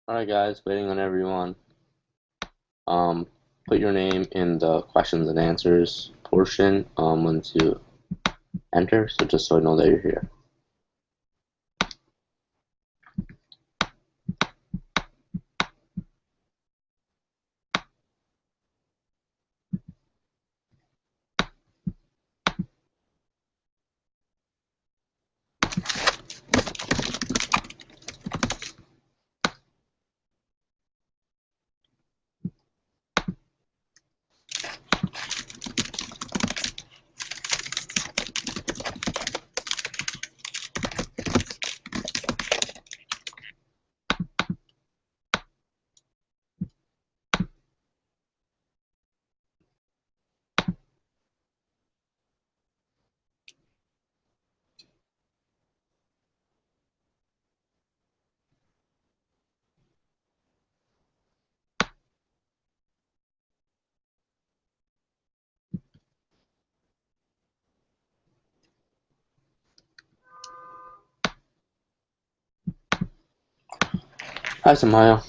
Alright guys, waiting on everyone. Um, Put your name in the questions and answers portion once you enter, so just so I know that you're here. Hi Samaya.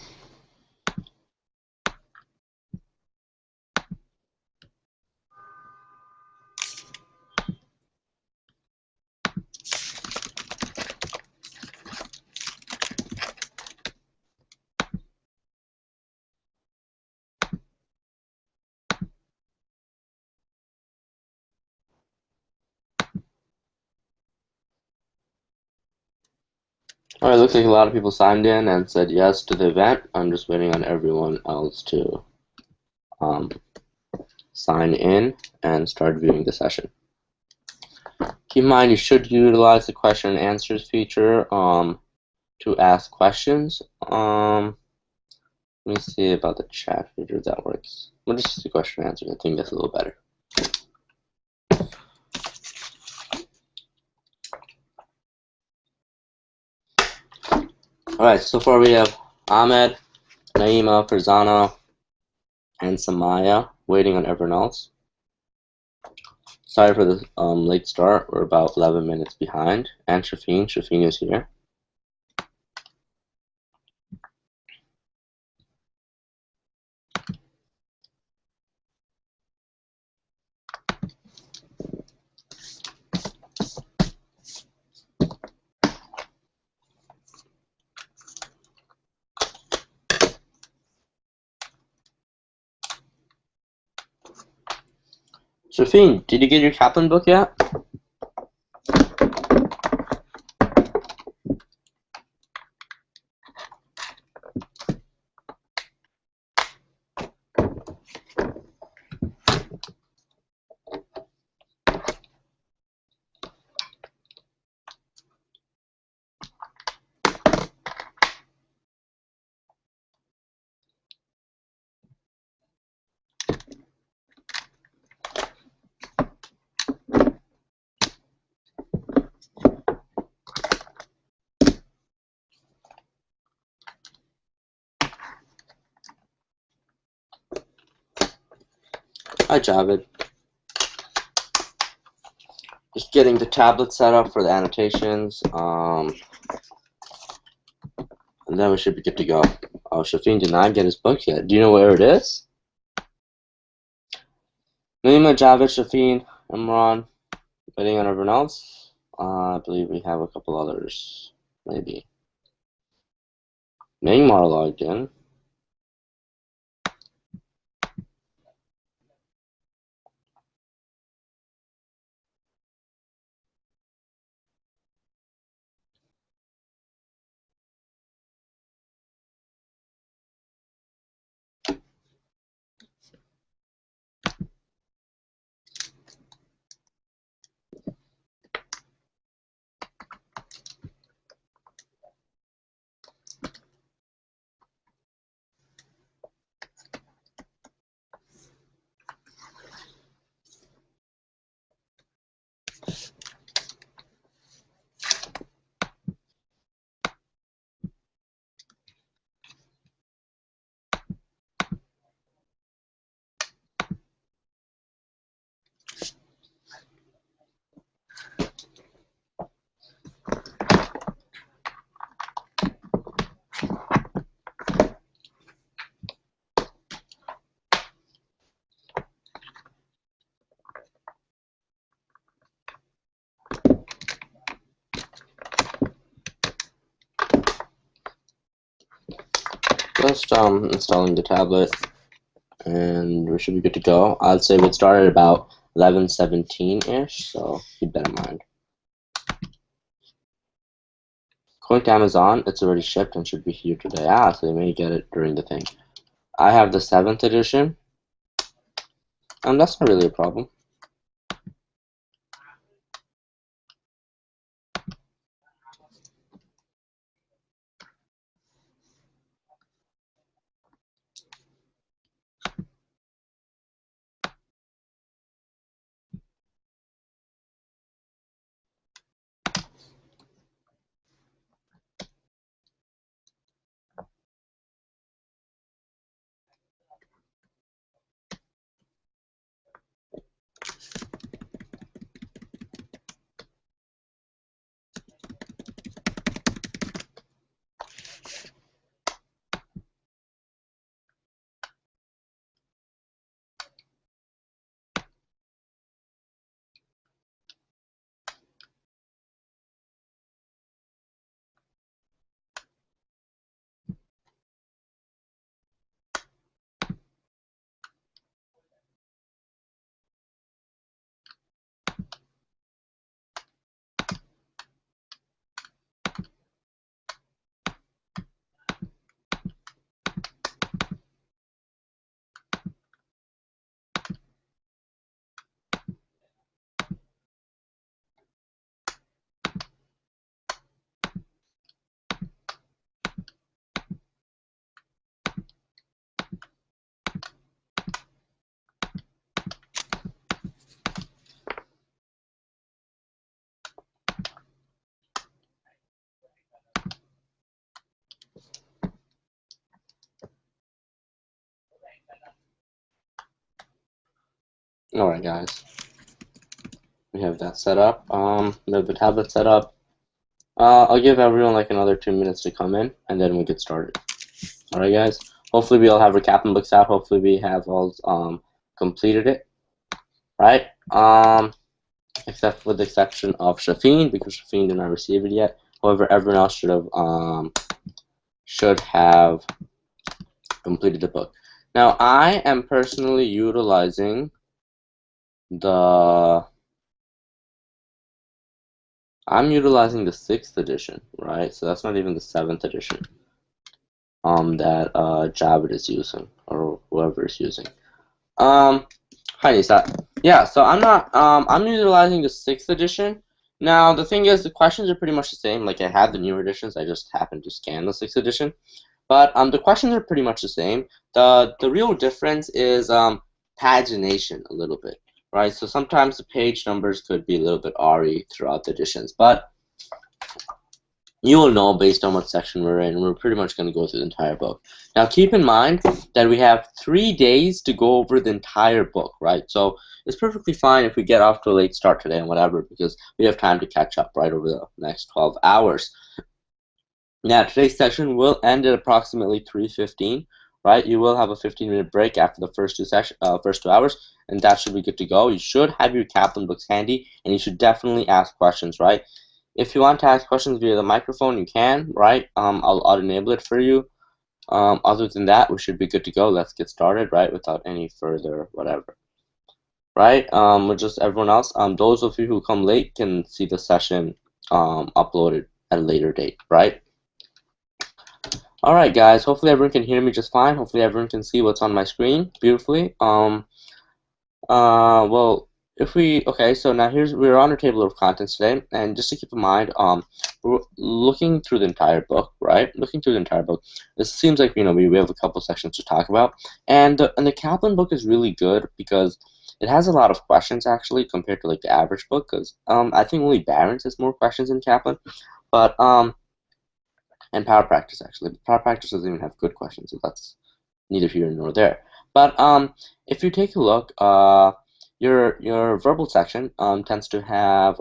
Alright, looks like a lot of people signed in and said yes to the event. I'm just waiting on everyone else to um, sign in and start viewing the session. Keep in mind you should utilize the question and answers feature to ask questions. Let me see about the chat feature if that works. We'll just do question and answers. I think that's a little better. Alright, so far we have Ahmed, Naima, Farzana, and Samaya waiting on everyone else. Sorry for the late start. We're about 11 minutes behind. And Shafin is here. Shafin, did you get your Kaplan book yet? Hi, Javed. Just getting the tablet set up for the annotations, and then we should be good to go. Oh, Shafin did not get his book yet. Do you know where it is? Naima, Javed, Shafin, Imran, waiting on everyone else. I believe we have a couple others, maybe. Mingmar logged in. just installing the tablet, and we should be good to go. I'd say we'd start at about 11:17-ish, so keep that in mind. According to Amazon, it's already shipped and should be here today. So they may get it during the thing. I have the 7th edition, and that's not really a problem. Alright guys, we have that set up. We have the tablet set up. I'll give everyone like another 2 minutes to come in, and then we'll get started. Alright guys, hopefully we all have our Kaplan books out. Hopefully we have all completed it, right? Except with the exception of Shafin, because Shafin did not receive it yet. However, everyone else should have completed the book. Now, I am personally utilizing the 6th edition, right? So that's not even the 7th edition that Javid is using, or whoever is using. Hi Nisa. Yeah, so I'm utilizing the 6th edition. Now the thing is, the questions are pretty much the same. Like, I had the newer editions, I just happened to scan the 6th edition. But the questions are pretty much the same. The real difference is pagination a little bit, right? So sometimes the page numbers could be a little bit awry throughout the editions, but you will know based on what section we're in. We're pretty much going to go through the entire book. Now keep in mind that we have 3 days to go over the entire book, right? So it's perfectly fine if we get off to a late start today and whatever, because we have time to catch up right over the next 12 hours. Now today's session will end at approximately 3:15, right? You will have a 15-minute break after the first 2 hours, and that should be good to go. You should have your Kaplan books handy, and you should definitely ask questions, right? If you want to ask questions via the microphone, you can, right? I'll enable it for you. Other than that, we should be good to go. Let's get started, right? Without any further whatever, right? With just everyone else, those of you who come late can see the session uploaded at a later date, right? All right, guys. Hopefully everyone can hear me just fine. Hopefully everyone can see what's on my screen beautifully. Well, okay, so now we're on our table of contents today, and just to keep in mind, we're looking through the entire book, right? Looking through the entire book. It seems like we have a couple sections to talk about, and the Kaplan book is really good because it has a lot of questions actually compared to like the average book. Because I think only Barron's has more questions in Kaplan, but and Power Practice actually. But Power Practice doesn't even have good questions, so that's neither here nor there. But if you take a look, your verbal section tends to have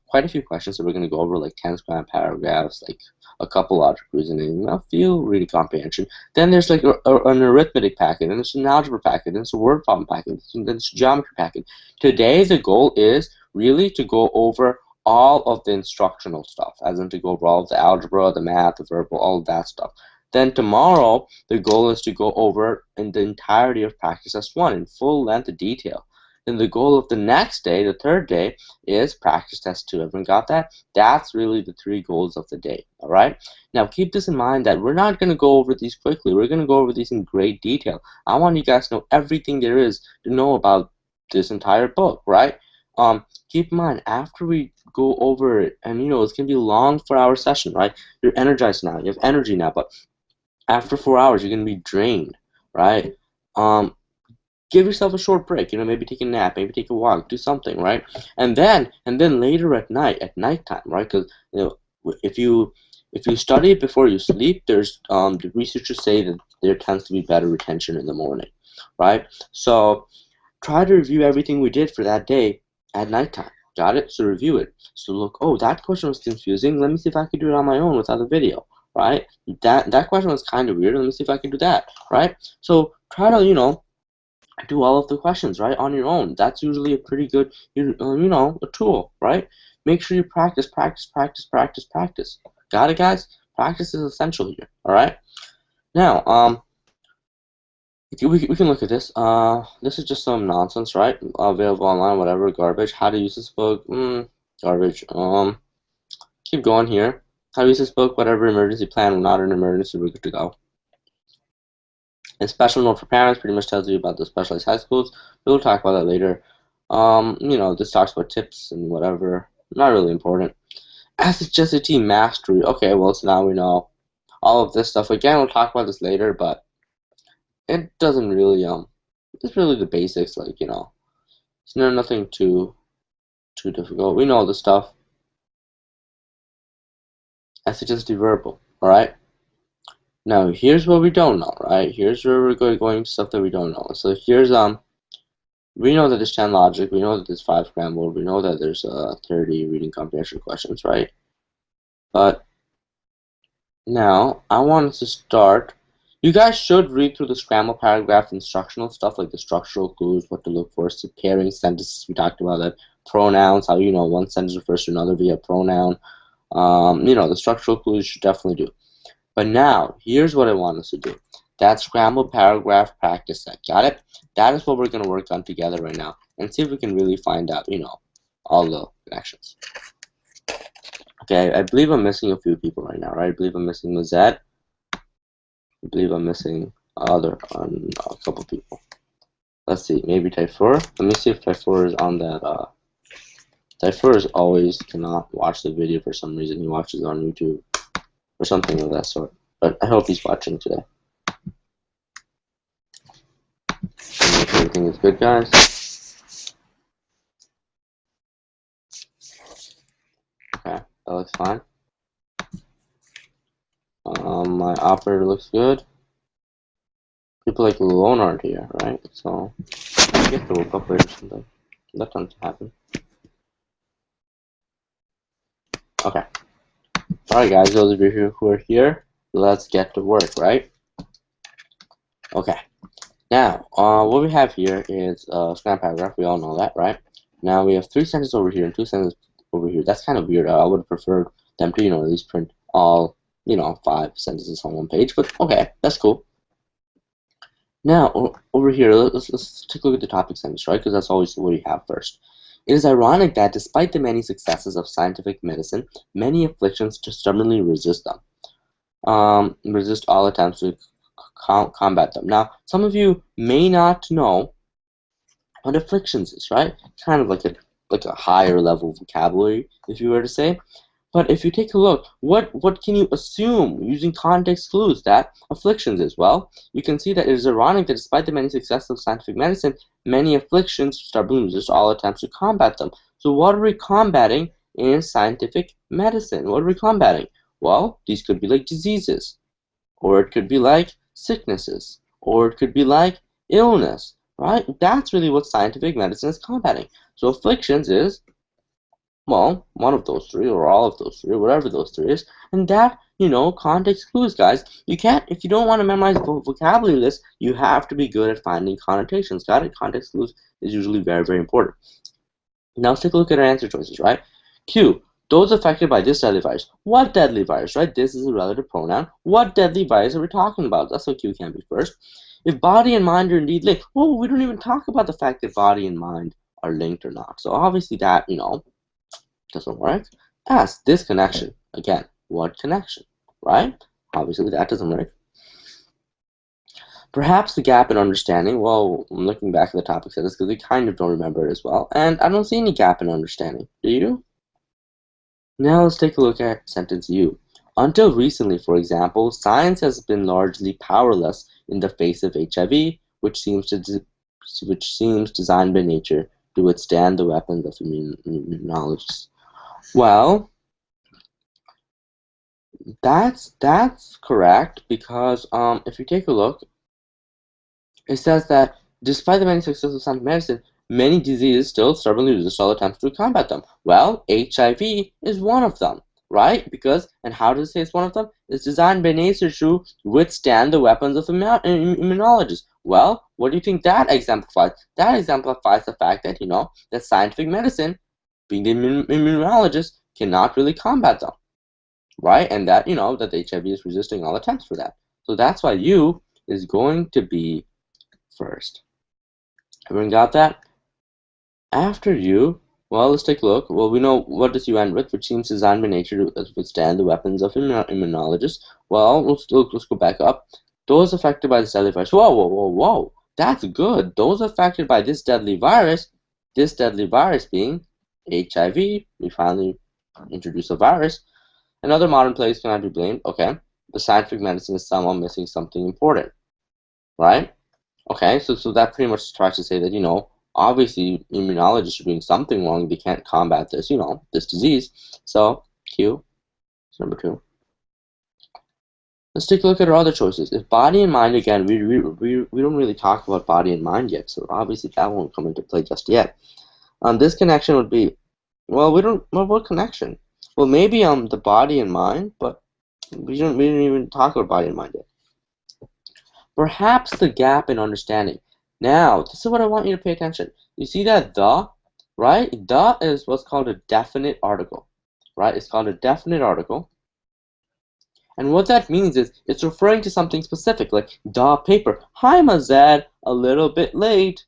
quite a few questions that we're going to go over, like 10 square paragraphs, like a couple logic reasoning, a few reading comprehension. Then there's like an arithmetic packet, and there's an algebra packet, and there's a word problem packet, and then there's a geometry packet. Today the goal is really to go over all of the instructional stuff, as in to go over all of the algebra, the math, the verbal, all of that stuff. Then tomorrow, the goal is to go over in the entirety of practice test 1 in full length detail. Then the goal of the next day, the third day, is practice test 2. Everyone got that? That's really the 3 goals of the day, all right? Now, keep this in mind that we're not going to go over these quickly. We're going to go over these in great detail. I want you guys to know everything there is to know about this entire book, right? Keep in mind, after we go over it, and it's going to be a long 4-hour session, right? You're energized now. You have energy now, but after 4 hours, you're going to be drained, right? Give yourself a short break, maybe take a nap, maybe take a walk, do something, right? And then later at nighttime, right? Because if you study before you sleep, there's the researchers say that there tends to be better retention in the morning, right? So try to review everything we did for that day at nighttime. Got it? So review it. So look, oh, that question was confusing. Let me see if I can do it on my own without a video, right? That question was kind of weird. Let me see if I can do that, right? So try to do all of the questions, right, on your own. That's usually a pretty good, a tool, right? Make sure you practice. Got it, guys? Practice is essential here, all right? Now, we can look at this. This is just some nonsense, right? Available online, whatever, garbage. How to use this book? Garbage. Keep going here. How to use this book? Whatever, emergency plan. We're not an emergency. We're good to go. A special note for parents pretty much tells you about the specialized high schools. We'll talk about that later. This talks about tips and whatever. Not really important. SHSAT mastery. Okay, well, so now we know all of this stuff. Again, we'll talk about this later, but it doesn't really, it's really the basics, like, it's nothing too difficult. We know the stuff. SHSAT verbal, alright? Now, here's what we don't know, right? Here's where we're going to stuff that we don't know. So here's, we know that there's 10 logic, we know that there's 5 scrambled, we know that there's 30 reading comprehension questions, right? But now, I want us to start. You guys should read through the scramble paragraph instructional stuff, like the structural clues, what to look for, pairing sentences, we talked about that, pronouns, how one sentence refers to another via pronoun. The structural clues you should definitely do. But now, here's what I want us to do. That scramble paragraph practice set. Got it? That is what we're going to work on together right now and see if we can really find out, all the connections. Okay, I believe I'm missing a few people right now, right? I believe I'm missing Lizette. I believe I'm missing a couple people. Let's see, maybe Typhur. Let me see if Typhur is on that. Typhur is always cannot watch the video for some reason. He watches it on YouTube or something of that sort. But I hope he's watching today. Make sure everything is good, guys. Okay, that looks fine. My operator looks good. People like Lone aren't here, right? So I get to woke up late or something. That doesn't happen. Okay. Alright, guys, those of you who are here, let's get to work, right? Okay. Now, what we have here is a scramble paragraph. We all know that, right? Now we have 3 sentences over here and 2 sentences over here. That's kind of weird. I would have preferred them to, at least print all, 5 sentences on one page. But okay, that's cool. Now, over here, let's take a look at the topic sentence, right? Because that's always what we have first. It is ironic that despite the many successes of scientific medicine, many afflictions stubbornly resist them. Resist all attempts to combat them. Now, some of you may not know what afflictions is, right? Kind of like a higher level vocabulary, if you were to say. But if you take a look, what can you assume using context clues that afflictions is? Well, you can see that it is ironic that despite the many successes of scientific medicine, many afflictions stubbornly resist all attempts to combat them. So what are we combating in scientific medicine? What are we combating? Well, these could be like diseases, or it could be like sicknesses, or it could be like illness, right? That's really what scientific medicine is combating. So afflictions is, well, one of those 3 or all of those 3 or whatever those 3 is, and that, context clues, guys. You can't, if you don't want to memorize the vocabulary list, you have to be good at finding connotations. Got it? Context clues is usually very, very important. Now let's take a look at our answer choices, right? Q, those affected by this deadly virus. What deadly virus, right? This is a relative pronoun. What deadly virus are we talking about? That's what Q can be first. If body and mind are indeed linked, well, we don't even talk about the fact that body and mind are linked or not. So obviously that, doesn't work. As this connection, again, what connection, right? Obviously that doesn't work. Perhaps the gap in understanding, well, I'm looking back at the topics of this because we kind of don't remember it as well, and I don't see any gap in understanding. Do you? Now let's take a look at sentence U. Until recently, for example, science has been largely powerless in the face of HIV, which seems designed by nature to withstand the weapons of immunologists. Well, that's correct because if you take a look, it says that despite the many successes of science and medicine, many diseases still stubbornly resist all attempts to combat them. Well, HIV is one of them, right? Because, and how does it say it's one of them? It's designed by nature to withstand the weapons of immunologists. Well, what do you think that exemplifies? That exemplifies the fact that, that scientific medicine, being the immunologist, cannot really combat them, right? And that, that the HIV is resisting all attempts for that. So that's why U is going to be first. Everyone got that? After U, well, let's take a look. Well, we know what does U end with, which seems designed by nature to withstand the weapons of immunologists. Well, let's go back up. Those affected by this deadly virus. Whoa, whoa, whoa, whoa. That's good. Those affected by this deadly virus being HIV. We finally introduced a virus. And other modern plagues cannot be blamed. Okay. The scientific medicine is somehow missing something important, right? Okay, so that pretty much tries to say that, obviously immunologists are doing something wrong. They can't combat this, this disease. So Q is number 2. Let's take a look at our other choices. If body and mind, again, we don't really talk about body and mind yet, so obviously that won't come into play just yet. This connection would be, well, what connection? Well, maybe the body and mind, but we didn't even talk about body and mind yet. Perhaps the gap in understanding. Now, this is what I want you to pay attention. You see that the, right? The is what's called a definite article, right? It's called a definite article. And what that means is it's referring to something specific, like the paper. Hi, Mazed, a little bit late.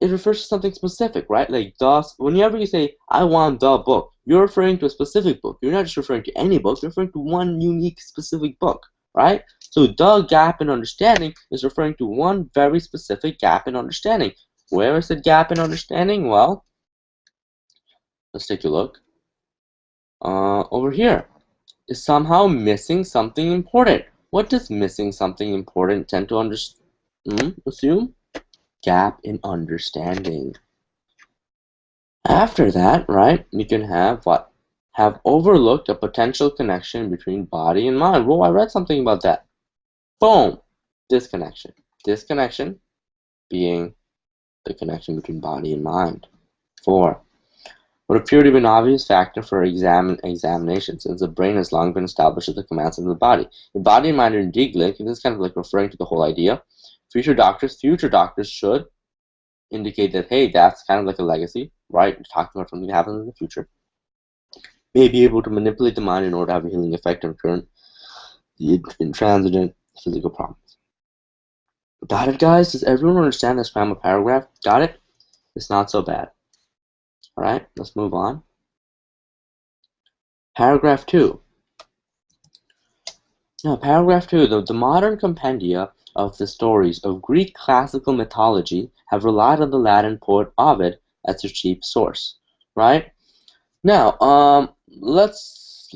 It refers to something specific, right? Like whenever you say, I want the book, you're referring to a specific book. You're not just referring to any book, you're referring to one unique specific book, right? So the gap in understanding is referring to one very specific gap in understanding. Where is the gap in understanding? Well, let's take a look. Over here. Is somehow missing something important. What does missing something important tend to assume? Gap in understanding. After that, right, you can have what? Have overlooked a potential connection between body and mind. Whoa, I read something about that. Boom! Disconnection. Disconnection being the connection between body and mind. 4. Would appear to be an obvious factor for examination, since the brain has long been established as the command center of the body. If body and mind are indeed linked, and this is kind of like referring to the whole idea, future doctors should indicate that, hey, that's kind of like a legacy, right? Talking about something that happens in the future. May be able to manipulate the mind in order to have a healing effect on current intransigent physical problems. Got it, guys? Does everyone understand this grammar paragraph? Got it? It's not so bad. Alright, let's move on. Paragraph 2. Now, paragraph 2, the modern compendia of the stories of Greek classical mythology have relied on the Latin poet Ovid as their chief source, right? Now, let's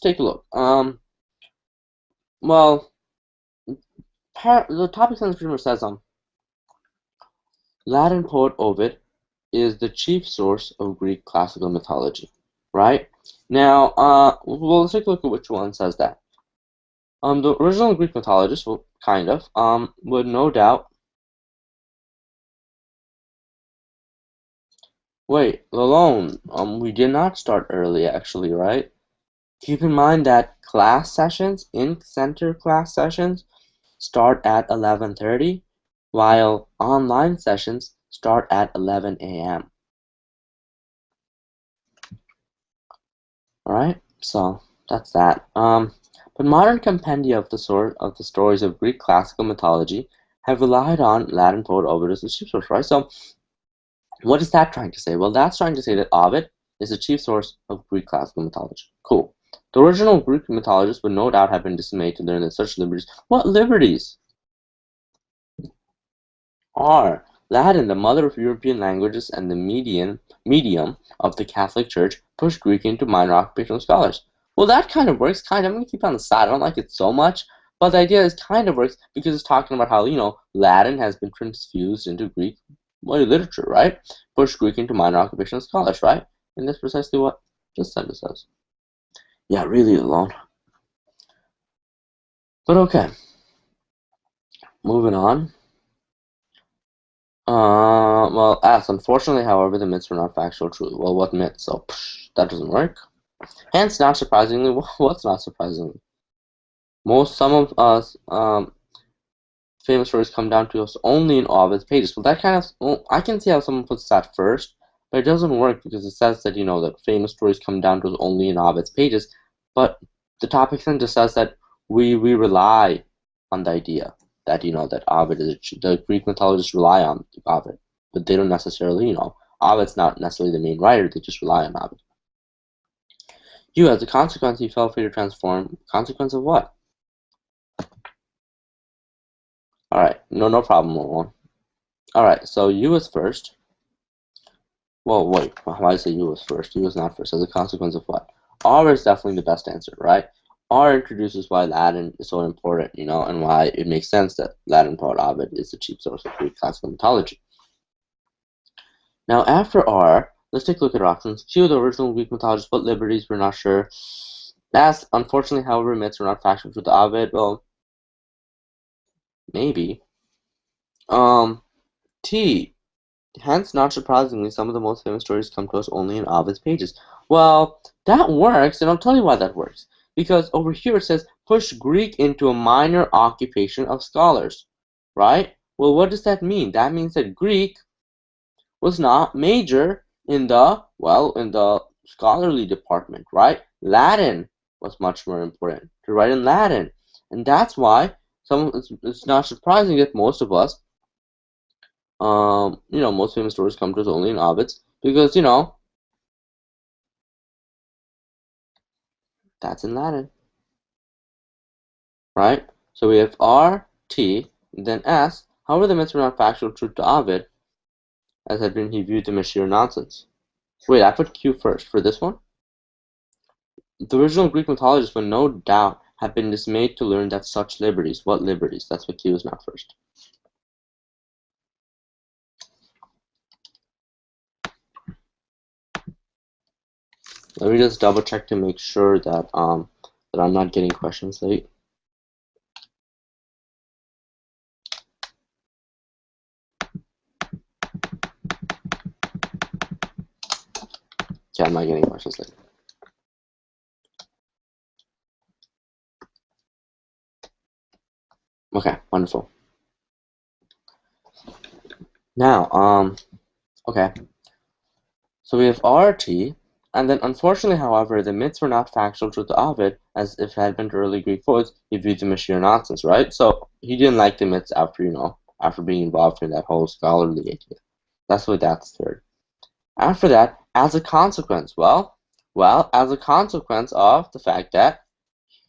take a look. Well, the topic sentence pretty much says Latin poet Ovid is the chief source of Greek classical mythology, right? Now, well, let's take a look at which one says that. The original Greek mythologists, well, kind of, would no doubt. Wait, alone. We did not start early, actually, right? Keep in mind that class sessions, in-center class sessions, start at 11:30, while online sessions start at 11 a.m. Alright, so that's that. But modern compendia of the stories of Greek classical mythology have relied on Latin poet Ovid as the chief source, right? So what is that trying to say? Well, that's trying to say that Ovid is the chief source of Greek classical mythology. Cool. The original Greek mythologists would no doubt have been dismayed to learn that such liberties. What liberties? Are Latin, the mother of European languages and the medium of the Catholic Church, pushed Greek into minor occupational scholars. Well, that kind of works, kind of. I'm going to keep it on the side. I don't like it so much, but the idea is kind of works because it's talking about how, Latin has been transfused into Greek literature, right? Pushed Greek into minor occupational scholars, right? And that's precisely what this sentence says. Yeah, really alone. But okay. Moving on. Well, unfortunately, however, the myths were not factual truth. Well, what myths? So, that doesn't work. Hence, not surprisingly, what's not surprisingly? Some of us, famous stories come down to us only in Ovid's pages. Well, that kind of, I can see how someone puts that first, but it doesn't work because it says that, that famous stories come down to us only in Ovid's pages, but the topic then just says that we rely on the idea that, that Ovid is, the Greek mythologists rely on Ovid, but they don't necessarily, Ovid's not necessarily the main writer, they just rely on Ovid. You, as a consequence, you felt free to transform. Consequence of what? Alright, no problem, Malone. Alright, so you was first. Well, wait, why did I say you was first? You was not first. As a consequence of what? R is definitely the best answer, right? R introduces why Latin is so important, and why it makes sense that Latin poet Ovid is the chief source of Greek classical mythology. Now, after R, let's take a look at options. Q, the original Greek mythologists, what liberties, we're not sure. Last, unfortunately, however, myths are not factual to the Ovid. Well, maybe. T, hence, not surprisingly, some of the most famous stories come to us only in Ovid's pages. Well, that works, and I'll tell you why that works. Because over here it says, push Greek into a minor occupation of scholars, right? Well, what does that mean? That means that Greek was not major in the scholarly department, right? Latin was much more important, to write in Latin. And that's why it's not surprising that most of us, most famous stories come to us only in Ovid's, because, that's in Latin, right? So we have R, T, then S. However, the myths were not factual truth to Ovid, as had been he viewed them as sheer nonsense. Wait, I put Q first for this one. The original Greek mythologists would no doubt have been dismayed to learn that such liberties. What liberties? That's what Q is not first. Let me just double check to make sure that that I'm not getting questions late. Yeah, I'm not getting questions late. Okay, wonderful. Now, okay. So we have RT, and then unfortunately, however, the myths were not factual truth to Ovid, as if it had been to early Greek poets, he viewed them as sheer nonsense, right? So he didn't like the myths after, after being involved in that whole scholarly idea. That's what that's third. After that, as a consequence, as a consequence of the fact that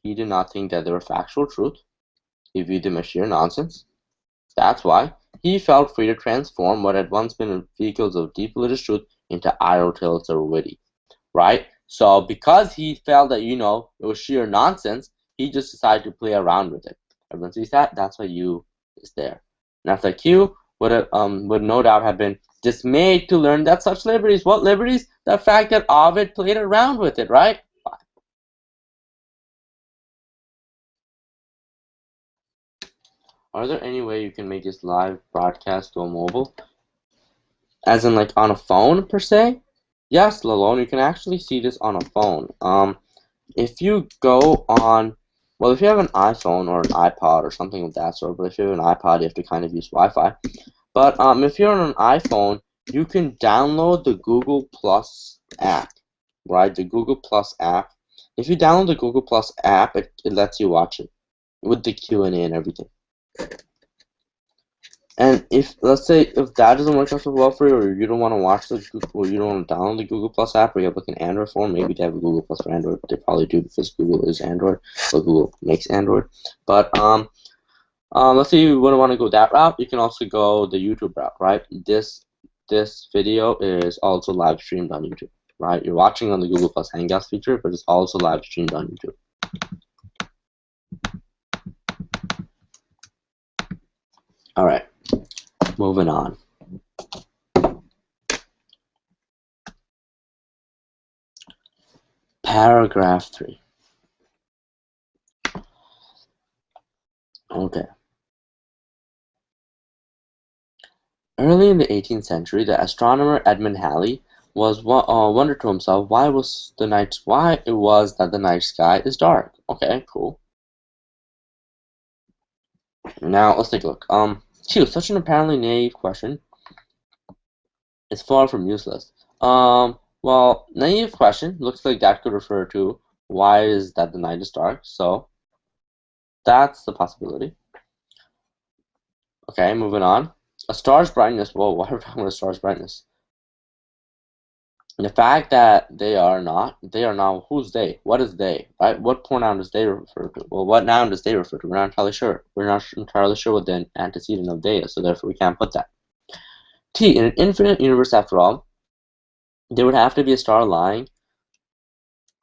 he did not think that they were factual truth, he viewed them as sheer nonsense. That's why he felt free to transform what had once been vehicles of deep religious truth into idle tales that were witty, right? So because he felt that, it was sheer nonsense, he just decided to play around with it. Everyone sees that? That's why U is there. And after Q would no doubt have been dismayed to learn that such liberties. What liberties? The fact that Ovid played around with it, right? Fine. Are there any way you can make this live broadcast go mobile? As in, like, on a phone, per se? Yes, Lalone, you can actually see this on a phone. If you go on, well, if you have an iPhone or an iPod or something of that sort, but if you have an iPod, you have to kind of use Wi-Fi. But if you're on an iPhone, you can download the Google Plus app, right? The Google Plus app. If you download the Google Plus app, it lets you watch it with the Q&A and everything. And if, let's say, if that doesn't work out so well for you, or you don't want to watch the Google, or you don't want to download the Google Plus app, or you have like an Android phone, maybe they have a Google Plus for Android. They probably do because Google is Android, or Google makes Android. But let's say you wouldn't want to go that route. You can also go the YouTube route, right? This video is also live streamed on YouTube, right? You're watching on the Google Plus Hangouts feature, but it's also live streamed on YouTube. All right, moving on. Paragraph 3. Okay. Early in the 18th century, the astronomer Edmund Halley wondered to himself why it was that the night sky is dark. Okay, cool. Now let's take a look. Such an apparently naive question is far from useless. Well, naive question looks like that could refer to why is that the night is dark. So that's the possibility. Okay, moving on. A star's brightness. Whoa, why are we talking about a star's brightness? And the fact that they are now, who's they? What is they, right? What pronoun does they refer to? Well, what noun does they refer to? We're not entirely sure. We're not entirely sure what the antecedent of they is, so therefore we can't put that. T, in an infinite universe, after all, there would have to be a star lying.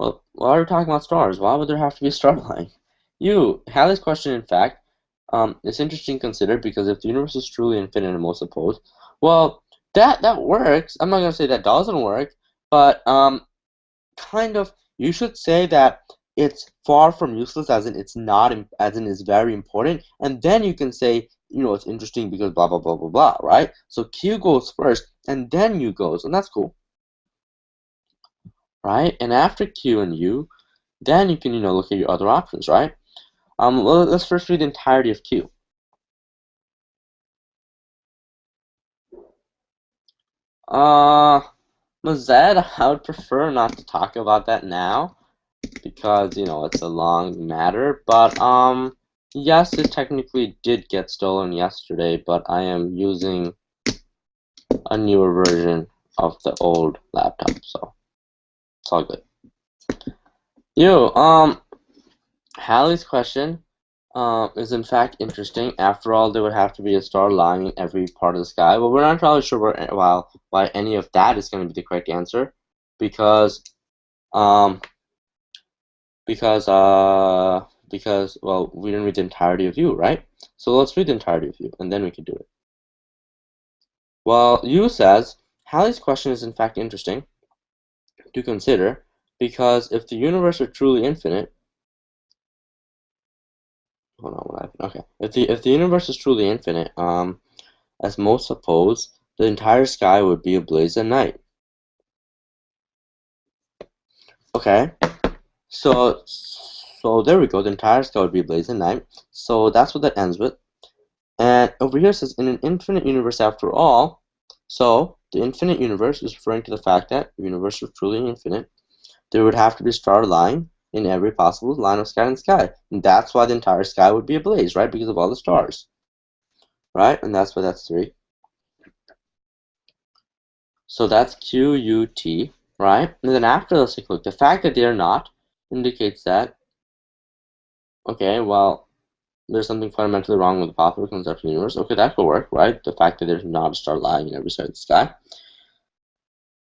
Well, why are we talking about stars? Why would there have to be a star lying? Halley's question, in fact, is interesting to consider because if the universe is truly infinite and most opposed, well, that works. I'm not going to say that doesn't work, but kind of, you should say that it's far from useless, as in it's not, as in it's very important, and then you can say, it's interesting because blah blah blah blah blah, right? So Q goes first, and then U goes, and that's cool, right? And after Q and U, then you can look at your other options, right? Well, let's first read the entirety of Q. Mazed, I would prefer not to talk about that now because it's a long matter, but yes, it technically did get stolen yesterday, but I am using a newer version of the old laptop, so it's all good. Halley's question is in fact interesting. After all, there would have to be a star lying in every part of the sky. Well, we're not entirely sure why any of that is going to be the correct answer, because well, we didn't read the entirety of U, right? So let's read the entirety of U, and then we can do it. Well, U says, Halley's question is in fact interesting to consider, because if the universe are truly infinite, hold on, what happened? Okay, if the universe is truly infinite, as most suppose, the entire sky would be ablaze at night. Okay, so there we go. The entire sky would be ablaze at night. So that's what that ends with. And over here it says, in an infinite universe after all. So the infinite universe is referring to the fact that the universe is truly infinite. There would have to be a star lying in every possible line of sky in the sky. And that's why the entire sky would be ablaze, right? Because of all the stars. Right? And that's why that's 3. So that's QUT, right? And then after, let's take a look. The fact that they are not indicates that, okay, well, there's something fundamentally wrong with the popular conceptual universe. Okay, that could work, right? The fact that there's not a star lying in every side of the sky.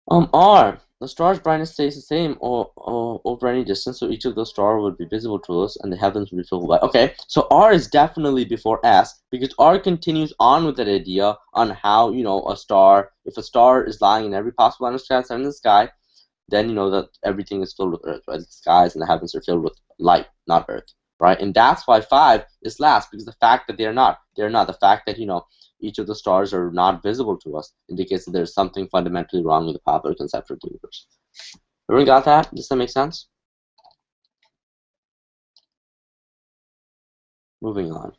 R, the star's brightness stays the same over any distance, so each of those stars would be visible to us, and the heavens would be filled with light. Okay, so R is definitely before S, because R continues on with that idea on how, if a star is lying in every possible line of sky in the sky, then that everything is filled with Earth, right? The skies and the heavens are filled with light, not Earth, right? And that's why 5 is last, because the fact that they're not. The fact that, each of the stars are not visible to us indicates that there's something fundamentally wrong with the popular conception of the universe. Everyone got that? Does that make sense? Moving on.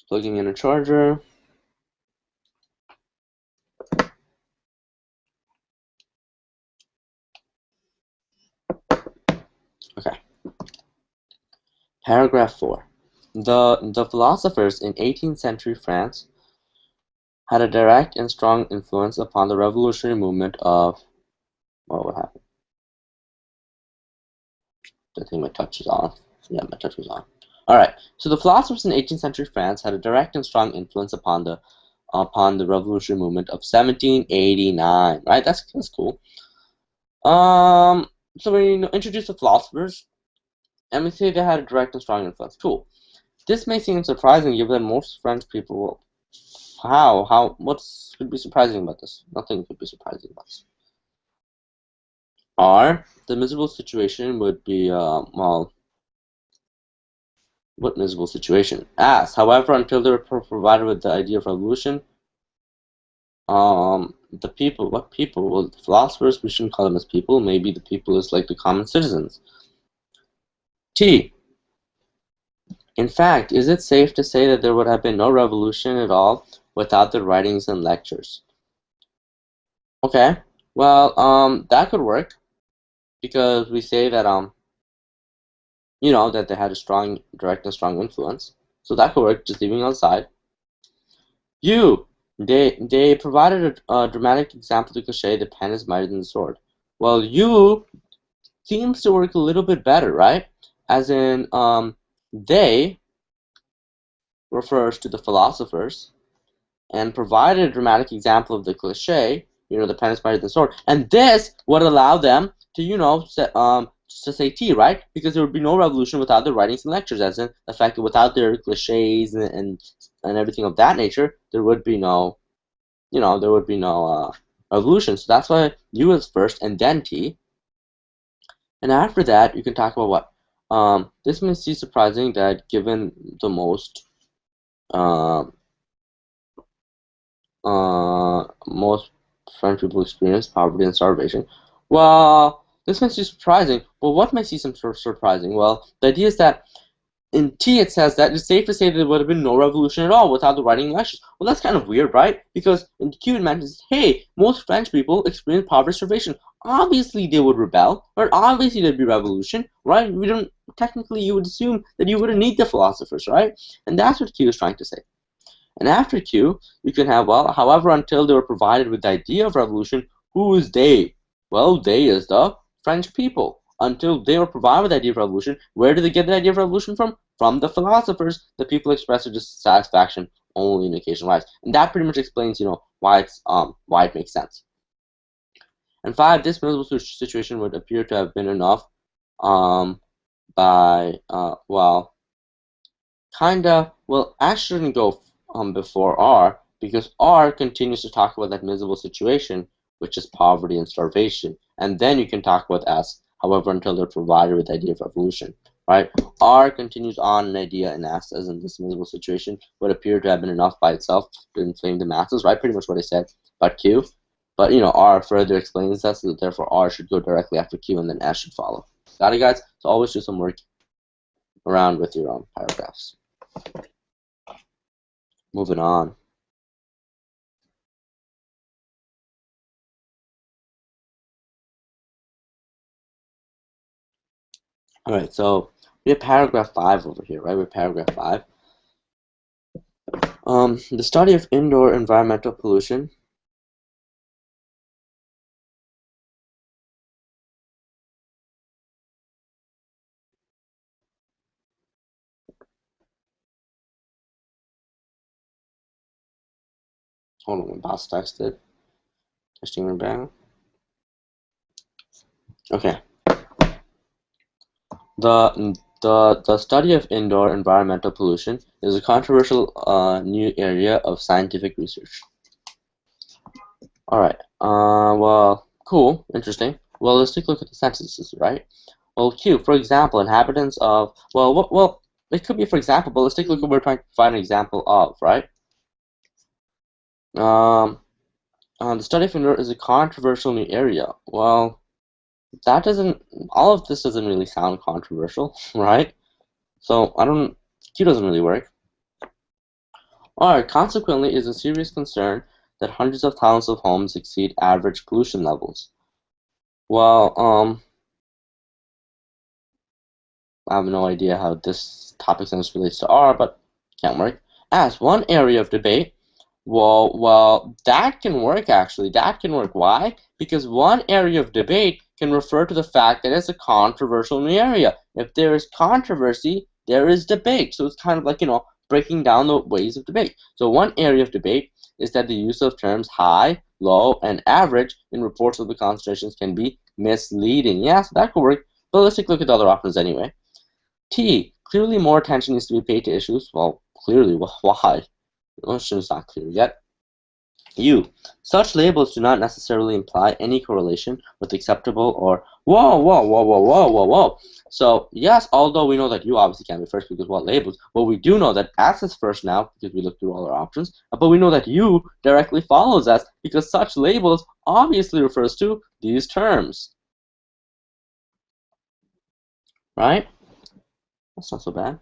Plugging in a charger. Paragraph 4. The philosophers in 18th century France had a direct and strong influence upon the revolutionary movement of, well, what happened? I think my touch is off. Yeah, my touch was on. All right. So the philosophers in 18th century France had a direct and strong influence upon the revolutionary movement of 1789. Right? That's cool. So we introduce the philosophers, and we say they had a direct and strong influence. Cool. This may seem surprising, given that most French people. What could be surprising about this? Nothing could be surprising about this. The miserable situation would be, well, what miserable situation? However, until they were provided with the idea of revolution, the people, what people? Well, the philosophers, we shouldn't call them as people. Maybe the people is like the common citizens. T. In fact, is it safe to say that there would have been no revolution at all without the writings and lectures? Okay, well, that could work because we say that, that they had a strong, direct and strong influence. So that could work, just leaving it on side. They provided a dramatic example to cliche the pen is mightier than the sword. Well, seems to work a little bit better, right? As in, they refers to the philosophers and provided a dramatic example of the cliche, the pen is mightier than the sword. And this would allow them to, to say T, right? Because there would be no revolution without their writings and lectures, as in the fact that without their cliches and everything of that nature, there would be no, revolution. So that's why U is first and then T. And after that, you can talk about what? This may seem surprising that given the most French people experience poverty and starvation. Well, this may seem surprising. Well, what may seem surprising? Well, the idea is that in T it says that it's safe to say that there would have been no revolution at all without the writing and lectures. Well, that's kind of weird, right? Because in Q it mentions, hey, most French people experience poverty and starvation. Obviously they would rebel, or obviously there'd be revolution, right? Technically you would assume that you wouldn't need the philosophers, right? And that's what Q is trying to say. And after Q, you can have, well, however, until they were provided with the idea of revolution, who is they? Well, they is the French people. Until they were provided with the idea of revolution, where did they get the idea of revolution from? From the philosophers. The people express their dissatisfaction only in occasional lives. And that pretty much explains, why it makes sense. And 5, this miserable situation would appear to have been enough Ash shouldn't go before R, because R continues to talk about that miserable situation, which is poverty and starvation. And then you can talk about S, however, until they're provided with the idea of revolution, right? R continues on an idea in S, as in this miserable situation would appear to have been enough by itself to inflame the masses, right? Pretty much what I said about Q. But, R further explains that, so that therefore R should go directly after Q, and then S should follow. Got it, guys? So always do some work around with your own paragraphs. Moving on. All right, so we have paragraph 5 over here, right? We have paragraph 5. The study of indoor environmental pollution. Hold on, my boss texted. Testing my bang. Okay. The study of indoor environmental pollution is a controversial new area of scientific research. All right. Well, cool, interesting. Well, let's take a look at the sentences, right? Well, Q, for example, inhabitants of, well, it could be for example, but let's take a look at what we're trying to find an example of, right? The study of indoor is a controversial new area. Well, all of this doesn't really sound controversial, right? So Q doesn't really work. Alright, consequently, it is a serious concern that hundreds of thousands of homes exceed average pollution levels. Well, I have no idea how this topic sentence relates to R, but can't work. As one area of debate, well, that can work actually. That can work. Why? Because one area of debate can refer to the fact that it's a controversial new area. If there is controversy, there is debate. So it's kind of like, breaking down the ways of debate. So one area of debate is that the use of terms high, low, and average in reports of the concentrations can be misleading. Yeah, so that could work. But let's take a look at the other options anyway. T. Clearly more attention needs to be paid to issues. Well, clearly, why? It's not clear yet. U. Such labels do not necessarily imply any correlation with acceptable or whoa. So yes, although we know that U obviously can be first because what labels, but we do know that S is first now because we looked through all our options, but we know that U directly follows S because such labels obviously refers to these terms. Right? That's not so bad.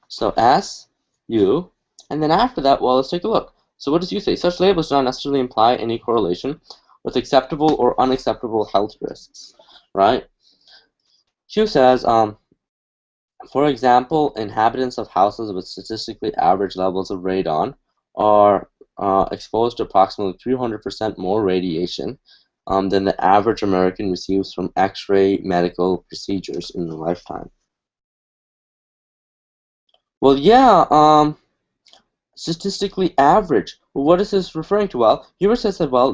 So S, U, and then after that, well, let's take a look. So what does U say? Such labels do not necessarily imply any correlation with acceptable or unacceptable health risks, right? Q says, for example, inhabitants of houses with statistically average levels of radon are exposed to approximately 300% more radiation than the average American receives from X-ray medical procedures in a lifetime. Well, yeah, statistically average. Well, what is this referring to? Well, here says that, well,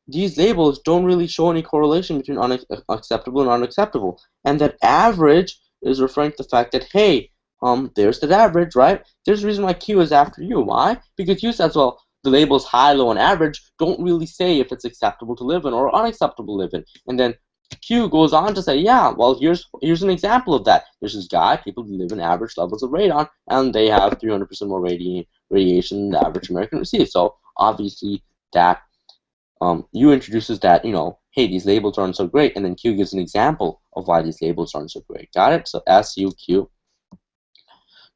these labels don't really show any correlation between acceptable and unacceptable. And that average is referring to the fact that, hey, there's that average, right? There's a reason why Q is after U. Why? Because U says, well, the labels high, low, and average don't really say if it's acceptable to live in or unacceptable to live in. And then Q goes on to say, yeah, well, here's an example of that. There's this guy, people who live in average levels of radon, and they have 300% more radiation than the average American receives. So obviously that U introduces that, hey, these labels aren't so great, and then Q gives an example of why these labels aren't so great. Got it? So S, U, Q.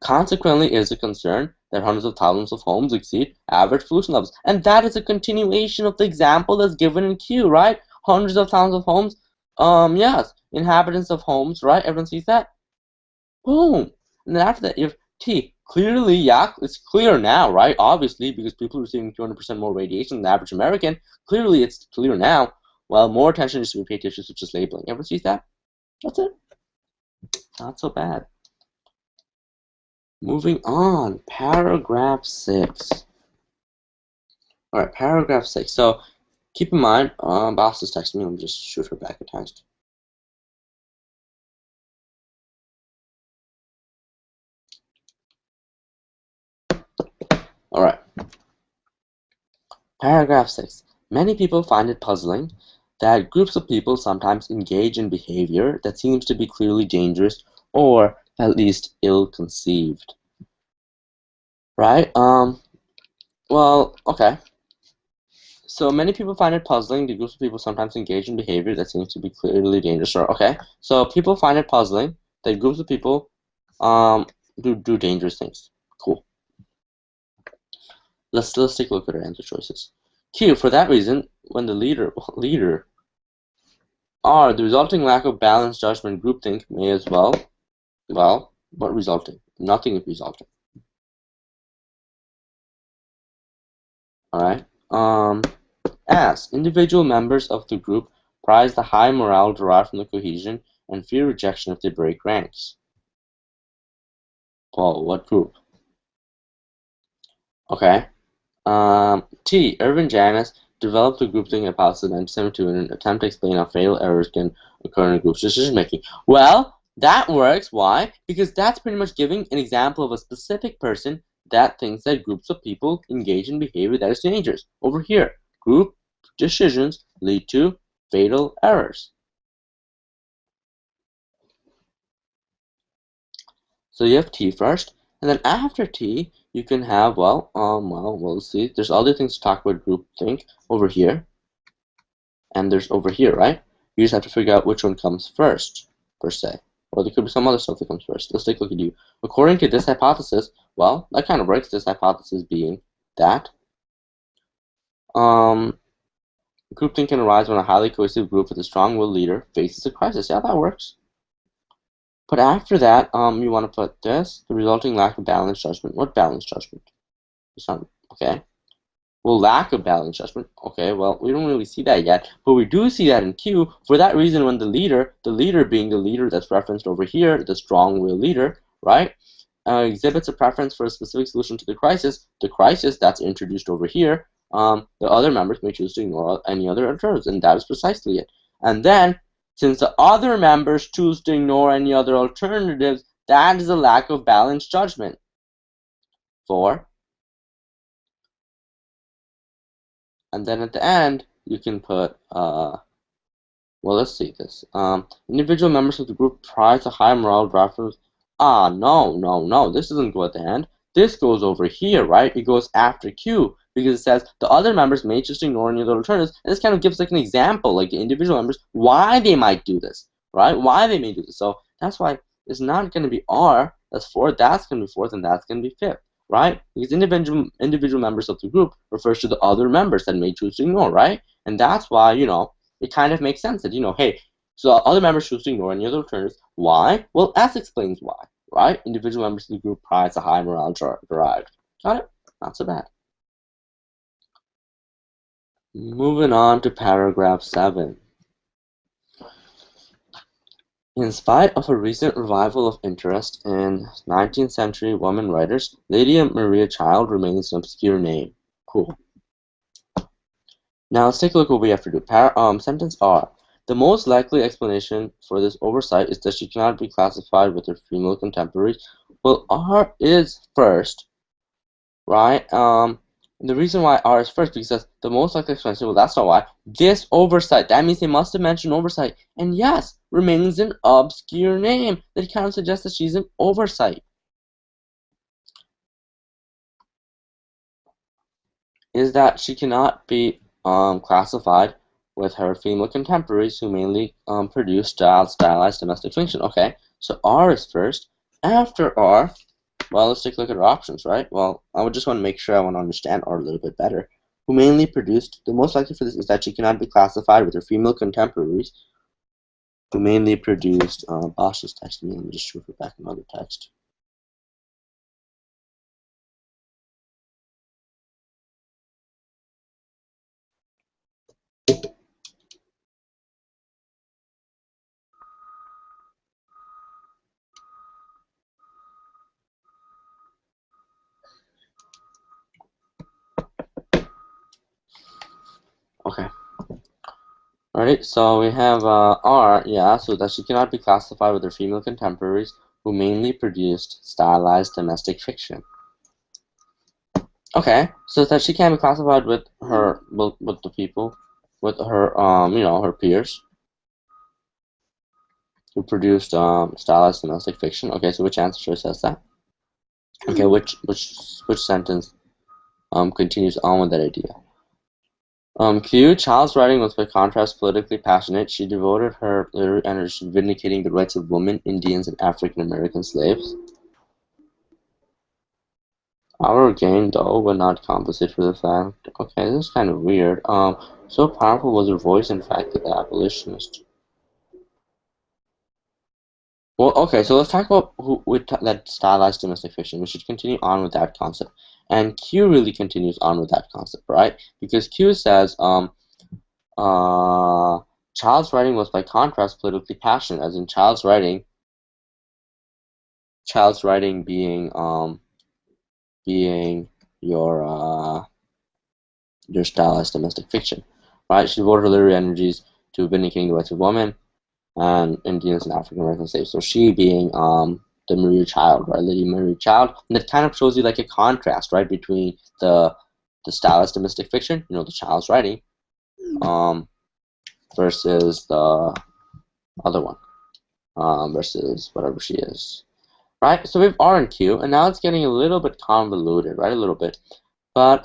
Consequently, it is a concern that hundreds of thousands of homes exceed average pollution levels. And that is a continuation of the example that's given in Q, right? Hundreds of thousands of homes. Yes, inhabitants of homes, right? Everyone sees that? Boom. And then after that, if T, clearly, yeah, it's clear now, right? Obviously, because people are receiving 200% more radiation than the average American. Clearly, it's clear now. Well, more attention needs to be paid to issues such as labeling. Everyone sees that? That's it. Not so bad. Moving on, paragraph 6. All right, paragraph 6. So keep in mind, boss is texting me. Let me just shoot her back a text. All right. Paragraph 6. Many people find it puzzling that groups of people sometimes engage in behavior that seems to be clearly dangerous or at least ill-conceived. Right? Well, okay. So many people find it puzzling that groups of people sometimes engage in behavior that seems to be clearly dangerous. Okay. So people find it puzzling that groups of people do dangerous things. Cool. Let's take a look at our answer choices. Q. For that reason, when the leader R. The resulting lack of balanced judgment groupthink may as well, what resulting? Nothing is resulting. Alright. As individual members of the group prize the high morale derived from the cohesion and fear rejection if they break ranks. Paul, what group? Okay. T. Irvin Janis developed the groupthink hypothesis in 1972 in an attempt to explain how fatal errors can occur in a group's decision making. Well, that works. Why? Because that's pretty much giving an example of a specific person that thinks that groups of people engage in behavior that is dangerous. Over here, group decisions lead to fatal errors. So you have T first, and then after T, you can have, we'll see. There's other things to talk about groupthink over here, and there's over here, right? You just have to figure out which one comes first, per se. Or there could be some other stuff that comes first. Let's take a look at you. According to this hypothesis, well, that kind of works. This hypothesis being that groupthink can arise when a highly cohesive group with a strong-willed leader faces a crisis. Yeah, that works. But after that, you want to put this, the resulting lack of balanced judgment. What balanced judgment? It's not, okay. Well, lack of balanced judgment. Okay, well, we don't really see that yet, but we do see that in Q. For that reason, when the leader being the leader that's referenced over here, the strong-willed leader, right, exhibits a preference for a specific solution to the crisis that's introduced over here, the other members may choose to ignore any other alternatives, and that is precisely it. And then, since the other members choose to ignore any other alternatives, that is a lack of balanced judgment. 4. And then at the end, you can put, well, let's see this. Individual members of the group prize a high morale reference. No. This doesn't go at the end. This goes over here, right? It goes after Q because it says the other members may just ignore any other alternatives. And this kind of gives like an example, like the individual members, why they might do this, right? Why they may do this. So that's why it's not going to be R. That's 4. That's going to be 4th, and that's going to be 5th. Right? Because individual members of the group refers to the other members that may choose to ignore, right? And that's why, it kind of makes sense that, hey, so other members choose to ignore any other alternatives. Why? Well, S explains why, right? Individual members of the group prize a high morale derived. Got it? Not so bad. Moving on to paragraph 7. In spite of a recent revival of interest in 19th century women writers, Lydia Maria Child remains an obscure name. Cool. Now let's take a look at what we have to do. Sentence R. The most likely explanation for this oversight is that she cannot be classified with her female contemporaries. Well, R is first, right? The reason why R is first because the most likely explanation, well, that's not why. This oversight, that means they must have mentioned oversight. And yes, remains an obscure name. That kind of suggests that she's an oversight. Is that she cannot be classified with her female contemporaries who mainly produce stylized domestic fiction. Okay, so R is first. After R, well, let's take a look at our options, right? Well, I would just want to make sure I want to understand R a little bit better. Who mainly produced, the most likely for this is that she cannot be classified with her female contemporaries who mainly produced, Bosch is texting me, let me just refer back another text. Okay. Alright, so we have R, yeah, so that she cannot be classified with her female contemporaries who mainly produced stylized domestic fiction. Okay, so that she can't be classified with her, with the people, with her, her peers who produced stylized domestic fiction. Okay, so which answer choice says that? Okay, which sentence continues on with that idea? Q. Child's writing was by contrast politically passionate. She devoted her literary energy to vindicating the rights of women, Indians, and African American slaves. Our gain, though, would not compensate for the fact. Okay, this is kind of weird. So powerful was her voice, in fact, that the abolitionist. Well, okay, so let's talk about that stylized domestic fiction. We should continue on with that concept. And Q really continues on with that concept, right? Because Q says, Child's writing was by contrast politically passionate, as in Child's writing being your stylized domestic fiction, right? She devoted her literary energies to vindicating the rights of women and Indians and African American slaves. So she being the Maria Child, right? Lady Maria Child, and that kind of shows you like a contrast, right, between the stylized domestic fiction, the Child's writing, versus the other one, versus whatever she is, right? So we have R and Q, and now it's getting a little bit convoluted, right? A little bit, but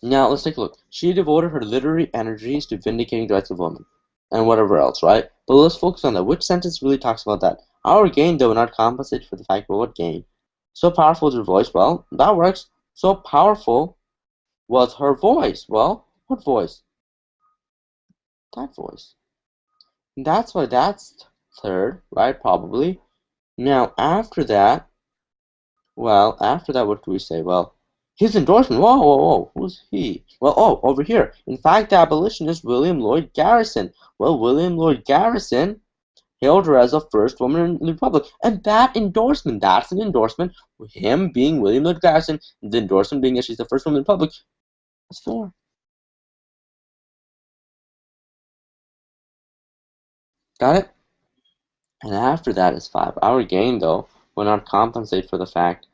now let's take a look. She devoted her literary energies to vindicating the rights of women, and whatever else, right? But let's focus on that. Which sentence really talks about that? Our gain, though, will not compensate for the fact, but what gain? So powerful is her voice. Well, that works. So powerful was her voice. Well, what voice? That voice. And that's why that's 3rd, right? Probably. Now, after that, what do we say? Well, his endorsement. Whoa, whoa, whoa. Who's he? Well, oh, over here. In fact, the abolitionist William Lloyd Garrison. Well, William Lloyd Garrison hailed her as the first woman in the Republic. And that endorsement, that's an endorsement. Him being William Lloyd Garrison, the endorsement being that she's the first woman in the Republic. That's 4. Got it? And after that is 5. Our gain, though, will not compensate for the fact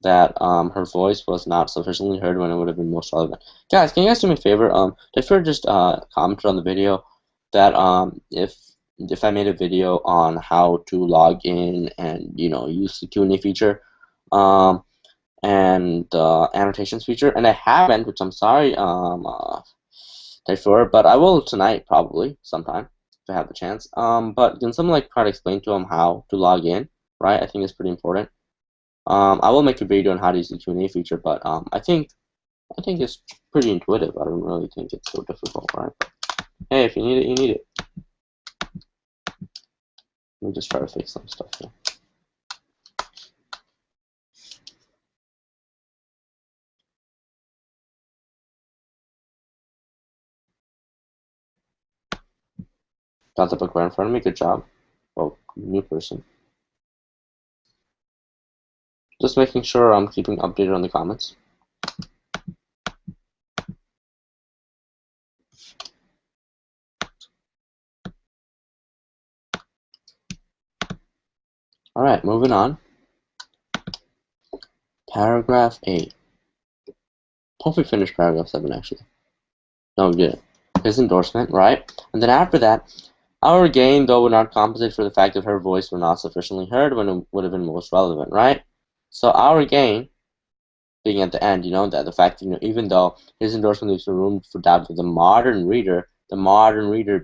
that her voice was not sufficiently heard when it would have been most relevant. Guys, can you guys do me a favor? Defer just commented on the video that if I made a video on how to log in and use the Q&A feature and the annotations feature, and I haven't, which I'm sorry, defer, but I will tonight probably sometime if I have the chance. But can someone try to explain to them how to log in? Right, I think it's pretty important. I will make a video on how to use the Q&A feature, but I think it's pretty intuitive. I don't really think it's so difficult, right? But, hey, if you need it, you need it. Let me just try to fix some stuff here. Got the book right in front of me. Good job. Oh, new person. Just making sure I'm keeping updated on the comments. All right, moving on. Paragraph 8. Hope we finished paragraph 7 actually. No, we didn't. His endorsement, right? And then after that, our gain, though, would not compensate for the fact that her voice were not sufficiently heard when it would have been most relevant, right? So our gain, being at the end, that the fact that, even though his endorsement leaves room for doubt with the modern reader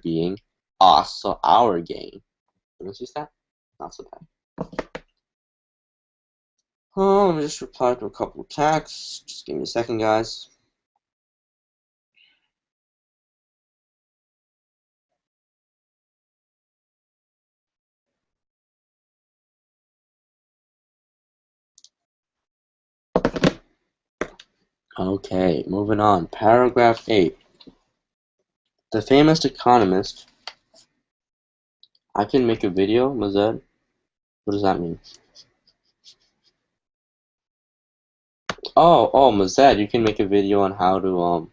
being us, so our gain. Let me see that? Not so bad. Oh, let me just reply to a couple of texts. Just give me a second, guys. Okay, moving on. Paragraph 8. The famous economist. I can make a video, Mazed. What does that mean? Oh, Mazed, you can make a video on how to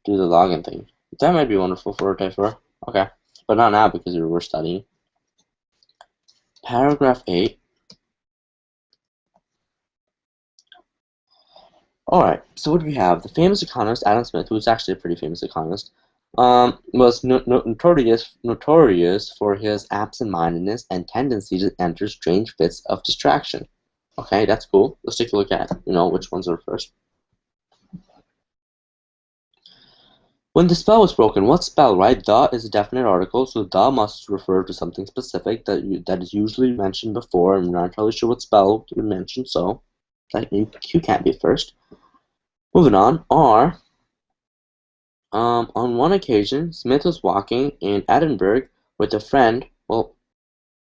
do the login thing. That might be wonderful for a typer. Okay, but not now because we're studying. Paragraph 8. Alright, so what do we have? The famous economist Adam Smith, who's actually a pretty famous economist, was notorious for his absent-mindedness and tendency to enter strange fits of distraction. Okay, that's cool. Let's take a look at, which ones are first. When the spell was broken, what spell, right? The is a definite article, so the must refer to something specific that is usually mentioned before, and we're not entirely sure what spell to mention, so that Q can't be first. Moving on, R. On one occasion, Smith was walking in Edinburgh with a friend. On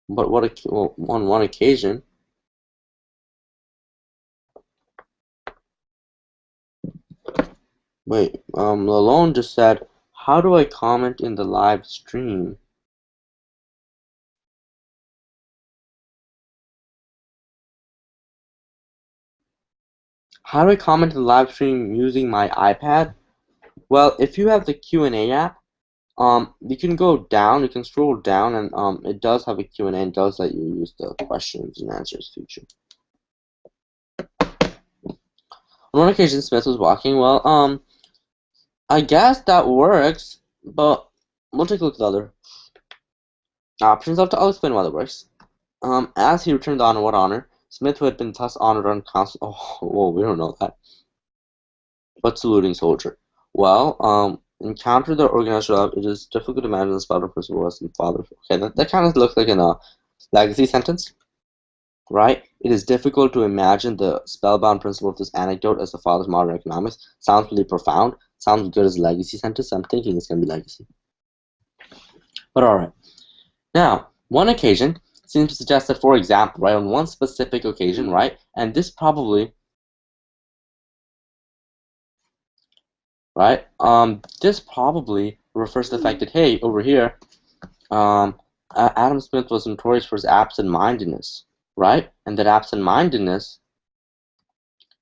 one occasion. Wait, Lalone just said, how do I comment in the live stream? How do I comment in the live stream using my iPad? Well, if you have the Q&A app, you can go down, you can scroll down, and it does have a Q&A and does let you use the questions and answers feature. On one occasion, Smith was walking. Well, I guess that works, but we'll take a look at the other options. I'll explain why that works. As he returned the honor, what honor? Smith, who had been thus honored on constant. Oh, whoa, we don't know that. But saluting soldier. Well, encounter the organized love. It is difficult to imagine the spouter person was the father. Okay, that kind of looks like a legacy sentence, right? It is difficult to imagine the spellbound principle of this anecdote as the father's modern economics. Sounds really profound. Sounds good as a legacy sentence. I'm thinking it's going to be legacy. But alright. Now, One occasion seems to suggest that, for example, right, on one specific occasion, right, and this probably, right, this probably refers to the fact that, hey, over here, Adam Smith was notorious for his absent-mindedness, right, and that absent-mindedness,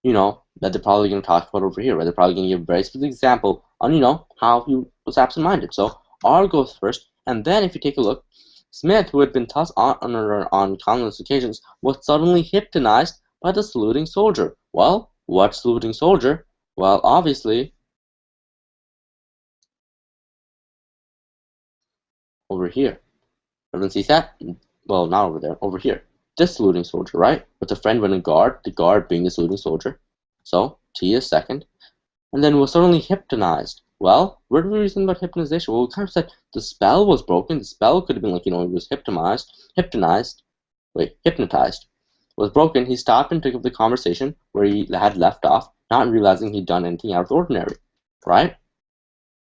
that they're probably going to talk about over here, right? They're probably going to give a very specific example on, how he was absent-minded. So R goes first, and then if you take a look, Smith, who had been tossed on countless occasions, was suddenly hypnotized by the saluting soldier. Well, what saluting soldier? Well, obviously, over here. Everyone sees that? Well, not over there, over here. This saluting soldier, right? With the friend when in guard, the guard being the saluting soldier. So, T is second. And then was suddenly hypnotized. Well, where do we reason about hypnotization? Well, we kind of said the spell was broken. The spell could have been like, he was hypnotized, was broken. He stopped and took up the conversation where he had left off, not realizing he'd done anything out of the ordinary, right?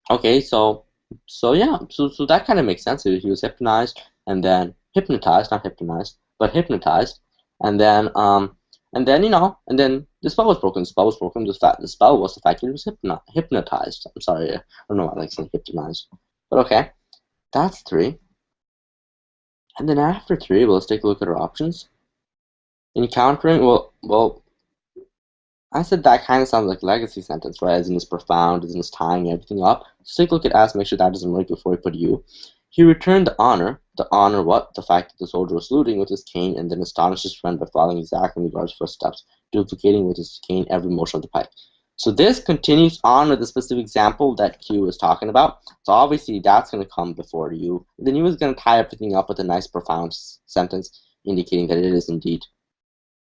Okay, so yeah, so that kind of makes sense. He was hypnotized and then hypnotized, not hypnotized, but hypnotized, and then and then the spell was broken. The spell was broken. The spell was the fact that he was hypnotized. I'm sorry, I don't know why I like saying hypnotized, but okay, that's 3. And then after 3, well, let's take a look at our options. Encountering, well, I said that kind of sounds like a legacy sentence, right? As in it's profound, as in it's tying everything up. So take a look at S, make sure that doesn't work before we put U. He returned the honor. The honor what? The fact that the soldier was saluting with his cane and then astonished his friend by following exactly in the guard's footsteps, duplicating with his cane every motion of the pike. So this continues on with the specific example that Q was talking about. So obviously that's going to come before U. And then U is going to tie everything up with a nice profound sentence indicating that it is indeed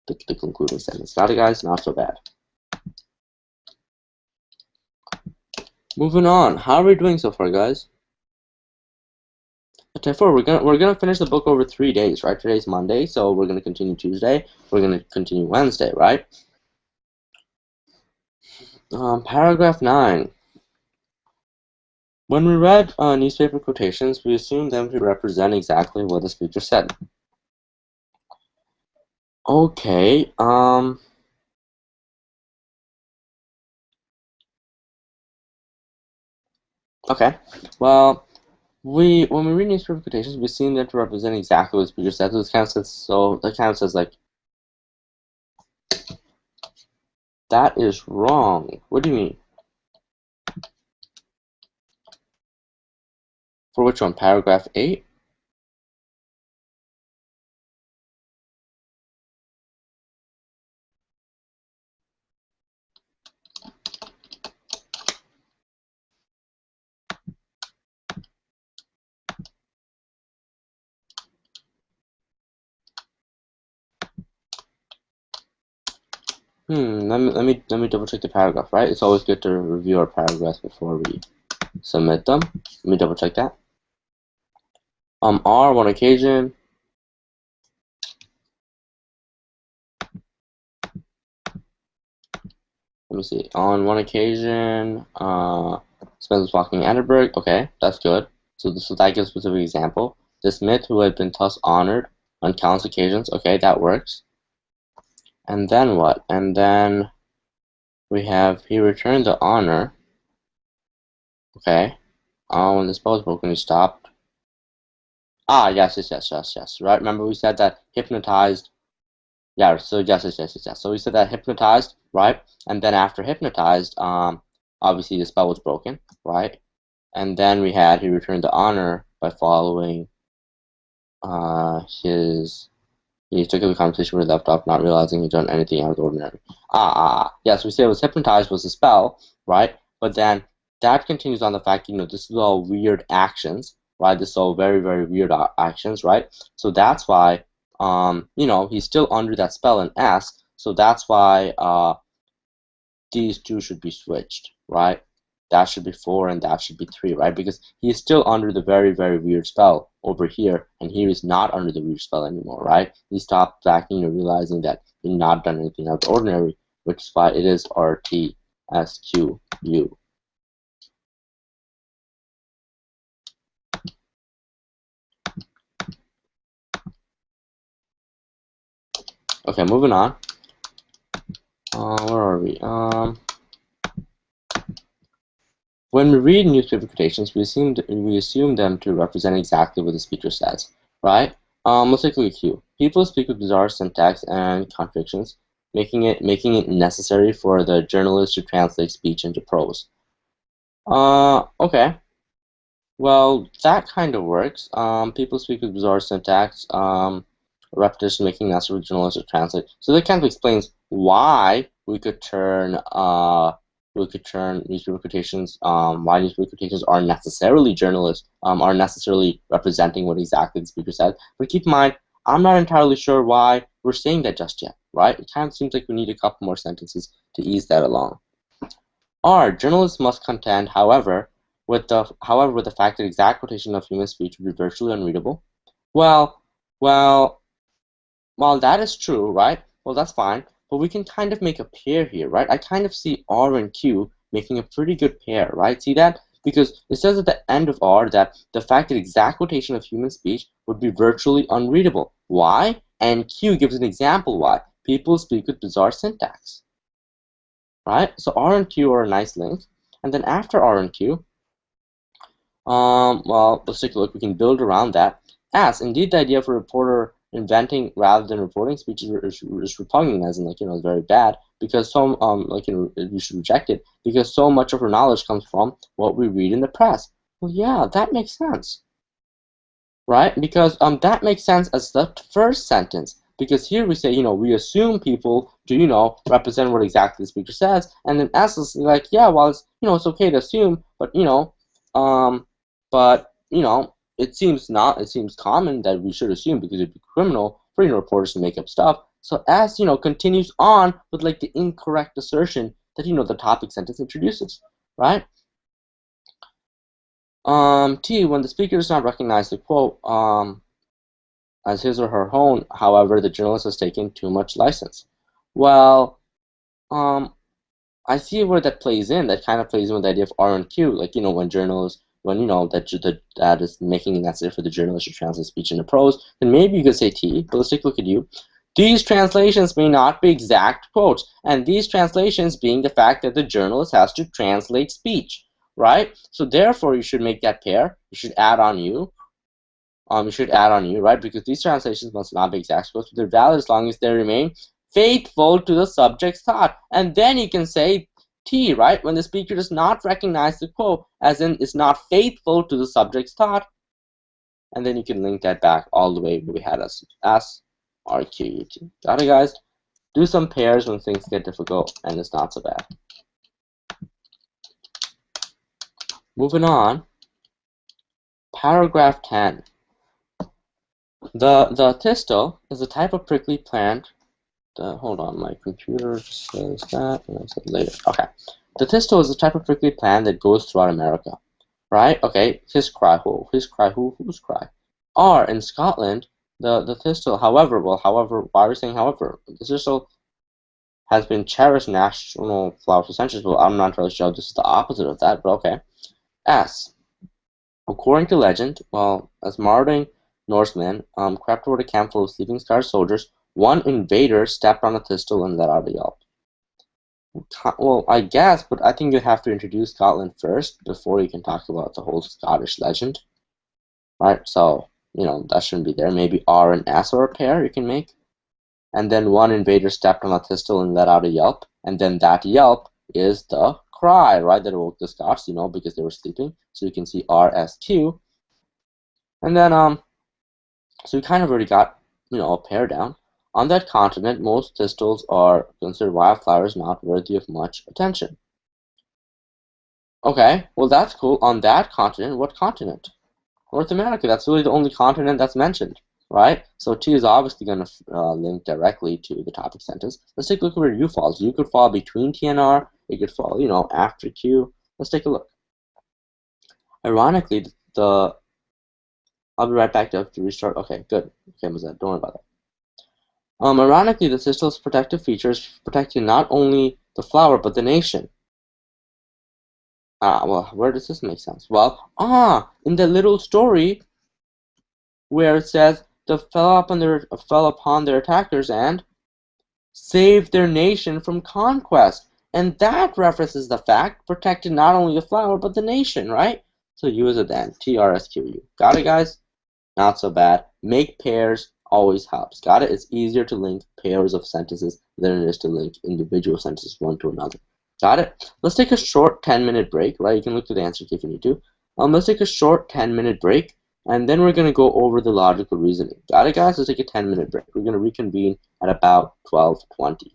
the concluding sentence. Got it, guys? Not so bad. Moving on. How are we doing so far, guys? Therefore, we're gonna finish the book over 3 days, right? Today's Monday, so we're gonna continue Tuesday. We're gonna continue Wednesday, right? Paragraph 9. When we read newspaper quotations, we assumed them to represent exactly what the speaker said. Okay. Okay. Well, when we read newspaper quotations, we assume them to represent exactly what the speaker said. So this kind of says that kind of says like that is wrong. What do you mean? For which one? Paragraph 8? Let me double check the paragraph, right? It's always good to review our paragraphs before we submit them. Let me double check that. R, one occasion. Let me see. On one occasion, Smith was walking Edinburgh. Okay, that's good. So that gives a specific example. The Smith who had been thus honored on countless occasions. Okay, that works. And then what? And then we have he returned the honor. Okay. When the spell was broken, he stopped. Ah, yes. Right. Remember we said that hypnotized. Yeah. So yes. So we said that hypnotized, right? And then after hypnotized, obviously the spell was broken, right? And then we had he returned the honor by following he took up the conversation where he left off, not realizing he'd done anything out of the ordinary. Yes, we said it was hypnotized was a spell, right? But then that continues on the fact, this is all weird actions, right? This is all very, very weird actions, right? So that's why, he's still under that spell in S, so that's why these two should be switched, right? That should be 4 and that should be 3, right? Because he's still under the very, very weird spell over here, and here he's not under the weird spell anymore, right? He stopped back, realizing that he'd not done anything out of the ordinary, which is why it is RTSQU. Okay, moving on. Where are we? When we read newspaper quotations, we assume them to represent exactly what the speaker says, right? Let's take a look at Q. People speak with bizarre syntax and contradictions, making it necessary for the journalist to translate speech into prose. Okay. Well, that kind of works. People speak with bizarre syntax, repetition making necessary for journalists to translate. So that kind of explains why we could turn newspaper quotations, why newspaper quotations aren't necessarily journalists, aren't necessarily representing what exactly the speaker said. But keep in mind, I'm not entirely sure why we're saying that just yet, right? It kind of seems like we need a couple more sentences to ease that along. Or journalists must contend, however, with the fact that exact quotation of human speech would be virtually unreadable. Well, well, while that is true, right? Well, that's fine, but we can kind of make a pair here, right? I kind of see R and Q making a pretty good pair, right? See that? Because it says at the end of R that the fact that exact quotation of human speech would be virtually unreadable. Why? And Q gives an example why. People speak with bizarre syntax, right? So R and Q are a nice link. And then after R and Q, well, let's take a look. We can build around that. As indeed, the idea of a reporter inventing rather than reporting speech is repugnant, as in, like, you know, very bad, because some like, you know, we should reject it because so much of our knowledge comes from what we read in the press. Well, yeah, that makes sense, right? Because that makes sense as the first sentence. Because here we say, you know, we assume people do, you know, represent what exactly the speaker says, and then S is like, yeah, well, it's, you know, it's okay to assume, but you know, but you know, it seems common that we should assume because it'd be criminal for, you know, reporters to make up stuff. So S, you know, continues on with like the incorrect assertion that, you know, the topic sentence introduces, right? T, when the speaker does not recognize the quote as his or her own, however, the journalist has taken too much license. Well, I see where that plays in. That kind of plays in with the idea of R and Q, like, you know, when journalists, when, you know, that is making it necessary for the journalist to translate speech into prose, then maybe you could say T. But let's take a look at you. These translations may not be exact quotes, and these translations being the fact that the journalist has to translate speech, right? So therefore, you should make that pair. You should add on you. Right? Because these translations must not be exact quotes, but they're valid as long as they remain faithful to the subject's thought. And then you can say T, right? When the speaker does not recognize the quote, as in is not faithful to the subject's thought. And then you can link that back all the way where we had us S, R, Q, U, T. Got it, guys? Do some pairs when things get difficult, and it's not so bad. Moving on. Paragraph 10. The thistle is a type of prickly plant. Hold on, my computer says that, and I said later. Okay. The thistle is a type of prickly plant that goes throughout America, right? Okay. His cry, who? His cry, who? Whose cry? Or in Scotland, the thistle, however, why are we saying however? The thistle has been cherished national flower for centuries. Well, I'm not really sure this is the opposite of that, but okay. S. According to legend, well, as marauding Norsemen crept toward a camp full of sleeping Scottish soldiers, one invader stepped on a thistle and let out a yelp. Well, I guess, but I think you have to introduce Scotland first before you can talk about the whole Scottish legend, right? So, you know, that shouldn't be there. Maybe R and S or a pair you can make. And then one invader stepped on a thistle and let out a yelp, and then that yelp is the cry, right, that awoke the Scots, you know, because they were sleeping. So you can see R, S, Q. And then, so we kind of already got, you know, a pair down. On that continent, most thistles are considered wildflowers not worthy of much attention. Okay, well, that's cool. On that continent, what continent? North America. That's really the only continent that's mentioned, right? So T is obviously going to link directly to the topic sentence. Let's take a look at where U falls. U could fall between T and R. It could fall, you know, after Q. Let's take a look. Ironically, I'll be right back to restart. Okay, good. Okay, don't worry about that. Ironically, the thistle's protective features protecting not only the flower but the nation. Well, where does this make sense? Well, in the little story where it says they fell upon their attackers and saved their nation from conquest. And that references the fact protected not only the flower but the nation, right? So use it then. TRSQU. Got it, guys? Not so bad. Make pairs always helps. Got it? It's easier to link pairs of sentences than it is to link individual sentences one to another. Got it? Let's take a short 10-minute break, right? You can look through the answer key if you need to. Let's take a short 10-minute break, and then we're going to go over the logical reasoning. Got it, guys? Let's take a 10-minute break. We're going to reconvene at about 12:20.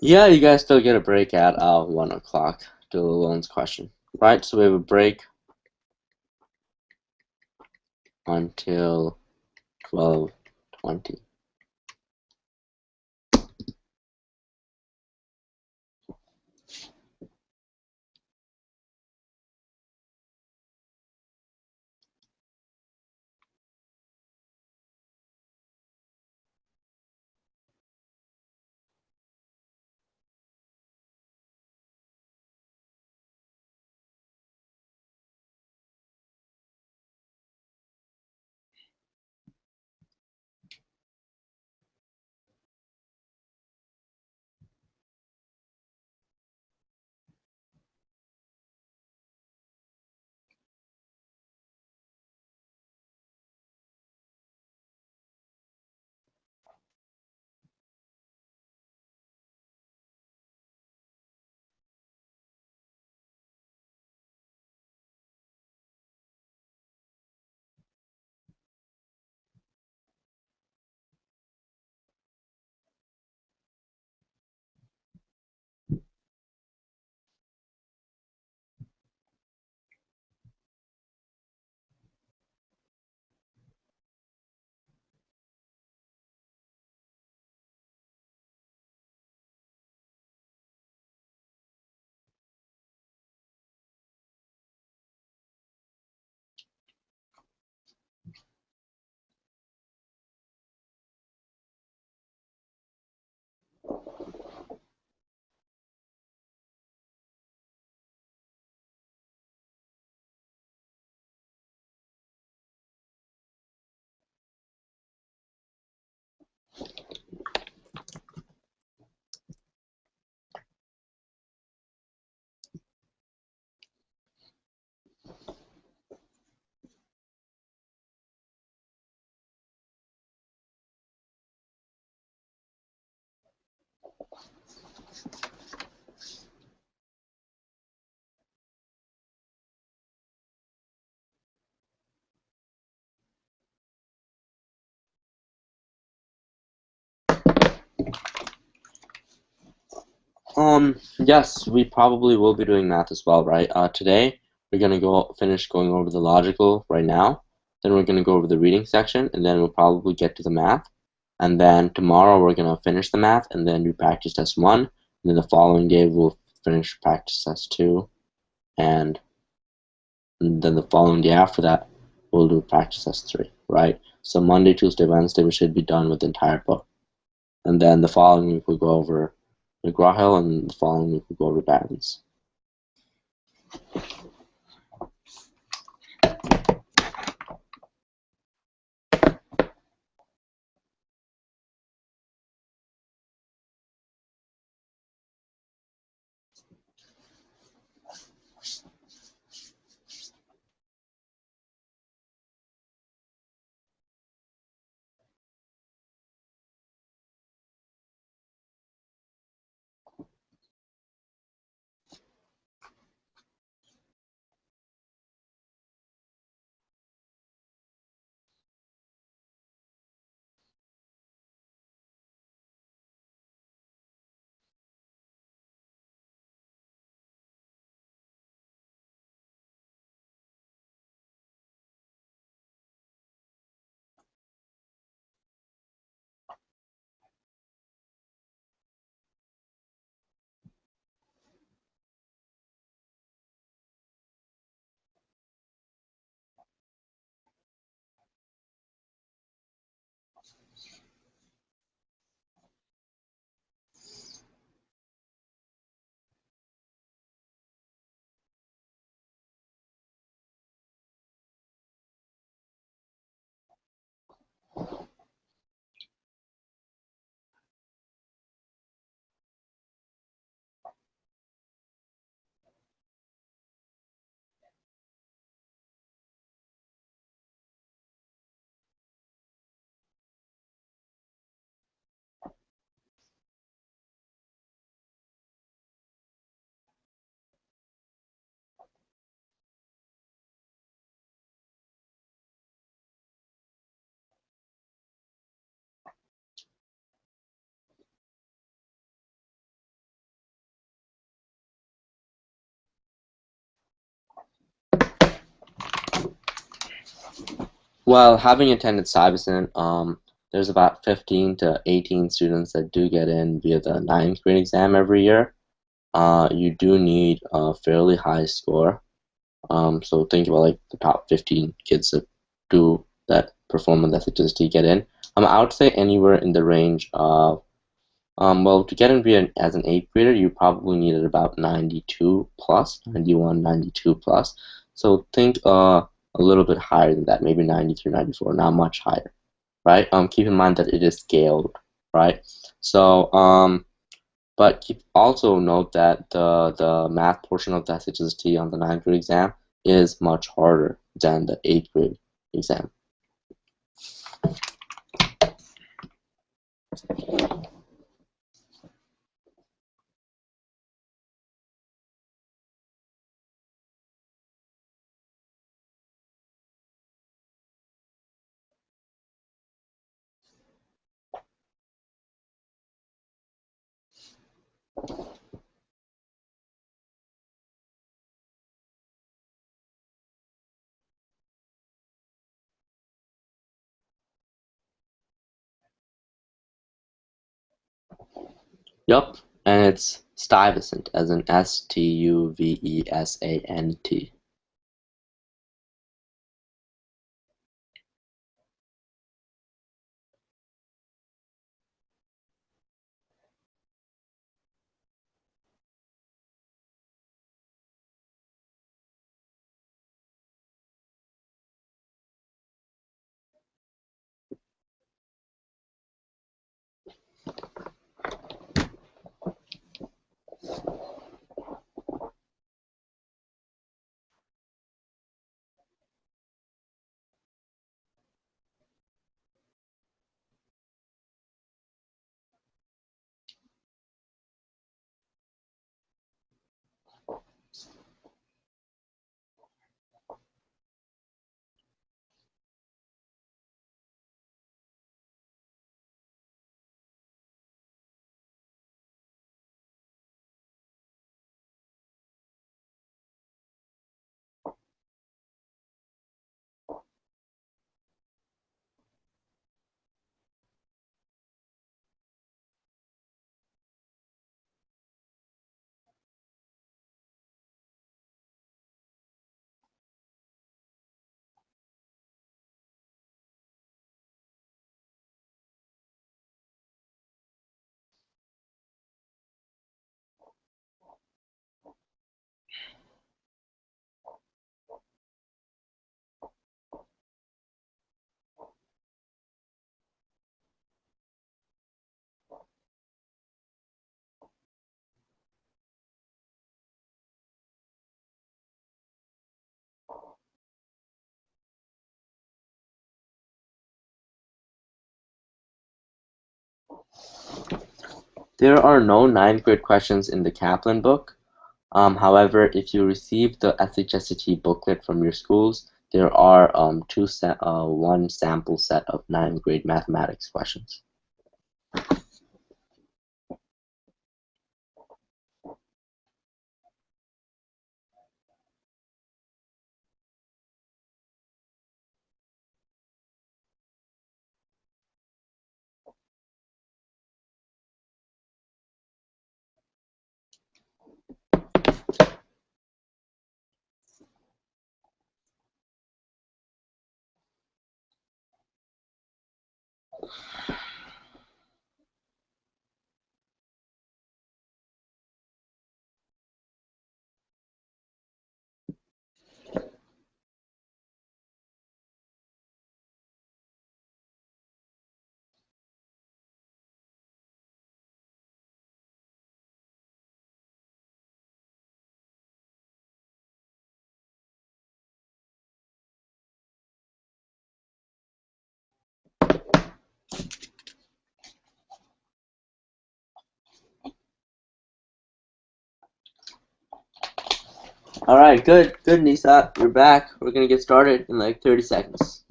Yeah, you guys still get a break at 1 o'clock to Lone's question. Right, so we have a break until 12:20. Yes, we probably will be doing math as well, right? Today we're gonna finish going over the logical right now. Then we're gonna go over the reading section, and then we'll probably get to the math. And then tomorrow we're gonna finish the math, and then do practice test 1. And then the following day we'll finish practice test 2, and then the following day after that we'll do practice test 3, right? So Monday, Tuesday, Wednesday, we should be done with the entire book. And then the following week we'll go over McGraw-Hill, and the following week we'll go over Barron's. Well, having attended Stuyvesant, there's about 15 to 18 students that do get in via the ninth grade exam every year. You do need a fairly high score. So think about like the top 15 kids that do that perform on that statistic get in. I would say anywhere in the range of well, to get in as an eighth grader, you probably needed about 92 plus, 91, 92 plus. So think a little bit higher than that, maybe 93, 94, not much higher, right? Keep in mind that it is scaled, right? So but also note that the math portion of that statistic on the ninth grade exam is much harder than the eighth grade exam. Yup, and it's Stuyvesant, as in Stuvesant. There are no 9th grade questions in the Kaplan book. However, if you receive the SHSCT booklet from your schools, there are one sample set of 9th grade mathematics questions. All right, good, Nisa. You're back. We're gonna get started in like 30 seconds.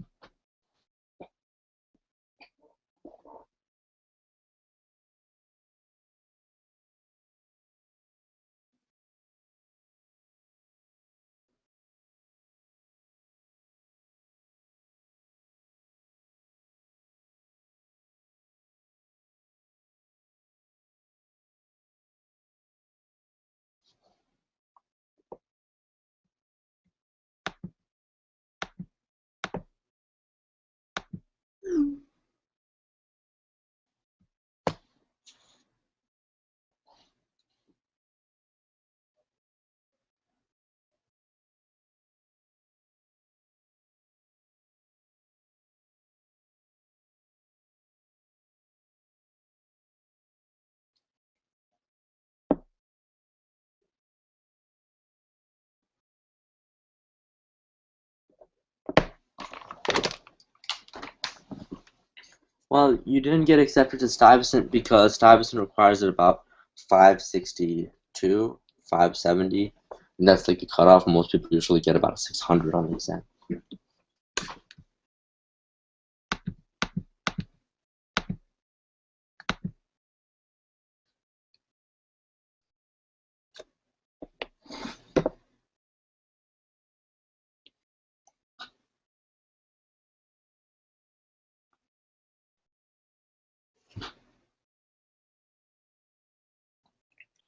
Well, you didn't get accepted to Stuyvesant because Stuyvesant requires it about 562, 570. And that's like the cutoff. Most people usually get about 600 on the exam.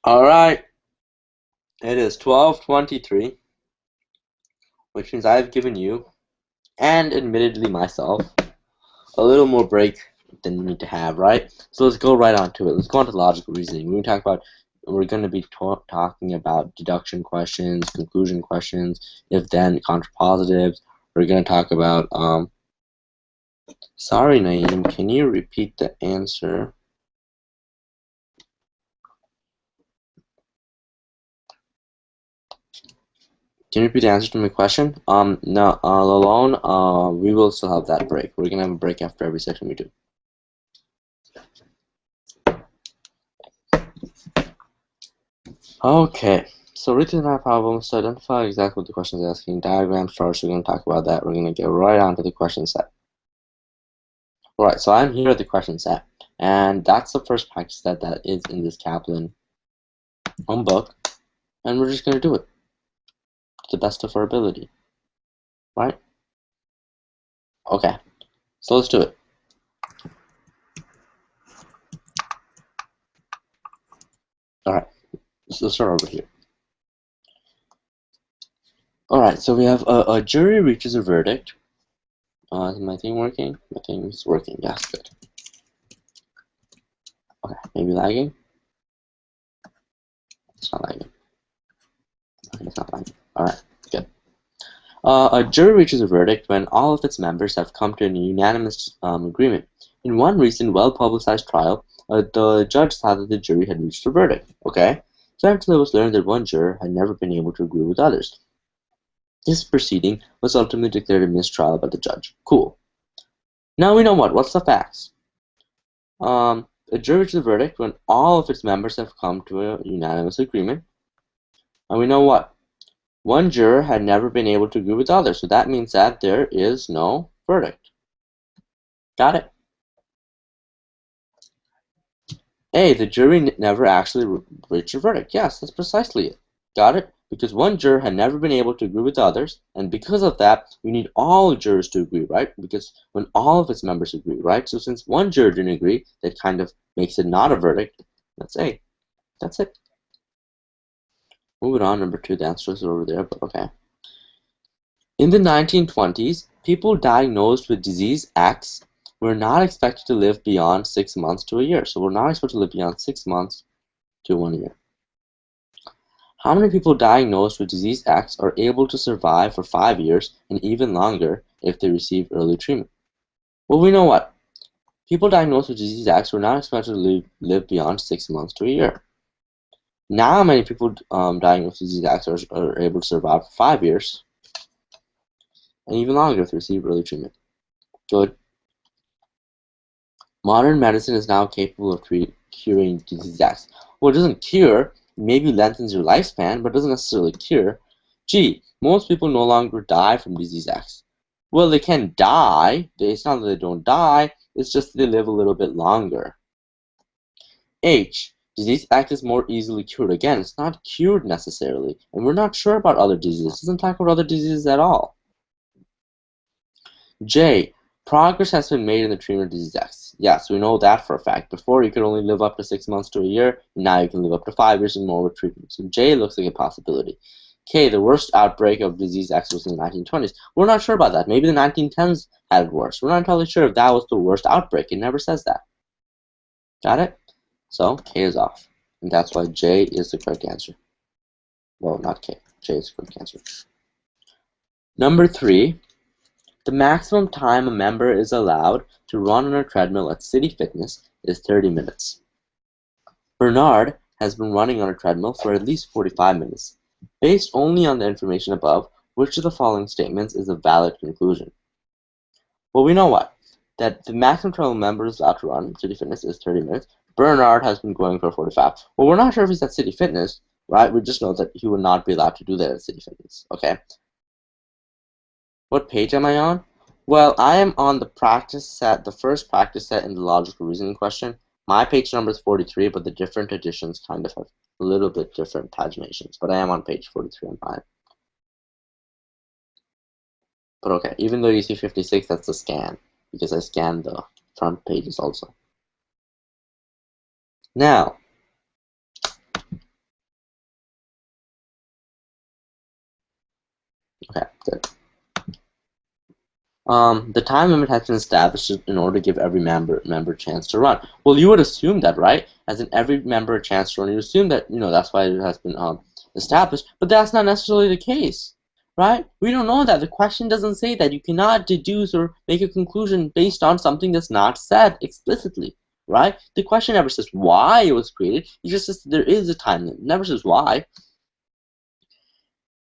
All right, it is 12:23, which means I've given you, and admittedly myself, a little more break than you need to have, right? So let's go right on to it. Let's go on to logical reasoning. We're going to be talking about deduction questions, conclusion questions, if-then, contrapositives. We're going to talk about, sorry, Naeem, can you repeat the answer? Can you repeat the answer to my question? No, alone, we will still have that break. We're going to have a break after every section we do. Okay, so written our problems to identify exactly what the question is asking. Diagram charts, we're going to talk about that. We're going to get right on to the question set. Alright, so I'm here at the question set, and that's the first practice set that is in this Kaplan book, and we're just going to do it to the best of our ability, right? Okay, so let's do it. Alright, let's start over here. Alright, so we have a jury reaches a verdict. Is my thing working? My thing's working, yes, good. Okay, maybe lagging? It's not lagging. Okay, it's not lagging. Alright, good. A jury reaches a verdict when all of its members have come to a unanimous agreement. In one recent, well-publicized trial, the judge thought that the jury had reached a verdict. Okay, so until it was learned that one juror had never been able to agree with others. This proceeding was ultimately declared a mistrial by the judge. Cool. Now we know what? What's the facts? A jury reaches a verdict when all of its members have come to a unanimous agreement. And we know what? One juror had never been able to agree with the other, so that means that there is no verdict. Got it? A, the jury never actually reached a verdict. Yes, that's precisely it. Got it? Because one juror had never been able to agree with the others, and because of that, we need all jurors to agree, right? Because when all of its members agree, right? So since one juror didn't agree, that kind of makes it not a verdict. That's A. That's it. Moving on, number 2, the answer is over there, but okay. In the 1920s, people diagnosed with disease X were not expected to live beyond 6 months to a year. So we're not expected to live beyond 6 months to 1 year. How many people diagnosed with disease X are able to survive for 5 years and even longer if they receive early treatment? Well, we know what? People diagnosed with disease X were not expected to live beyond 6 months to a year. Now many people diagnosed with disease X are able to survive for 5 years and even longer if they receive early treatment. Good. Modern medicine is now capable of curing disease X. Well, it doesn't cure, maybe lengthens your lifespan, but doesn't necessarily cure. Gee, most people no longer die from disease X. Well, they can die. It's not that they don't die, it's just that they live a little bit longer. H, disease X is more easily cured. Again, it's not cured necessarily, and we're not sure about other diseases. It doesn't talk about other diseases at all. J, progress has been made in the treatment of disease X. Yes, we know that for a fact. Before, you could only live up to 6 months to a year. Now you can live up to 5 years and more with treatment. So J looks like a possibility. K, the worst outbreak of disease X was in the 1920s. We're not sure about that. Maybe the 1910s had it worse. We're not entirely sure if that was the worst outbreak. It never says that. Got it? So K is off. And that's why J is the correct answer. Well, not K. J is the correct answer. Number 3. The maximum time a member is allowed to run on a treadmill at City Fitness is 30 minutes. Bernard has been running on a treadmill for at least 45 minutes. Based only on the information above, which of the following statements is a valid conclusion? Well, we know what? That the maximum treadmill member is allowed to run City Fitness is 30 minutes. Bernard has been going for 45. Well, we're not sure if he's at City Fitness, right? We just know that he would not be allowed to do that at City Fitness, okay? What page am I on? Well, I am on the practice set, the first practice set in the logical reasoning question. My page number is 43, but the different editions kind of have a little bit different paginations. But I am on page 43 on mine. But okay, even though you see 56, that's a scan, because I scanned the front pages also. Now, okay, good. The time limit has been established in order to give every member a chance to run. Well, you would assume that, right? As in every member a chance to run. You assume that, that's why it has been established. But that's not necessarily the case, right? We don't know that. The question doesn't say that. You cannot deduce or make a conclusion based on something that's not said explicitly, right? The question never says why it was created. It just says there is a time limit. It never says why.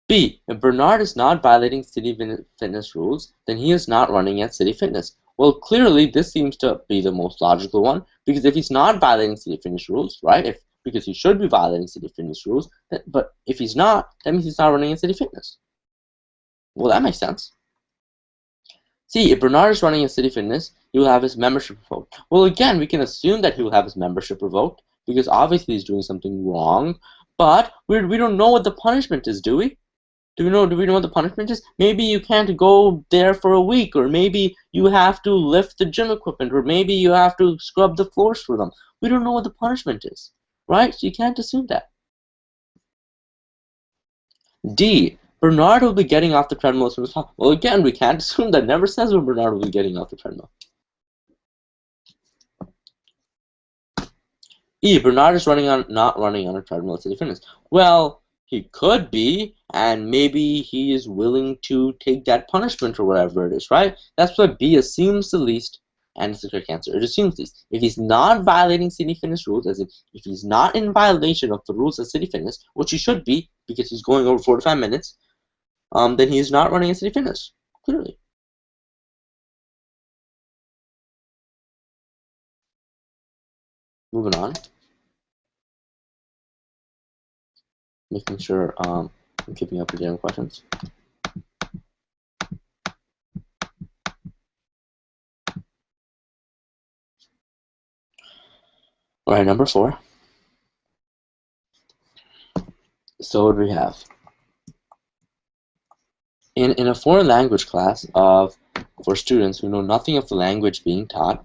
B. If Bernard is not violating City Fitness rules, then he is not running at City Fitness. Well, clearly, this seems to be the most logical one, because if he's not violating City Fitness rules, right, because he should be violating City Fitness rules, but if he's not, that means he's not running at City Fitness. Well, that makes sense. C. If Bernard is running at City Fitness, he will have his membership revoked. Well, again, we can assume that he will have his membership revoked, because obviously he's doing something wrong, but we don't know what the punishment is, do we? Do we know what the punishment is? Maybe you can't go there for a week, or maybe you have to lift the gym equipment, or maybe you have to scrub the floors for them. We don't know what the punishment is, right? So you can't assume that. D. Bernard will be getting off the treadmill as soon as possible. Well, again, we can't assume that. It never says when Bernard will be getting off the treadmill. E. Bernard is not running on a treadmill at City Fitness. Well, he could be, and maybe he is willing to take that punishment or whatever it is, right? That's why B assumes the least, and it's the correct answer. It assumes least. If he's not violating City Fitness rules, as in if he's not in violation of the rules of City Fitness, which he should be because he's going over 45 minutes, then he's not running at City Fitness, clearly. moving on. Making sure I'm keeping up with your questions. All right, number 4. So what do we have? In a foreign language class for students who know nothing of the language being taught,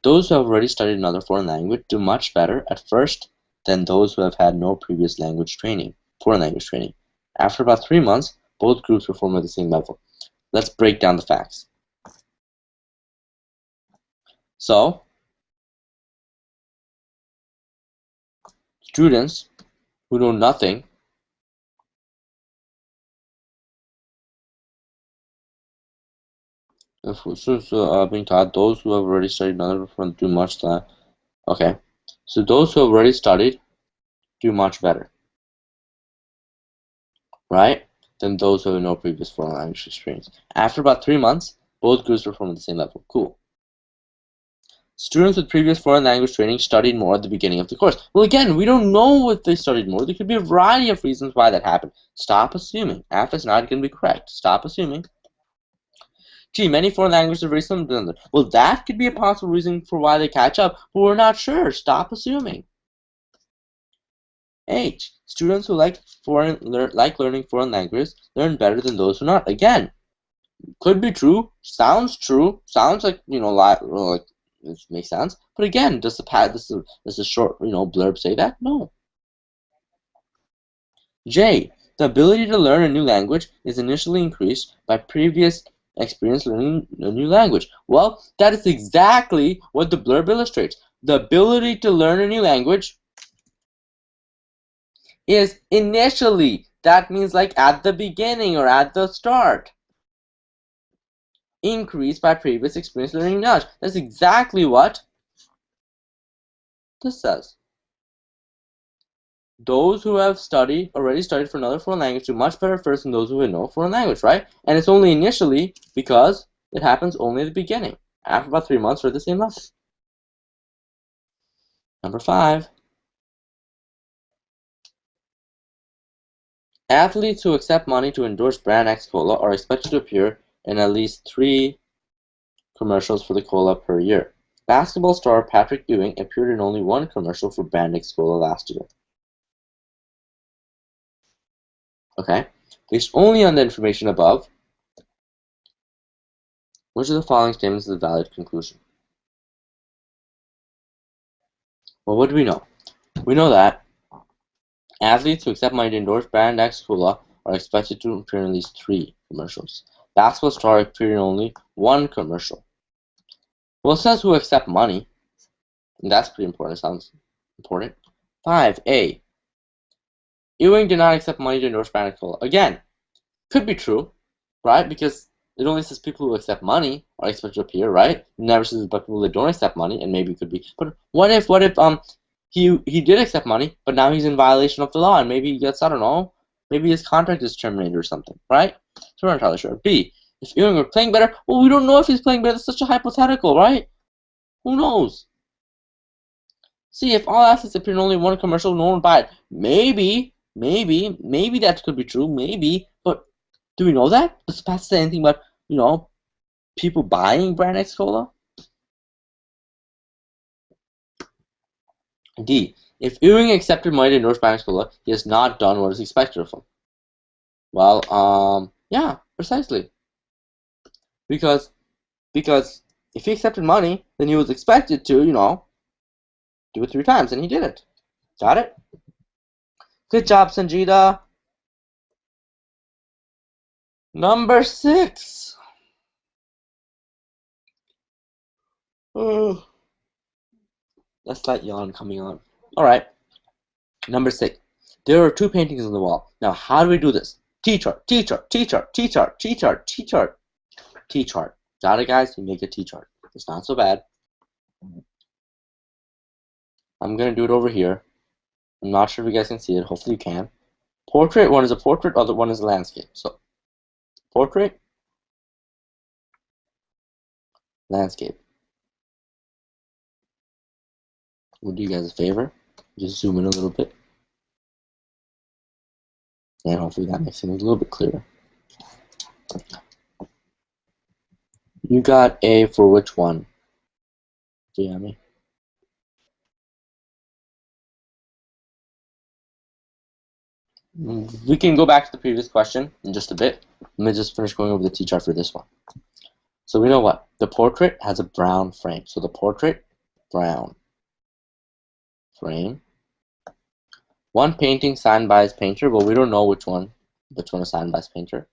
those who have already studied another foreign language do much better at first than those who have had no previous foreign language training. After about 3 months, both groups perform at the same level. Let's break down the facts. So, students who know nothing being taught, those who have already studied another foreign do much that. Okay, so those who have already studied do much better, right, than those who have no previous foreign language experience. After about 3 months, both groups perform at the same level. Cool. Students with previous foreign language training studied more at the beginning of the course. Well, again, we don't know if they studied more. There could be a variety of reasons why that happened. Stop assuming. F is not going to be correct. Stop assuming. Gee, many foreign languages are very similar to another. Well, that could be a possible reason for why they catch up, but we're not sure. Stop assuming. H. Students who like learning foreign languages learn better than those who not. Again, could be true. Sounds true. Sounds like like this makes sense. But again, does the short blurb say that? No. J. The ability to learn a new language is initially increased by previous experience learning a new language. Well, that is exactly what the blurb illustrates. The ability to learn a new language is initially. That means like at the beginning or at the start. Increased by previous experience learning knowledge. That's exactly what this says. Those who have already studied for another foreign language do much better first than those who have no foreign language, right? And it's only initially because it happens only at the beginning. After about 3 months, we're at the same level. Number 5. Athletes who accept money to endorse brand X Cola are expected to appear in at least 3 commercials for the cola per year. Basketball star Patrick Ewing appeared in only 1 commercial for brand X Cola last year. Okay, based only on the information above, which of the following statements is a valid conclusion? Well, what do we know? We know that athletes who accept money to endorse brand X Cola are expected to appear in at least 3 commercials. Basketball star appeared in only 1 commercial. Well, it says who accept money, and that's pretty important. It sounds important. 5A. Ewing did not accept money to endorse brand X Cola. Again, could be true, right? Because it only says people who accept money are expected to appear, right? It never says about people that don't accept money, and maybe it could be. But what if he did accept money, but now he's in violation of the law, and maybe he gets, I don't know, maybe his contract is terminated or something, right? So we're not entirely sure. B. If Ewing were playing better, well, we don't know if he's playing better. It's such a hypothetical, right? Who knows? See, if all athletes appear in only 1 commercial, no one would buy it. Maybe that could be true. Maybe, but do we know that? Does Pat say anything about people buying brand X Cola? D. If Ewing accepted money to endorse brand X Cola, he has not done what is expected of him. Well, yeah, precisely. Because if he accepted money, then he was expected to, do it 3 times, and he did it. Got it? Good job, Sanjita. Number 6. Oh, that slight yawn coming on. All right. Number 6. There are 2 paintings on the wall. Now, how do we do this? T-chart, T-chart, T-chart, T-chart, T-chart, T-chart, T-chart. Got it, guys? You make a T-chart. It's not so bad. I'm going to do it over here. I'm not sure if you guys can see it. Hopefully you can. Portrait, one is a portrait, other one is a landscape. So, portrait, landscape. We'll do you guys a favor. Just zoom in a little bit. And hopefully that makes things a little bit clearer. You got A for which one, Jamie? We can go back to the previous question in just a bit. Let me just finish going over the T-chart for this one. So we know what? The portrait has a brown frame. So the portrait, brown frame. One painting signed by his painter. Well, we don't know which one is signed by his painter.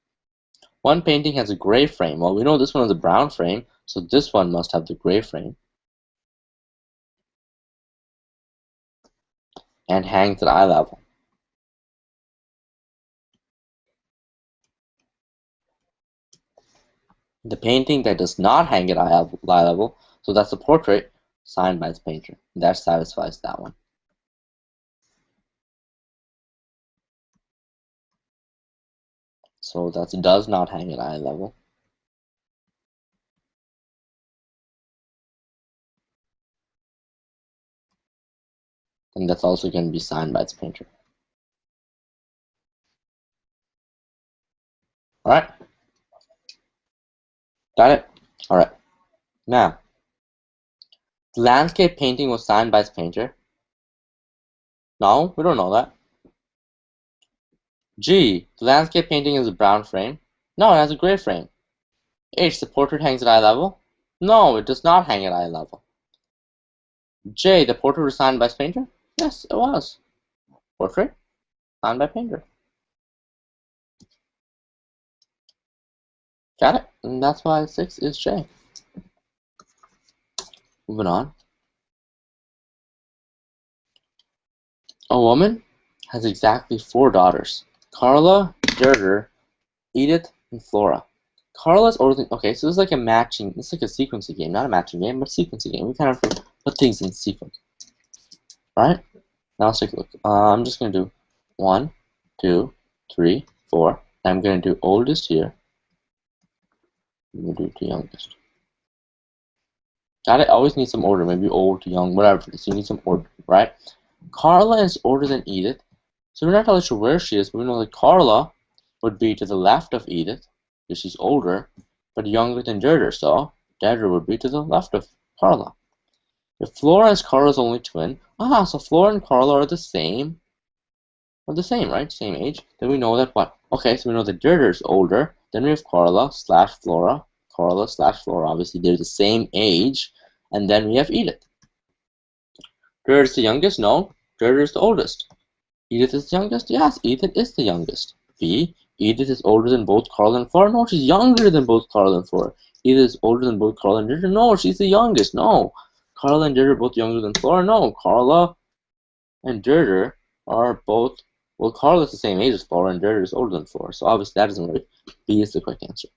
One painting has a gray frame. Well, we know this one has a brown frame, so this one must have the gray frame. And hangs at eye level. The painting that does not hang at eye level, so that's the portrait signed by its painter. That satisfies that one. So that does not hang at eye level. And that's also going to be signed by its painter. Alright? Got it? Alright. Now, the landscape painting was signed by its painter. No, we don't know that. G, the landscape painting is a brown frame. No, it has a gray frame. H, the portrait hangs at eye level. No, it does not hang at eye level. J, the portrait was signed by its painter. Yes, it was. Portrait signed by painter. Got it? And that's why 6 is J. Moving on. A woman has exactly 4 daughters. Carla, Gerda, Edith, and Flora. Carla's older than... Okay, so this is like a matching... It's like a sequencing game. Not a matching game, but a sequencing game. We kind of put things in sequence. Alright? Now let's take a look. I'm just going to do 1, 2, 3, 4. I'm going to do oldest here. I'm going to do the youngest. Got it? Always need some order. Maybe old to young, whatever it is. You need some order, right? Carla is older than Edith. So we're not entirely sure where she is, but we know that Carla would be to the left of Edith, because she's older, but younger than Gerda, so Gerda would be to the left of Carla. If Flora is Carla's only twin, so Flora and Carla are the same, right? Same age. Then we know that what? Okay, so we know that Gerda is older. Then we have Carla slash Flora. Carla slash Flora, obviously they're the same age. And then we have Edith. Gerda is the youngest? No. Gerda is the oldest. Edith is the youngest? Yes, Edith is the youngest. B. Edith is older than both Carla and Flora? No, she's younger than both Carla and Flora. Edith is older than both Carla and Gerda? No, she's the youngest. No. Carla and Gerda are both younger than Flora? No. Carla and Gerda are both... Well, Carla's the same age as Flora and Gerda is older than Flora. So obviously that isn't right. B is the correct answer.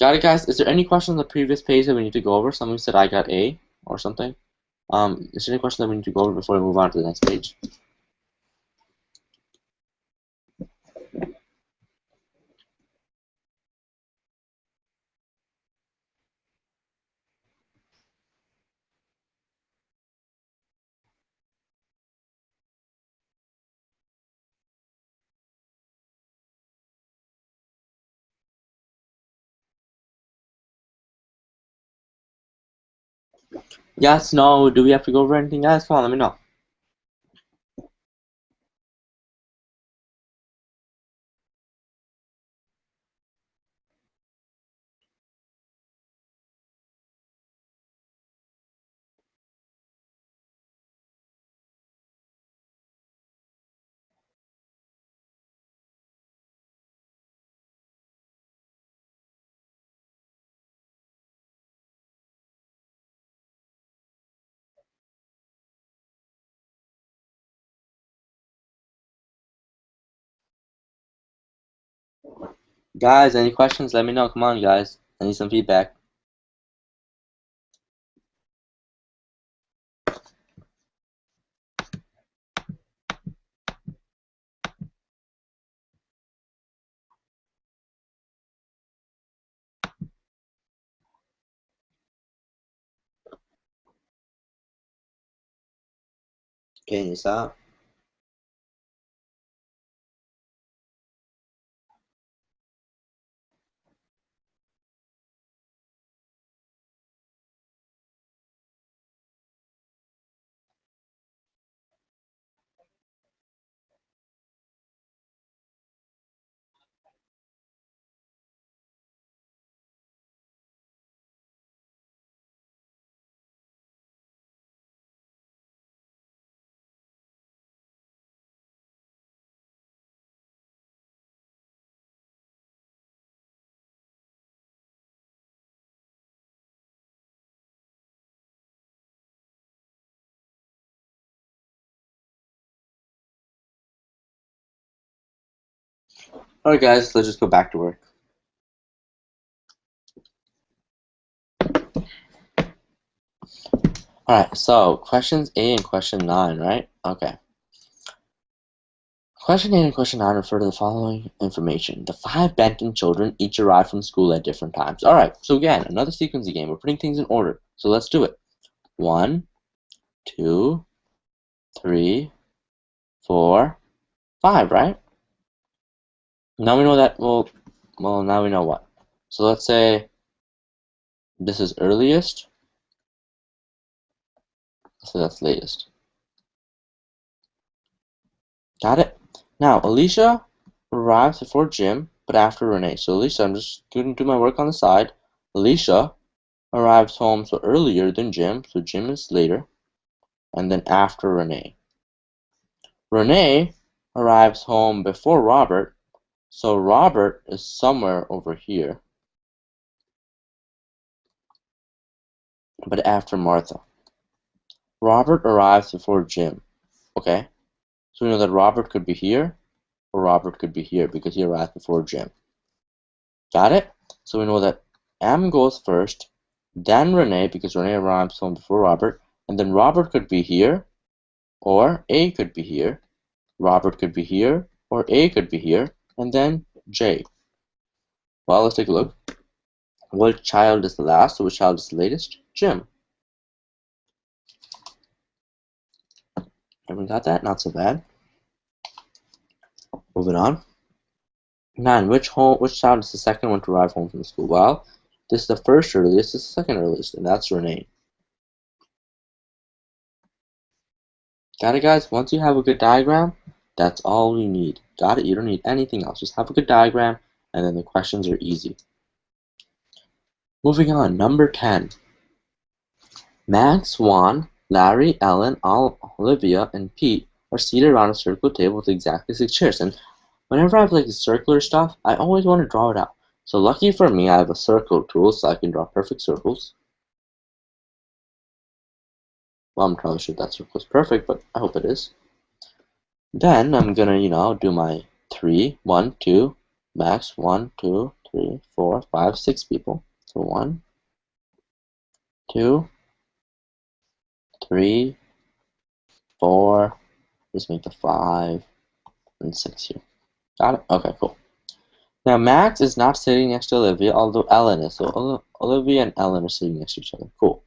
Got it, guys? Is there any questions on the previous page that we need to go over? Someone said I got A or something. Is there any questions that we need to go over before we move on to the next page? Yes, no, do we have to go over anything, guys? Come on, let me know. Guys, any questions? Let me know. Come on, guys. I need some feedback. Can you stop? Alright guys, let's just go back to work. Alright, so questions 8 and question 9, right? Okay. Question 8 and question 9 refer to the following information. The 5 Benton children each arrived from school at different times. Alright, so again, another sequencing game. We're putting things in order. So let's do it. 1, 2, 3, 4, 5, right? Now we know that, well, now we know what. So let's say this is earliest. So that's latest. Got it? Now, Alicia arrives before Jim, but after Renee. So Alicia, I'm just going to do my work on the side. Alicia arrives home so earlier than Jim, so Jim is later, and then after Renee. Renee arrives home before Robert, so Robert is somewhere over here, but after Martha. Robert arrives before Jim. Okay, so we know that Robert could be here, or Robert could be here because he arrived before Jim. Got it? So we know that M goes first, then Renee, because Renee arrives home before Robert, and then Robert could be here, or A could be here, Robert could be here, or A could be here, and then J. Well, let's take a look. Which child is the last, or which child is the latest? Jim. Everyone got that? Not so bad. Moving on. 9. Which child is the second one to arrive home from school? Well, this is the first earliest, this is the second earliest, and that's Renee. Got it, guys? Once you have a good diagram, that's all you need. Got it? You don't need anything else. Just have a good diagram, and then the questions are easy. Moving on, number 10. Max, Juan, Larry, Ellen, Olivia, and Pete are seated around a circle table with exactly 6 chairs. And whenever I have like circular stuff, I always want to draw it out. So lucky for me, I have a circle tool, so I can draw perfect circles. Well, I'm not really sure that circle is perfect, but I hope it is. Then I'm gonna, do my 3, 1, 2, max 1, 2, 3, 4, 5, 6 people. So 1, 2, 3, 4, just make the 5 and 6 here. Got it? Okay, cool. Now Max is not sitting next to Olivia, although Ellen is. So Olivia and Ellen are sitting next to each other. Cool.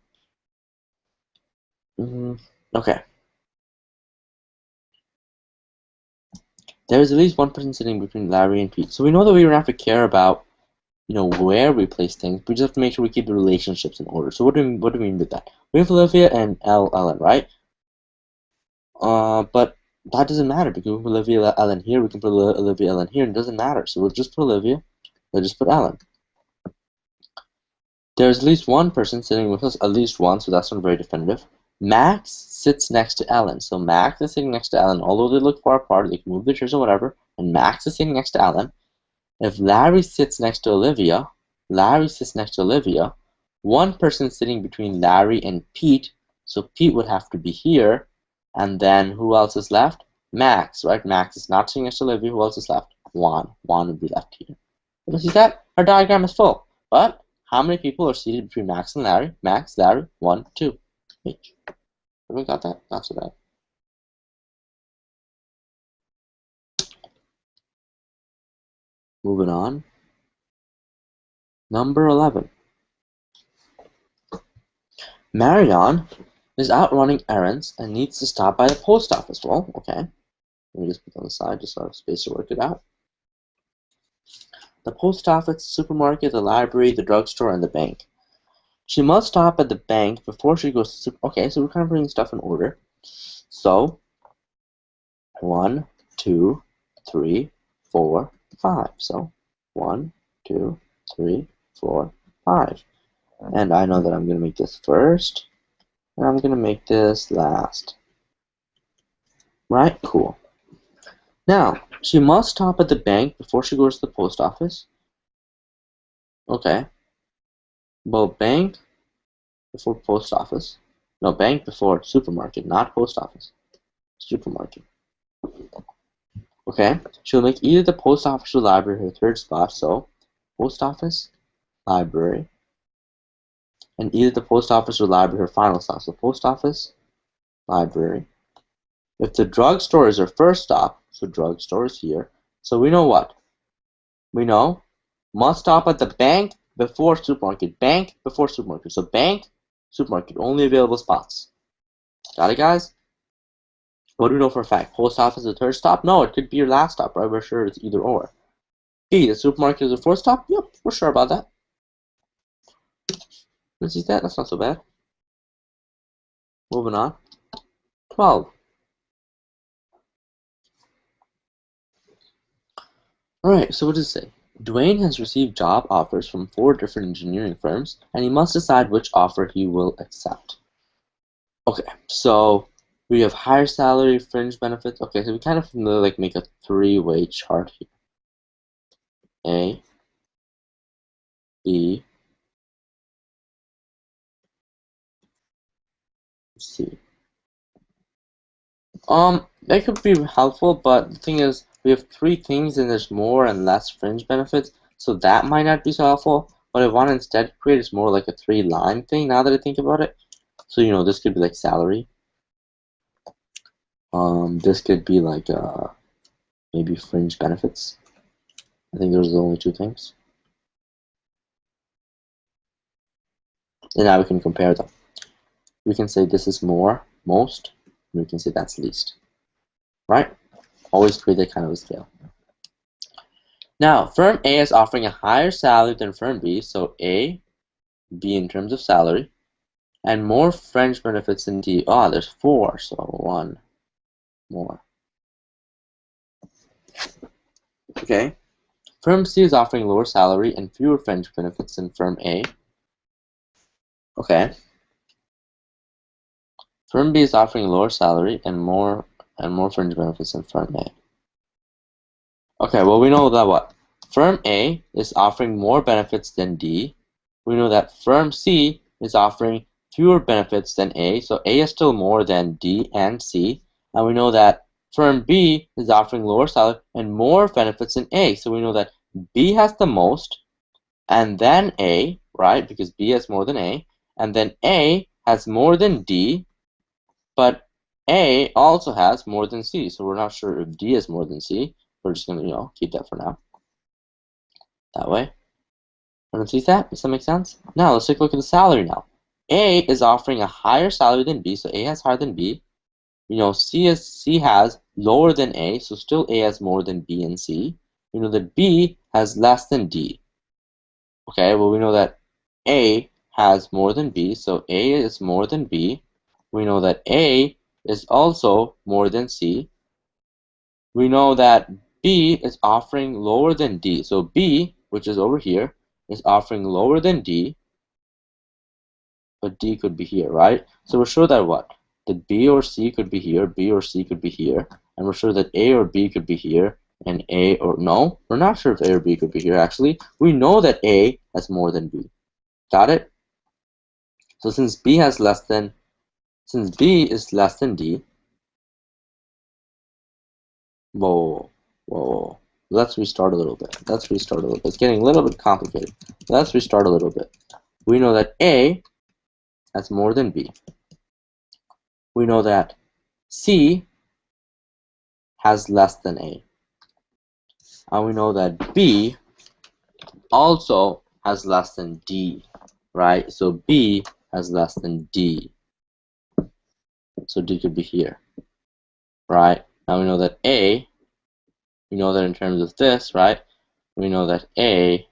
Okay. There is at least one person sitting between Larry and Pete. So we know that we don't have to care about where we place things. We just have to make sure we keep the relationships in order. So what do we mean with that? We have Olivia and Ellen, right? But that doesn't matter because we put Olivia Ellen here. We can put Olivia Ellen here. It doesn't matter. So we'll just put Olivia. We'll just put Ellen. There's at least one person sitting with us, at least one. So that's not very definitive. Max sits next to Ellen. So Max is sitting next to Ellen. Although they look far apart, they can move their chairs or whatever. And Max is sitting next to Ellen. If Larry sits next to Olivia, one person sitting between Larry and Pete, so Pete would have to be here, and then who else is left? Max, right? Max is not sitting next to Olivia. Who else is left? Juan. Juan would be left here. But see that? Our diagram is full. But how many people are seated between Max and Larry? Max, Larry, 1, 2 each. Everyone got that? Not so bad. Moving on. Number 11. Marion is out running errands and needs to stop by the post office. Well, okay. Let me just put it on the side just so I have space to work it out. The post office, the supermarket, the library, the drugstore, and the bank. She must stop at the bank before she goes to okay, so we're kind of putting stuff in order. So 1, 2, 3, 4, 5. So 1, 2, 3, 4, 5. And I know that I'm going to make this first, and I'm going to make this last. Right? Cool. Now, she must stop at the bank before she goes to the post office. Okay. Well, bank before post office. No, bank before supermarket, not post office. Supermarket. Okay. She'll make either the post office or library her third spot. So, post office, library, and either the post office or library her final stop. So, post office, library. If the drugstore is her first stop, so drugstore is here. So we know what? We know must stop at the bank before supermarket. Bank before supermarket. So bank, supermarket, only available spots. Got it, guys? What do we know for a fact? Post office is the third stop? No, it could be your last stop, right? We're sure it's either or. B, the supermarket is the fourth stop? Yep, we're sure about that. Let's see that. That's not so bad. Moving on. 12. Alright, so what does it say? Dwayne has received job offers from 4 different engineering firms, and he must decide which offer he will accept. Okay, so we have higher salary, fringe benefits. Okay, so we kind of like make a 3-way chart here. A, B, C. That could be helpful, but the thing is, we have 3 things and there's more and less fringe benefits, so that might not be so helpful. What I want to instead create is more like a 3-line thing now that I think about it. So, you know, this could be like salary. This could be like maybe fringe benefits. I think those are the only 2 things. And now we can compare them. We can say this is more, most, and we can say that's least. Right? Always create that kind of a scale. Now, firm A is offering a higher salary than firm B, so A, B in terms of salary, and more fringe benefits than D. Oh, there's 4, so 1 more. Okay. Firm C is offering lower salary and fewer fringe benefits than firm A. Okay. Firm B is offering lower salary and more fringe benefits than firm A. Okay, well we know that what? Firm A is offering more benefits than D. We know that firm C is offering fewer benefits than A, so A is still more than D and C. And we know that firm B is offering lower salary and more benefits than A, so we know that B has the most, and then A, right, because B has more than A, and then A has more than D, but A also has more than C, so we're not sure if D has more than C. We're just going to, keep that for now. That way. Everyone sees that? Does that make sense? Now, let's take a look at the salary now. A is offering a higher salary than B, so A has higher than B. C has lower than A, so still A has more than B and C. We know that B has less than D. Okay, well we know that A has more than B, so A is more than B. We know that A is also more than C. We know that B is offering lower than D. So B, which is over here, is offering lower than D, but D could be here, right? So we're sure that what? That B or C could be here, B or C could be here, and we're sure that A or B could be here, and A or no, we're not sure if A or B could be here actually. We know that A has more than B. Got it? So since B is less than D, whoa. Let's restart a little bit. It's getting a little bit complicated. Let's restart a little bit. We know that A has more than B. We know that C has less than A. And we know that B also has less than D, right? So B has less than D. So D could be here, right? Now we know that A, we know that in terms of this, right? We know that A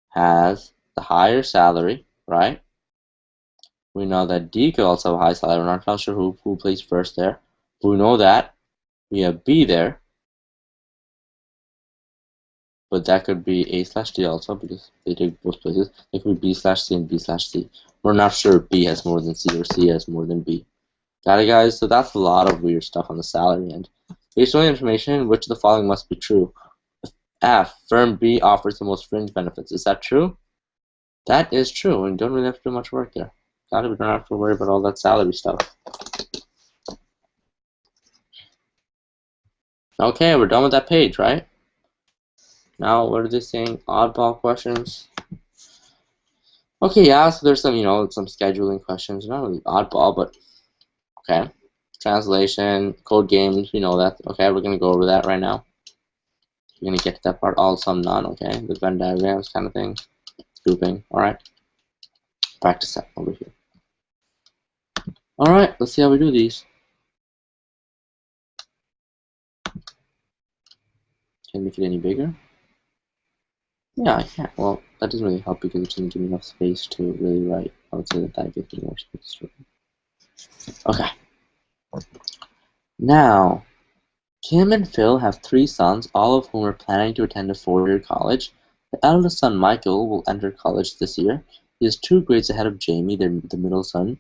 has the higher salary, right? We know that D could also have a high salary. We're not sure who placed first there. But we know that we have B there, but that could be A slash D also because they take both places. It could be B slash C and B slash C. We're not sure if B has more than C or C has more than B. Got it, guys? So that's a lot of weird stuff on the salary end. Based on the information, which of the following must be true? F, firm B offers the most fringe benefits. Is that true? That is true, and you don't really have to do much work there. Got it? We don't have to worry about all that salary stuff. Okay, we're done with that page, right? Now, what are they saying? Oddball questions. Okay, yeah, so there's some, some scheduling questions. Not really oddball, but okay. Translation, code games, we know that. Okay, we're going to go over that right now. We're going to get to that part. All, some, none, okay? The Venn diagrams kind of thing. Grouping, alright. Practice that over here. Alright, let's see how we do these. Can I make it any bigger? Yeah, I can't. Well, that doesn't really help because it doesn't give me enough space to really write. I would say that gives me more space to write. Okay. Now, Kim and Phil have 3 sons, all of whom are planning to attend a 4-year college. The eldest son, Michael, will enter college this year. He is 2 grades ahead of Jamie, the middle son,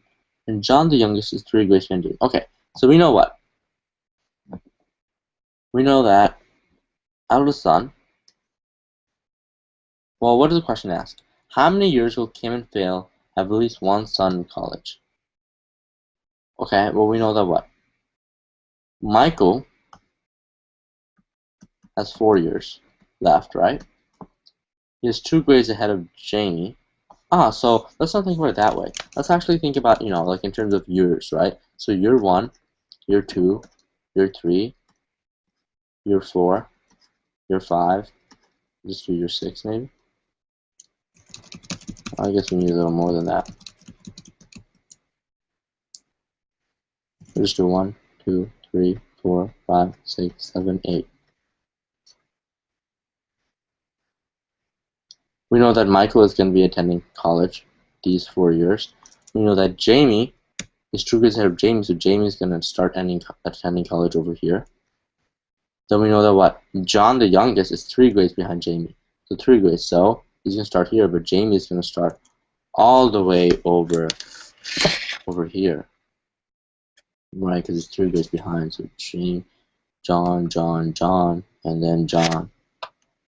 and John, the youngest, is 3 grades behind Jamie. Okay, so we know what? We know that eldest son. Well, what does the question ask? How many years will Kim and Phil have at least one son in college? Okay, well, we know that what? Michael has 4 years left, right? He is 2 grades ahead of Jamie. So let's not think about it that way. Let's actually think about, like in terms of years, right? So year 1, year 2, year 3, year 4, year 5, just do year 6 maybe. I guess we need a little more than that. We'll just do 1, 2, 3, 4, 5, 6, 7, 8. We know that Michael is going to be attending college these 4 years. We know that Jamie is 2 grades ahead of Jamie, so Jamie is going to start attending college over here. Then we know that what? John, the youngest, is 3 grades behind Jamie. So 3 grades. So he's going to start here, but Jamie is going to start all the way over here. Right, because it's 3 grades behind. So John, and then John.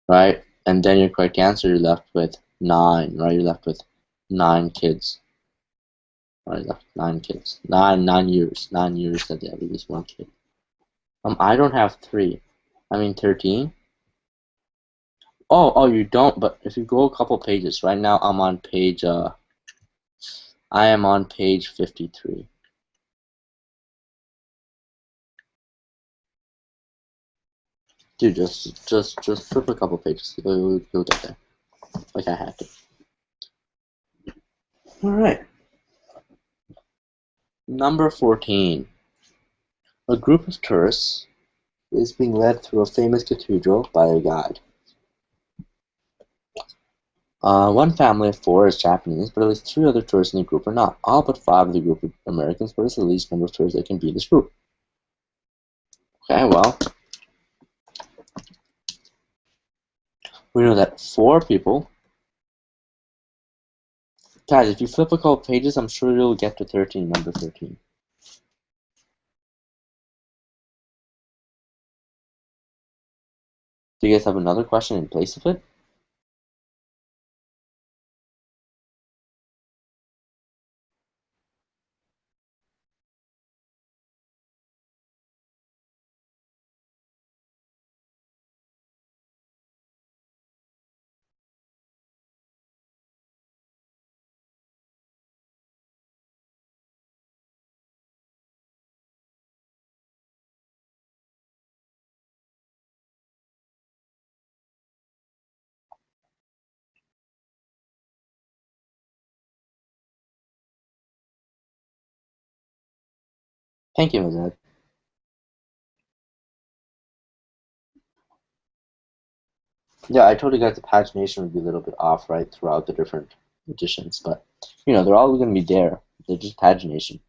Right? And then your correct answer, you're left with 9. Right? You're left with 9 kids. Right? Left with 9 kids. 9 years. 9 years that they have at least one kid. I don't have 3. I mean 13. Oh, you don't, but if you go a couple pages, right now I'm on page, I am on page 53. Dude, just flip a couple pages. You'll get there. Like I had to. Alright. Number 14. A group of tourists is being led through a famous cathedral by a guide. One family of 4 is Japanese, but at least 3 other tourists in the group are not. All but 5 of the group are Americans. What is the least number of tourists that can be in this group? Okay, well, we know that 4 people. Guys, if you flip a couple pages, I'm sure you'll get to 13, number 13. Do you guys have another question in place of it? Thank you, Mazad. Yeah, I told you guys the pagination would be a little bit off, right, throughout the different editions, but they're all going to be there. They're just pagination.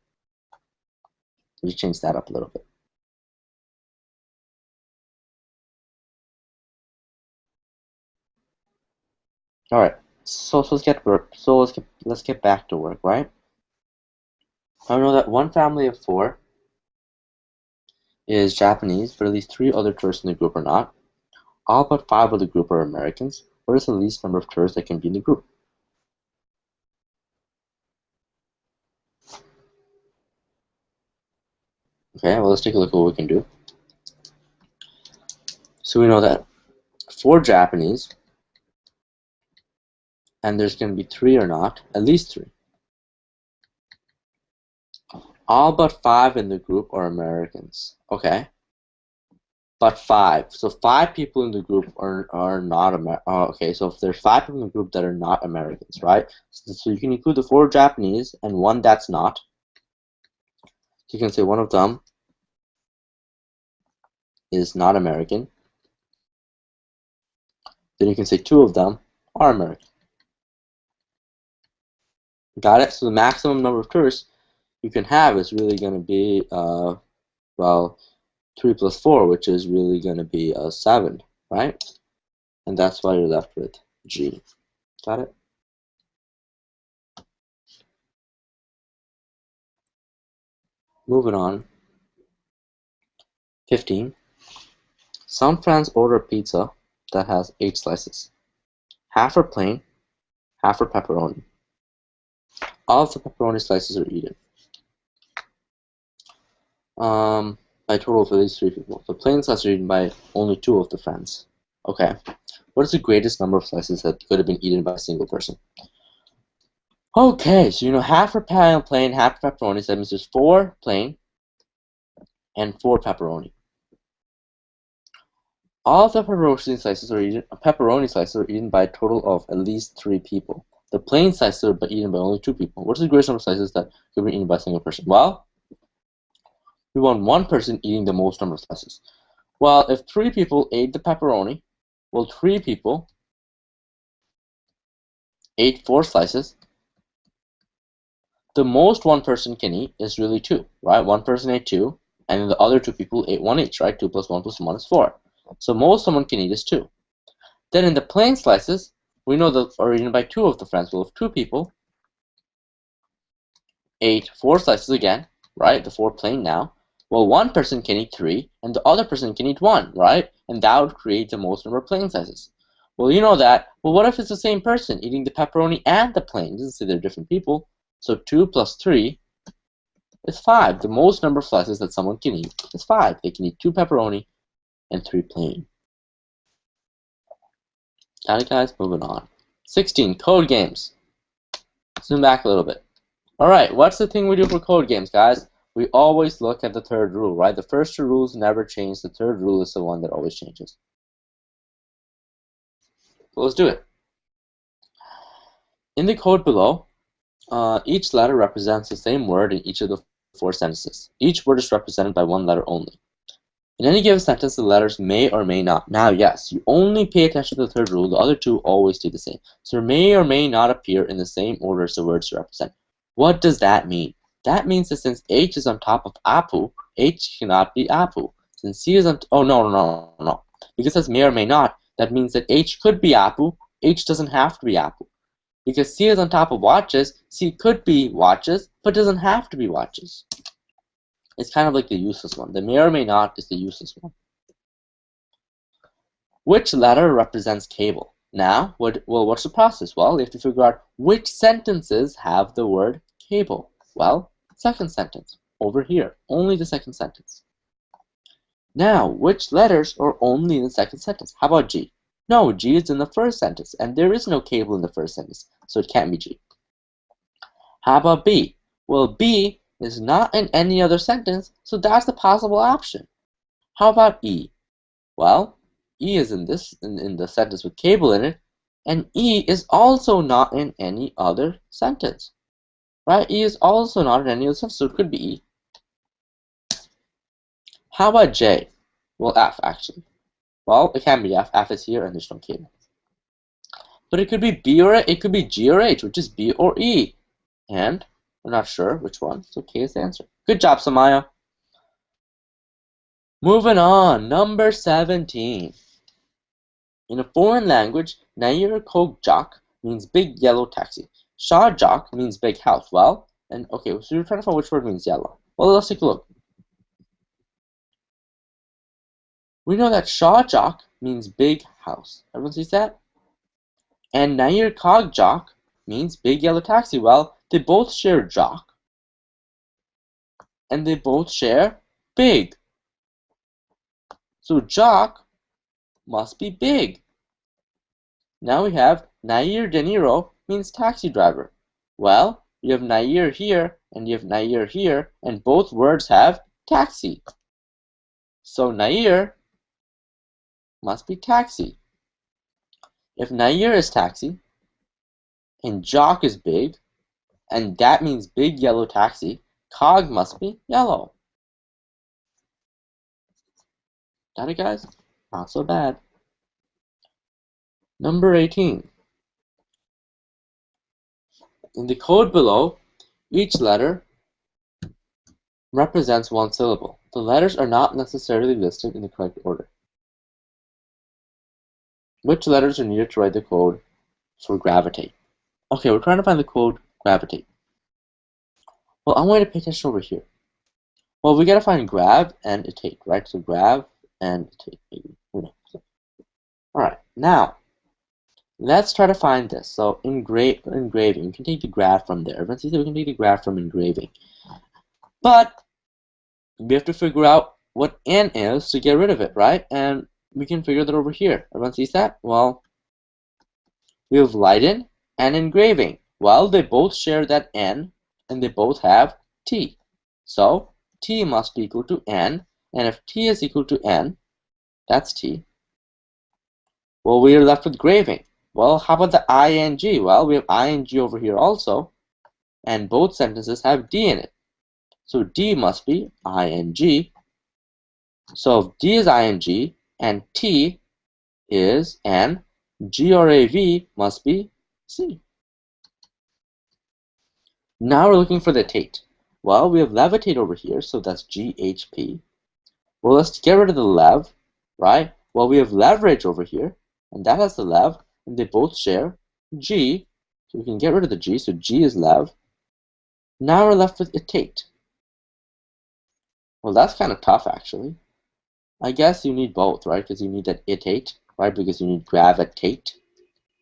We change that up a little bit. All right, so let's get work. So let's get back to work, right? I know that one family of 4 is Japanese, but at least 3 other tourists in the group are not. All but 5 of the group are Americans. What is the least number of tourists that can be in the group? Okay, well, let's take a look at what we can do. So we know that 4 Japanese, and there's going to be 3 or not, at least 3. All but 5 in the group are Americans. Okay. But 5. So 5 people in the group are not Americans. Okay, so if there's 5 people in the group that are not Americans, right? So you can include the 4 Japanese and 1 that's not. You can say one of them is not American. Then you can say 2 of them are American. Got it? So the maximum number of tourists you can have is really going to be, well, 3 plus 4, which is really going to be 7, right? And that's why you're left with G. Got it? Moving on. 15. Some friends order a pizza that has 8 slices. Half are plain, half are pepperoni. All of the pepperoni slices are eaten. By a total of at least 3 people. The plain slices are eaten by only 2 of the friends. Okay. What is the greatest number of slices that could have been eaten by a single person? Okay, so half are plain, half are pepperoni. So that means there's 4 plain and 4 pepperoni. All of the pepperoni slices are eaten by a total of at least 3 people. The plain slices are eaten by only 2 people. What is the greatest number of slices that could be eaten by a single person? Well, we want 1 person eating the most number of slices. Well, if 3 people ate the pepperoni, well, 3 people ate 4 slices. The most 1 person can eat is really 2, right? 1 person ate 2, and then the other 2 people ate 1 each, right? 2 plus 1 plus 1 is 4. So most someone can eat is 2. Then in the plain slices, we know that are eaten by 2 of the friends. Well, if 2 people ate 4 slices again, right? The 4 plain now. Well, 1 person can eat 3, and the other person can eat 1, right? And that would create the most number of plain slices. Well, you know that. Well, what if it's the same person eating the pepperoni and the plain? It doesn't say they're different people. So 2 plus 3 is 5. The most number of slices that someone can eat is 5. They can eat 2 pepperoni and 3 plain. Got it, guys? Moving on. 16. Code games. Zoom back a little bit. Alright, what's the thing we do for code games, guys? We always look at the 3rd rule, right? The first 2 rules never change. The 3rd rule is the one that always changes. So let's do it. In the code below, each letter represents the same word in each of the 4 sentences. Each word is represented by 1 letter only. In any given sentence, the letters may or may not. Now, yes, you only pay attention to the 3rd rule. The other 2 always stay the same. So may or may not appear in the same order as the words to represent. What does that mean? That means that since H is on top of Apu, H cannot be Apu. Since C is on... Oh, no. Because it says may or may not, that means that H could be Apu. H doesn't have to be Apu. Because C is on top of watches, C could be watches, but doesn't have to be watches. It's kind of like the useless one. The may or may not is the useless one. Which letter represents cable? Now, what's the process? Well, you have to figure out which sentences have the word cable. Well, 2nd sentence, over here, only the 2nd sentence. Now, which letters are only in the 2nd sentence? How about G? No, G is in the 1st sentence, and there is no cable in the 1st sentence, so it can't be G. How about B? Well, B is not in any other sentence, so that's the possible option. How about E? Well, E is in the sentence with cable in it, and E is also not in any other sentence. Right? E is also not in any other sentence, so it could be E. How about J? Well, F actually. Well, it can be F. F is here and there's no K. But it could be B or it could be G or H, which is B or E. And we're not sure which one, so K is the answer. Good job, Samaya. Moving on, number 17. In a foreign language, Nair Kojak means big yellow taxi. Shahjak means big house. Well, and okay, so you're trying to find which word means yellow. Well, let's take a look. We know that Shahjak means big house. Everyone sees that? And Nair Kojak means big yellow taxi. Well, they both share jock. And they both share big. So jock must be big. Now we have Nair De Niro means taxi driver. Well, you have Nair here and you have Nair here, and both words have taxi. So Nair must be taxi. If Nair is taxi and jock is big, and that means big yellow taxi, cog must be yellow. Got it, guys? Not so bad. Number 18. In the code below, each letter represents one syllable. The letters are not necessarily listed in the correct order. Which letters are needed to write the code for gravitate? Okay, we're trying to find the code gravitate. Well, I'm going to pay attention over here. Well, we gotta find grab and itate, right? So grab and itate, maybe. Alright, now let's try to find this. So engraving, you can take the graph from there. Everyone sees that we can take the graph from engraving. But we have to figure out what n is to get rid of it, right? And we can figure that over here. Everyone sees that? Well, we have lighten and engraving. Well, they both share that n, and they both have t. So t must be equal to n, and if t is equal to n, that's t. Well, we are left with graving. Well, how about the ing? Well, we have ing over here also, and both sentences have d in it. So d must be ing. So if d is ing and t is n, g or av must be c. Now we're looking for the tate. Well, we have levitate over here, so that's GHP. Well, let's get rid of the lev, right? Well, we have leverage over here, and that has the lev, and they both share G, so we can get rid of the G, so G is lev. Now we're left with itate. Well, that's kind of tough, actually. I guess you need both, right? Because you need that itate, right? Because you need gravitate,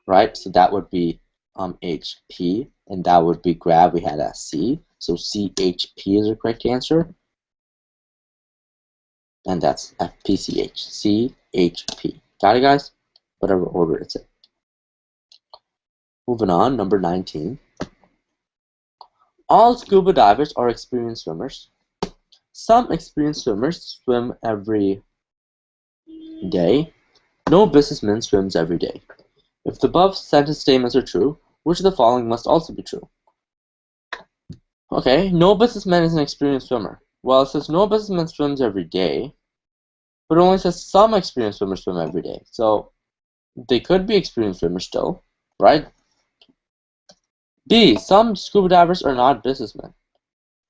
right? So that would be HP, and that would be grab. We had a C, so CHP is the correct answer, and that's FPCH. CHP. Got it, guys? Whatever order it's in. Moving on, number 19. All scuba divers are experienced swimmers. Some experienced swimmers swim every day. No businessman swims every day. If the above sentence statements are true, which of the following must also be true? Okay, no businessman is an experienced swimmer. Well, it says no businessman swims every day, but it only says some experienced swimmers swim every day. So they could be experienced swimmers still, right? B, some scuba divers are not businessmen.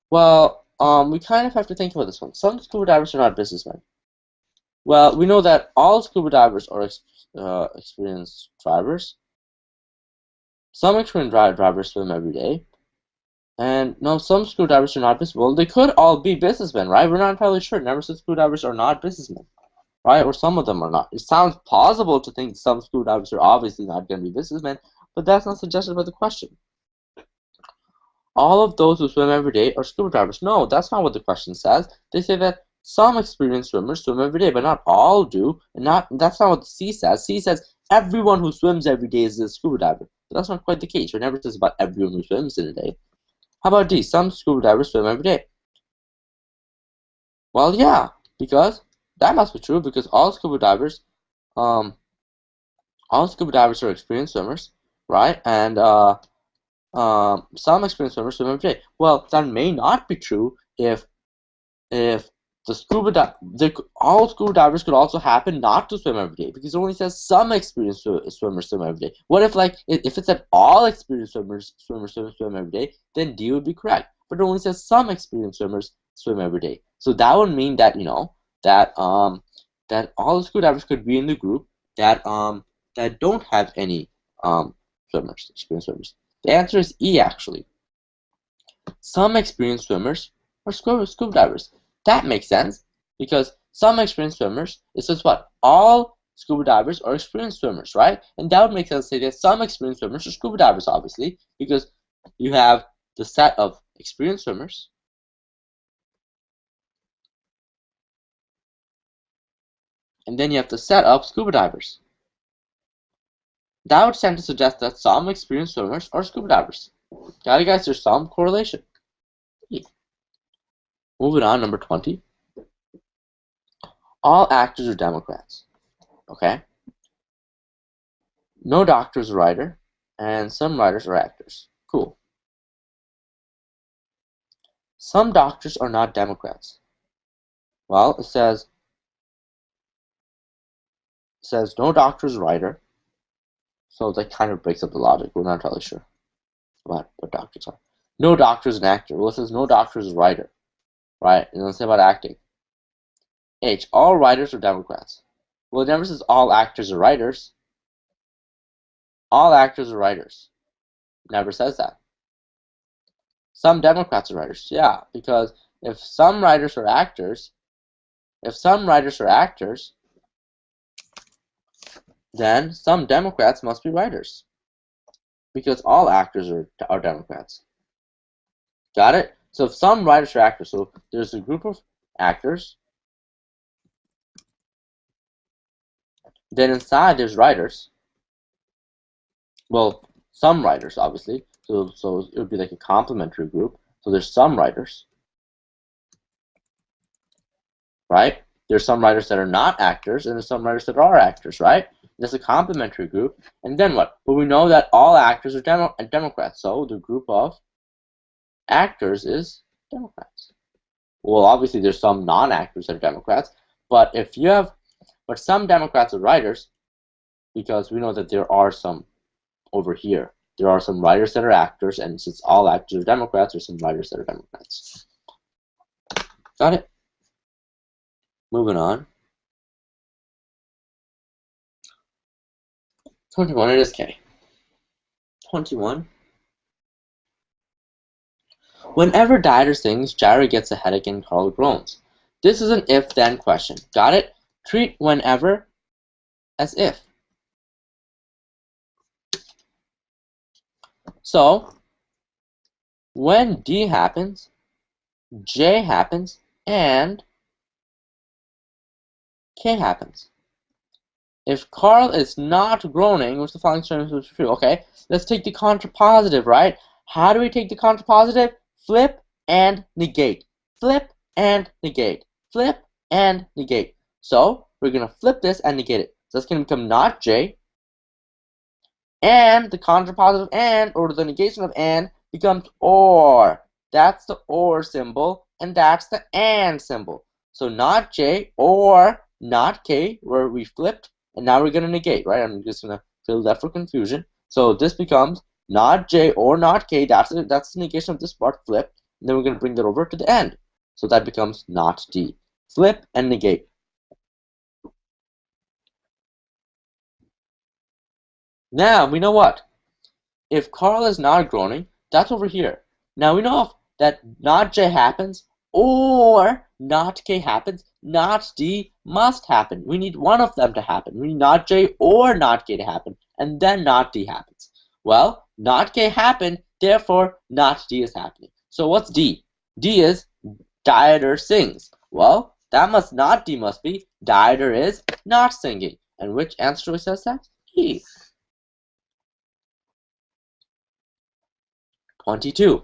Well, we kind of have to think about this one. Some scuba divers are not businessmen. Well, we know that all scuba divers are experienced divers. Some experienced drivers swim every day. And no, some scuba divers are not businessmen. Well, they could all be businessmen, right? We're not entirely sure. Never said scuba divers are not businessmen, right? Or some of them are not. It sounds plausible to think some scuba divers are obviously not going to be businessmen, but that's not suggested by the question. All of those who swim every day are scuba divers. No, that's not what the question says. They say that some experienced swimmers swim every day, but not all do. And that's not what C says. C says everyone who swims every day is a scuba diver. But that's not quite the case. It never says about everyone who swims in a day. How about D? Some scuba divers swim every day. Well, yeah, because that must be true, because all scuba divers are experienced swimmers, right? And some experienced swimmers swim every day. Well, that may not be true if all scuba divers could also happen not to swim every day, because it only says some experienced swimmers swim every day. What if, like, if it said all experienced swimmers swim every day, then D would be correct. But it only says some experienced swimmers swim every day. So that would mean that, you know, that that all the scuba divers could be in the group that that don't have any experienced swimmers. The answer is E, actually. Some experienced swimmers are scuba divers. That makes sense, because some experienced swimmers, it says what? All scuba divers are experienced swimmers, right? And that would make sense to say that some experienced swimmers are scuba divers, obviously, because you have the set of experienced swimmers, and then you have the set of scuba divers. That would tend to suggest that some experienced swimmers are scuba divers. Got it, guys? There's some correlation. Yeah. Moving on, number 20. All actors are Democrats. Okay? No doctor is a writer, and some writers are actors. Cool. Some doctors are not Democrats. Well, it says no doctor is a writer, so that kind of breaks up the logic. We're not entirely sure what doctors are. No doctor is an actor. Well, it says no doctor is a writer, right? And let's say about acting. H. All writers are Democrats. Well, it never says all actors are writers. All actors are writers. It never says that. Some Democrats are writers. Yeah, because if some writers are actors, then some Democrats must be writers, because all actors are Democrats. Got it? So if some writers are actors, so there's a group of actors, then inside there's writers. Well, some writers, obviously. So it would be like a complementary group. So there's some writers, right? There's some writers that are not actors, and there's some writers that are actors, right? There's a complementary group. And then what? Well, we know that all actors are Democrats, so the group of actors is Democrats. Well, obviously there's some non-actors that are Democrats, but some Democrats are writers, because we know that there are some over here. There are some writers that are actors, and since all actors are Democrats, there's some writers that are Democrats. Got it? Moving on. 21, it is K. 21. Whenever Dieter sings, Jerry gets a headache and Carl groans. This is an if-then question. Got it? Treat whenever as if. So, when D happens, J happens, and K happens. If Carl is not groaning, which the following statement is true. Okay, let's take the contrapositive, right? How do we take the contrapositive? Flip and negate. Flip and negate. Flip and negate. So we're going to flip this and negate it. So that's going to become not J. And the contrapositive and, or the negation of and, becomes or. That's the or symbol, and that's the and symbol. So not J or not K, where we flipped, and now we're going to negate, right? I'm just going to fill that for confusion. So this becomes not J or not K. That's the negation of this part, flip. And then we're going to bring that over to the end. So that becomes not D. Flip and negate. Now we know what? If Carl is not groaning, that's over here. Now we know if that not J happens or not K happens, not D must happen. We need one of them to happen. We need not J or not K to happen, and then not D happens. Well, not K happened, therefore not D is happening. So what's D? D is Dieter sings. Well, that must not D must be Dieter is not singing. And which answer choice says that? E. 22.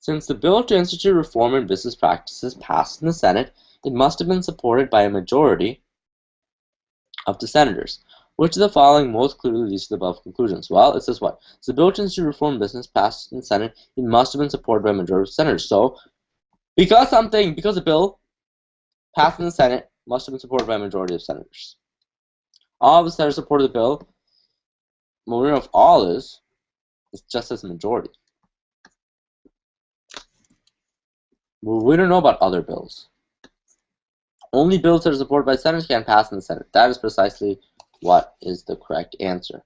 Since the bill to institute reform in business practices passed in the Senate, it must have been supported by a majority of the senators. Which of the following most clearly leads to the above conclusions? Well, it says what? So the bill to reform business passed in the Senate, it must have been supported by a majority of senators. So because a bill passed in the Senate must have been supported by a majority of senators. All of the senators supported the bill. Well, we know if all is, it's just as a majority. Well, we don't know about other bills. Only bills that are supported by senators can pass in the Senate. That is precisely what is the correct answer.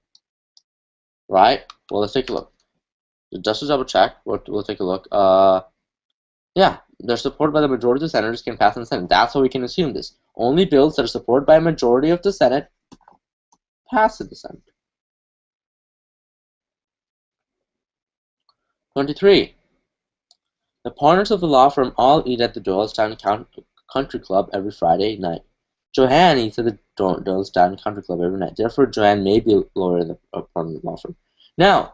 Right? Well, let's take a look. Just to double check, we'll take a look. Yeah, they're supported by the majority of the senators can pass in the Senate. That's how we can assume this. Only bills that are supported by a majority of the Senate pass in the Senate. 23. The partners of the law firm all eat at the Doylestown Country Club every Friday night. Joanne eats at the Doylestown Country Club every night. Therefore, Joanne may be a lawyer in the partner of the law firm. Now,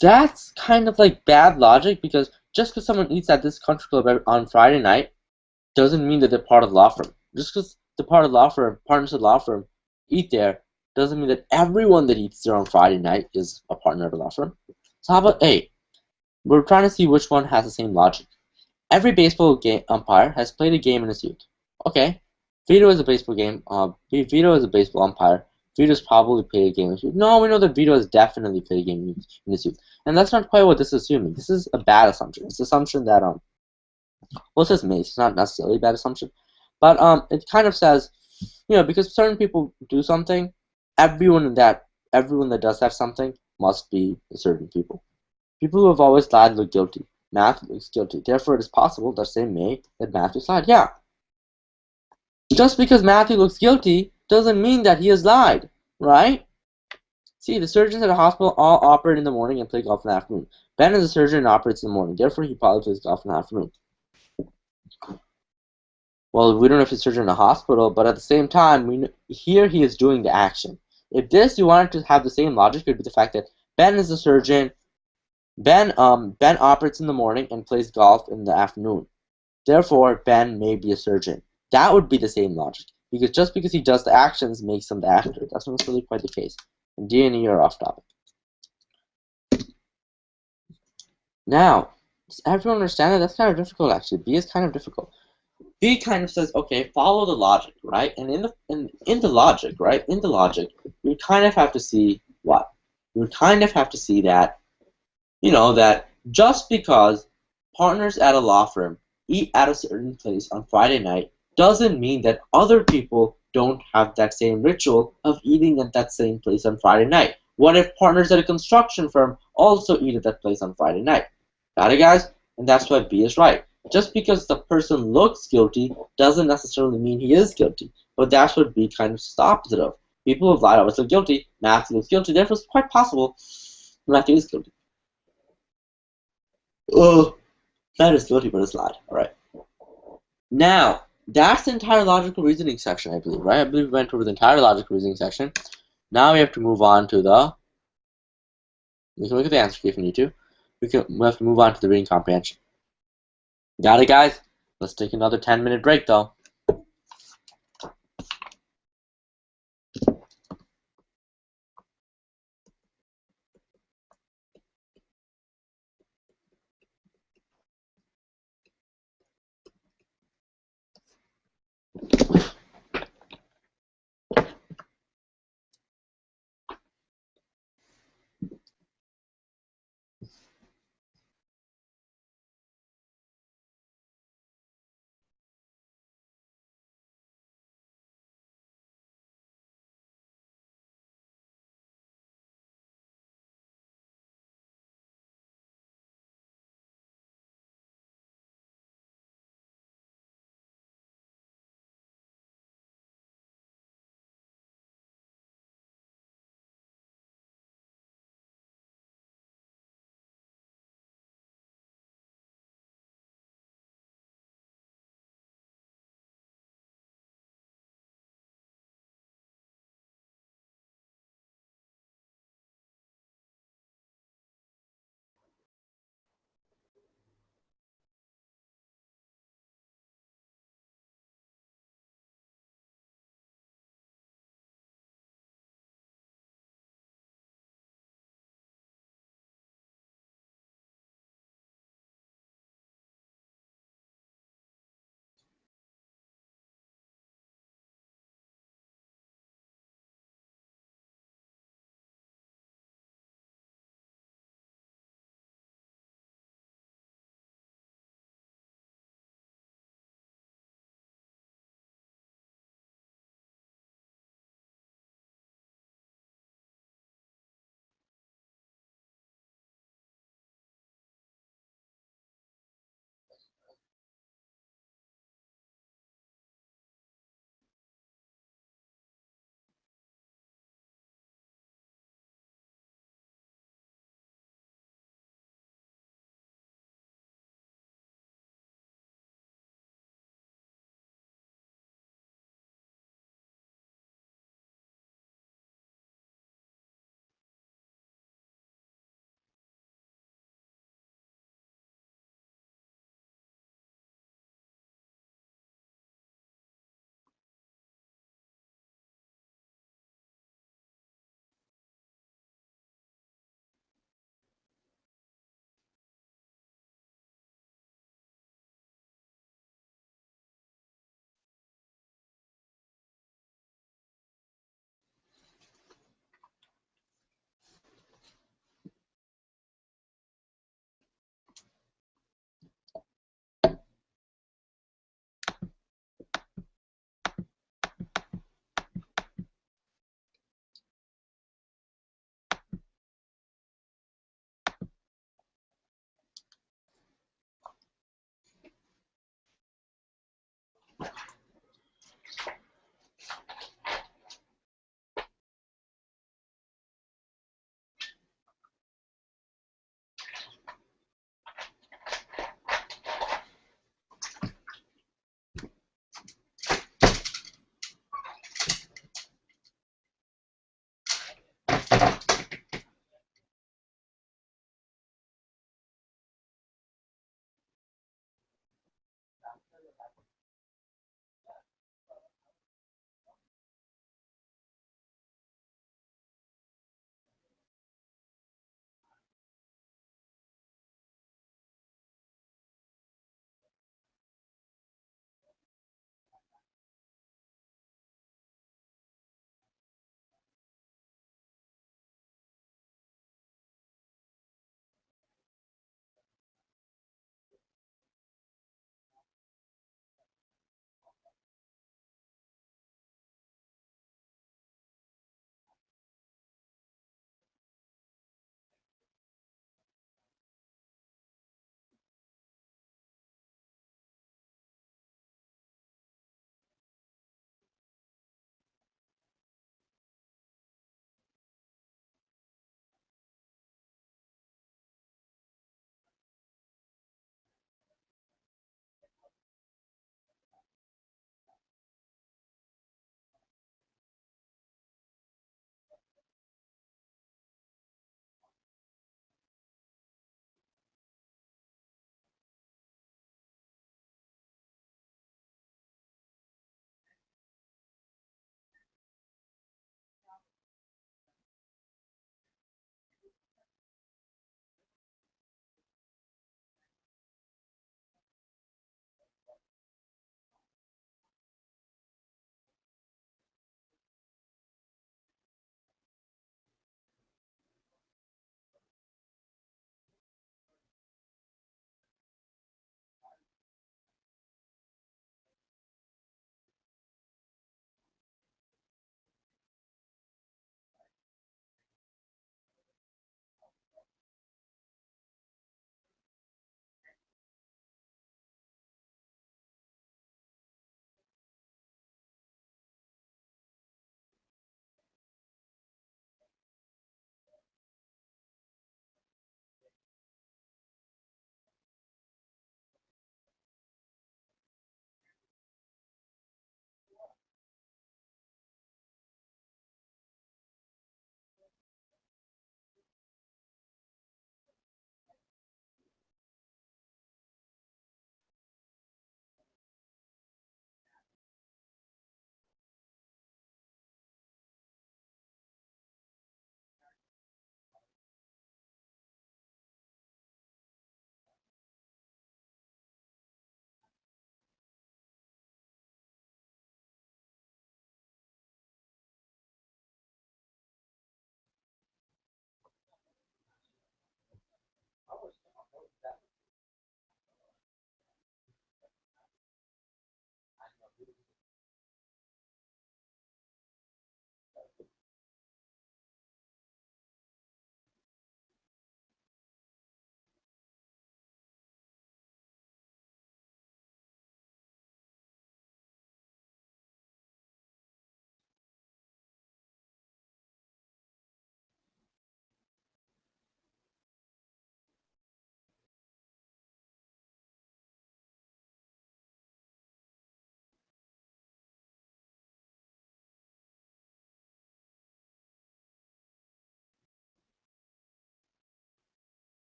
that's kind of like bad logic, because just because someone eats at this country club on Friday night doesn't mean that they're part of the law firm. Just because the part of the law firm, partners of the law firm, eat there doesn't mean that everyone that eats there on Friday night is a partner of the law firm. So how about A? We're trying to see which one has the same logic. Every baseball game umpire has played a game in his youth. Okay, Vito is a baseball game. Vito is a baseball umpire. Vito's probably played a game in his youth. No, we know that Vito has definitely played a game in his youth, and that's not quite what this is assuming. This is a bad assumption. It's an assumption that well, it says may. It's not necessarily a bad assumption, but it kind of says, because certain people do something, everyone that does that something must be certain people. People who have always lied look guilty. Matthew looks guilty. Therefore, it is possible that say may that Matthew lied. Yeah. Just because Matthew looks guilty doesn't mean that he has lied, right? See, the surgeons at a hospital all operate in the morning and play golf in the afternoon. Ben is a surgeon and operates in the morning. Therefore, he probably plays golf in the afternoon. Well, we don't know if he's a surgeon in a hospital, but at the same time, here he is doing the action. If you wanted to have the same logic, it would be the fact that Ben is a surgeon. Ben operates in the morning and plays golf in the afternoon. Therefore, Ben may be a surgeon. That would be the same logic, because just because he does the actions makes him the actor. That's not really quite the case. And D and E are off topic. Now, does everyone understand that? That's kind of difficult, actually. B is kind of difficult. B kind of says, okay, follow the logic, right? And in the logic, right? In the logic, you kind of have to see what? You kind of have to see that, that just because partners at a law firm eat at a certain place on Friday night doesn't mean that other people don't have that same ritual of eating at that same place on Friday night. What if partners at a construction firm also eat at that place on Friday night? Got it, guys? And that's why B is right. Just because the person looks guilty doesn't necessarily mean he is guilty. But that's what B kind of is the opposite of. People who have lied always look guilty. Matthew looks guilty. Therefore, it's quite possible Matthew is guilty. Oh, that is guilty, but it's lied. All right. Now, that's the entire logical reasoning section, I believe, right? I believe we went over the entire logical reasoning section. Now we have to move on to we can look at the answer key if we need to. We have to move on to the reading comprehension. Got it, guys? Let's take another 10-minute break, though.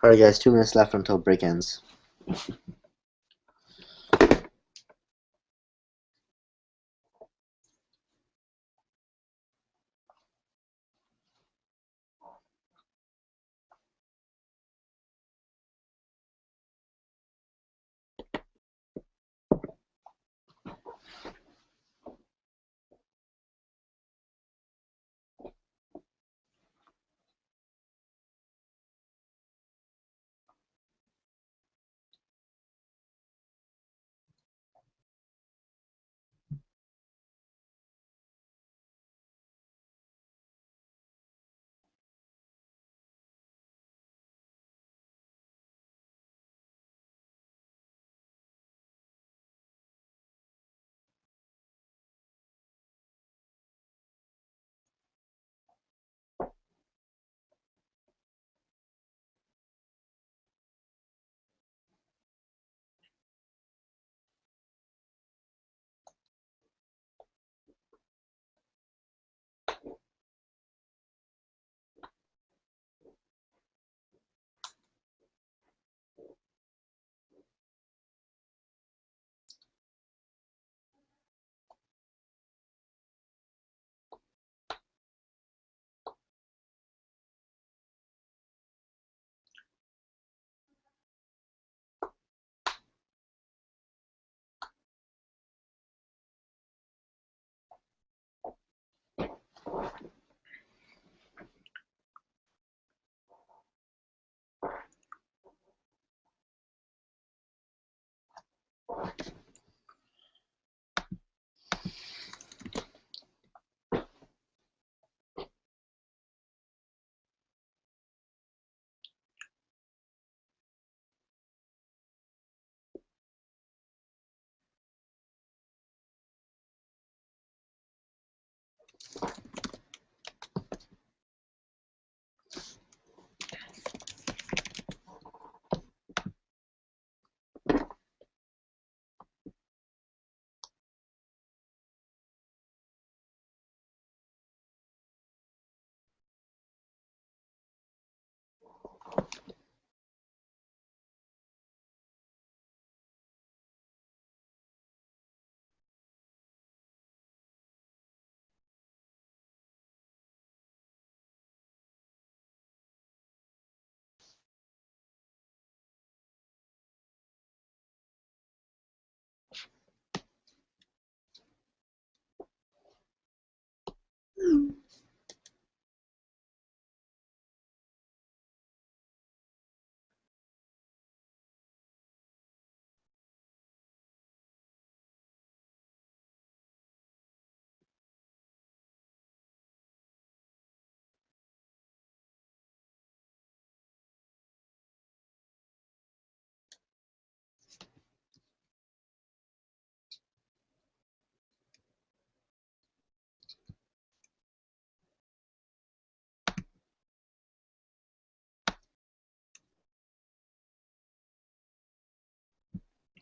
Alright guys, 2 minutes left until break ends.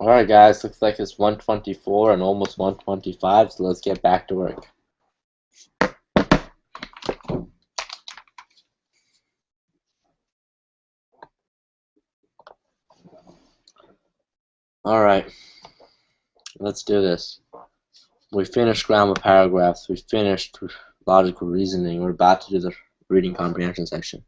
Alright guys, looks like it's 1:24 and almost 1:25, so let's get back to work. Alright, let's do this. We finished grammar paragraphs, we finished logical reasoning, we're about to do the reading comprehension section.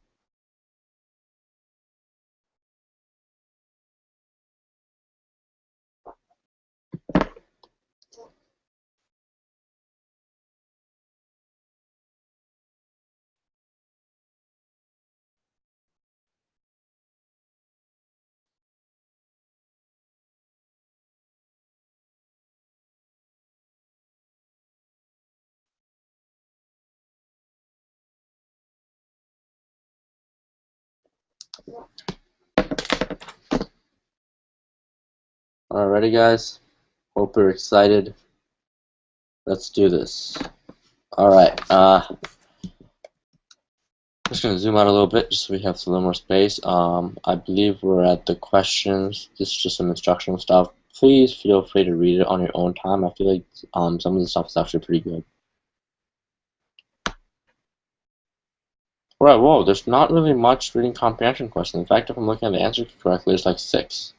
Alright, ready guys? Hope you're excited. Let's do this. Alright, just gonna zoom out a little bit just so we have a little more space. I believe we're at the questions. This is just some instructional stuff. Please feel free to read it on your own time. I feel like some of the stuff is actually pretty good. Right, whoa, there's not really much reading comprehension question. In fact, if I'm looking at the answer correctly, there's like 6.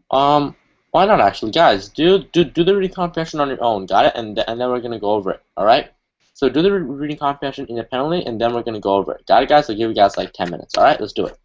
Why not actually, guys? Do the reading comprehension on your own, got it? And then we're gonna go over it. All right. So do the reading comprehension independently, and then we're gonna go over it. Got it, guys? I'll give you guys like 10 minutes. All right, let's do it.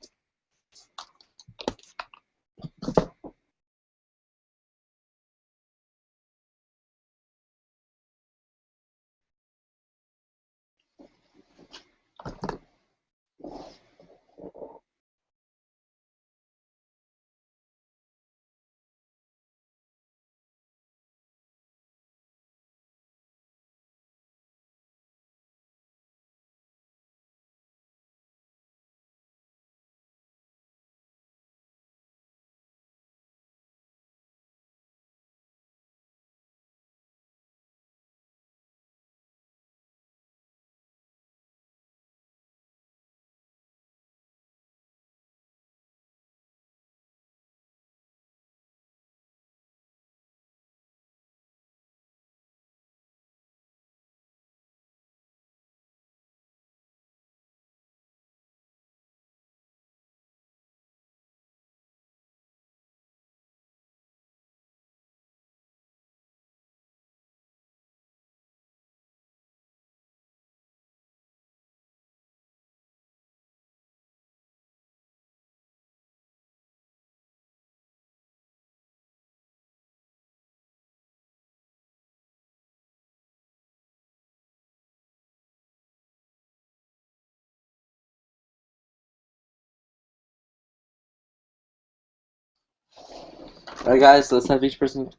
All right, guys. Let's have each person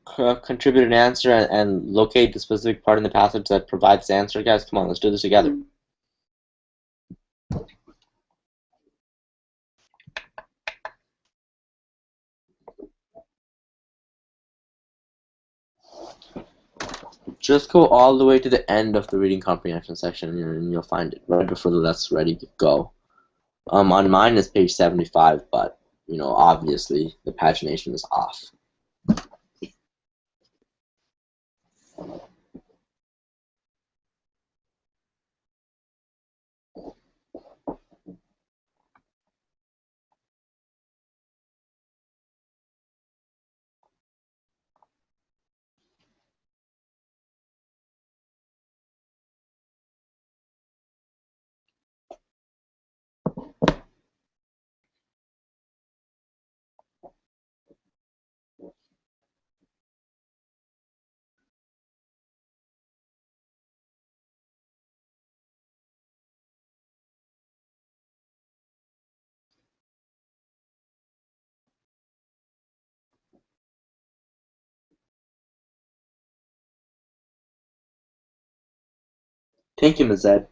contribute an answer and locate the specific part in the passage that provides the answer. Guys, come on, let's do this together. Just go all the way to the end of the reading comprehension section, and you'll find it right before the let's ready to go. On mine is page 75, but obviously the pagination is off. Thank you, Ms. Ed.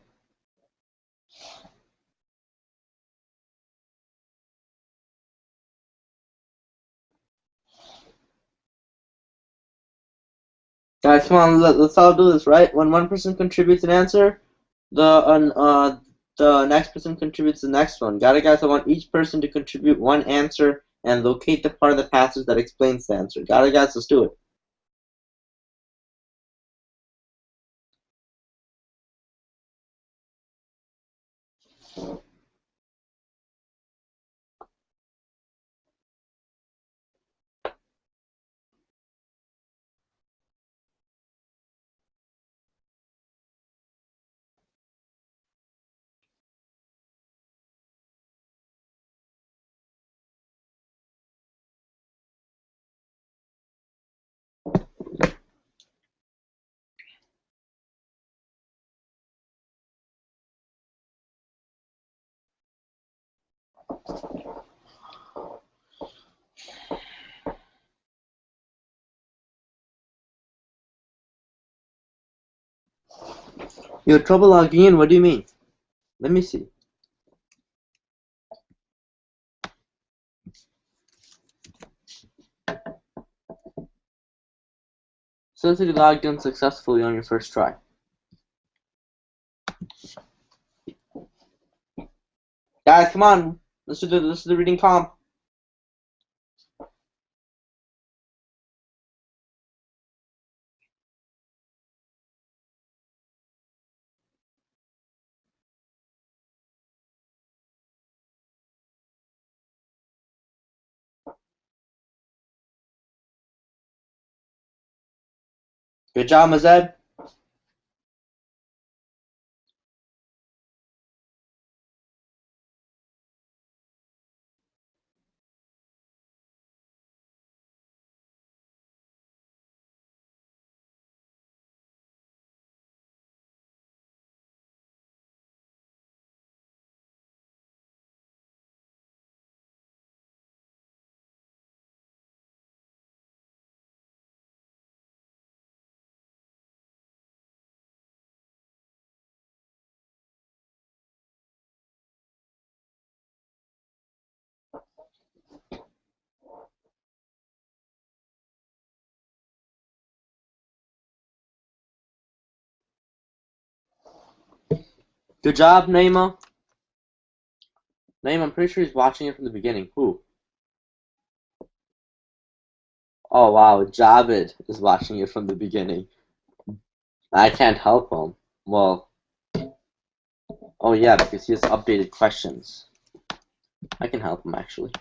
Guys, come on, let's all do this, right? When one person contributes an answer, the next person contributes the next one. Got it, guys? I want each person to contribute one answer and locate the part of the passage that explains the answer. Got it, guys? Let's do it. You have trouble logging in? What do you mean? Let me see. Says that you logged in successfully on your first try. Guys, come on. Let's do the reading comp. Good job, Mazed. Good job, Naima. Naima, I'm pretty sure he's watching it from the beginning. Who? Oh, wow. Javid is watching it from the beginning. I can't help him. Well, oh yeah, because he has updated questions. I can help him, actually.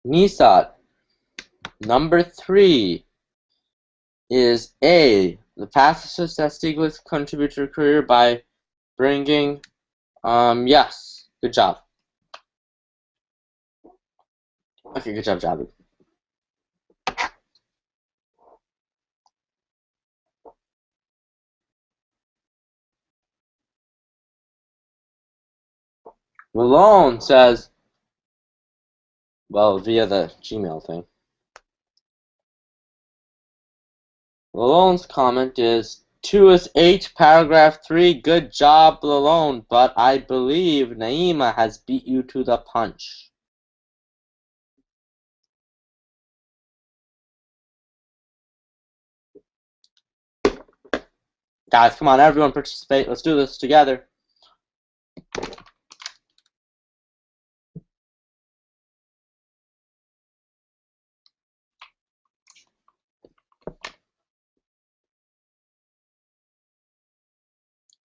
Nisat, number 3 is A. The passive statistically contribute to your career by bringing, yes. Good job. Okay, good job, Javid. Malone says, well, via the Gmail thing. Malone's comment is 2 is 8, paragraph 3. Good job, Malone, but I believe Naima has beat you to the punch. Guys, come on, everyone participate. Let's do this together.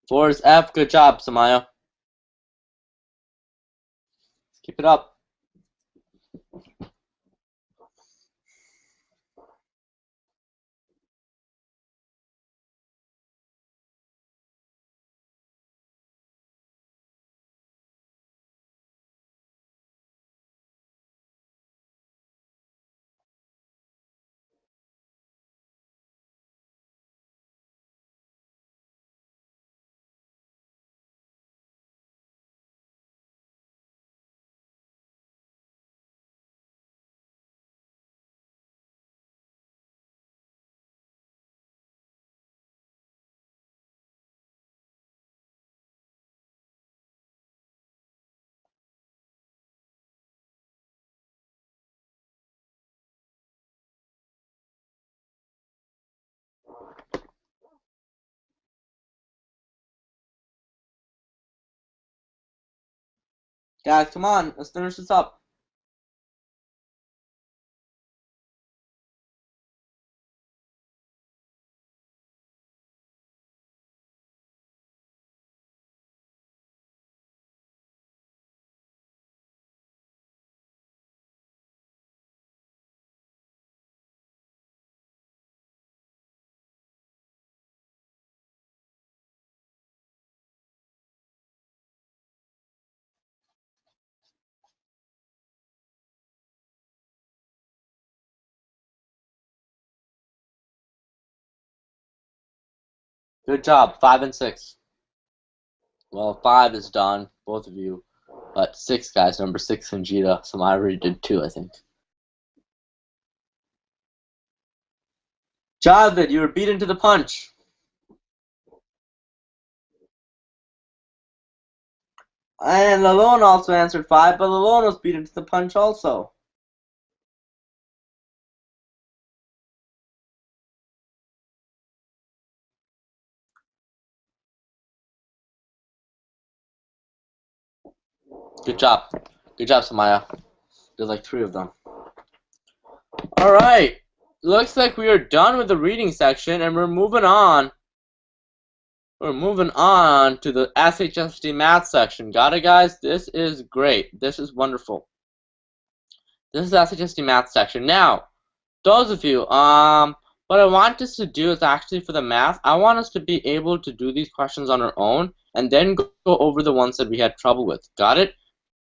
Four is F. Good job, Samaya. Keep it up. Guys, come on. Let's finish this up. Good job. 5 and 6. Well, 5 is done, both of you. But 6, guys, number 6 and Jita. So I already did 2, I think. Javid, you were beaten to the punch. And Lalone also answered 5, but Lalone was beaten to the punch also. Good job. Good job, Samaya. There's like 3 of them. Alright. Looks like we are done with the reading section, and we're moving on. We're moving on to the SHSD math section. Got it, guys? This is great. This is wonderful. This is the SHSD math section. Now, those of you, what I want us to do is actually for the math, I want us to be able to do these questions on our own and then go over the ones that we had trouble with. Got it?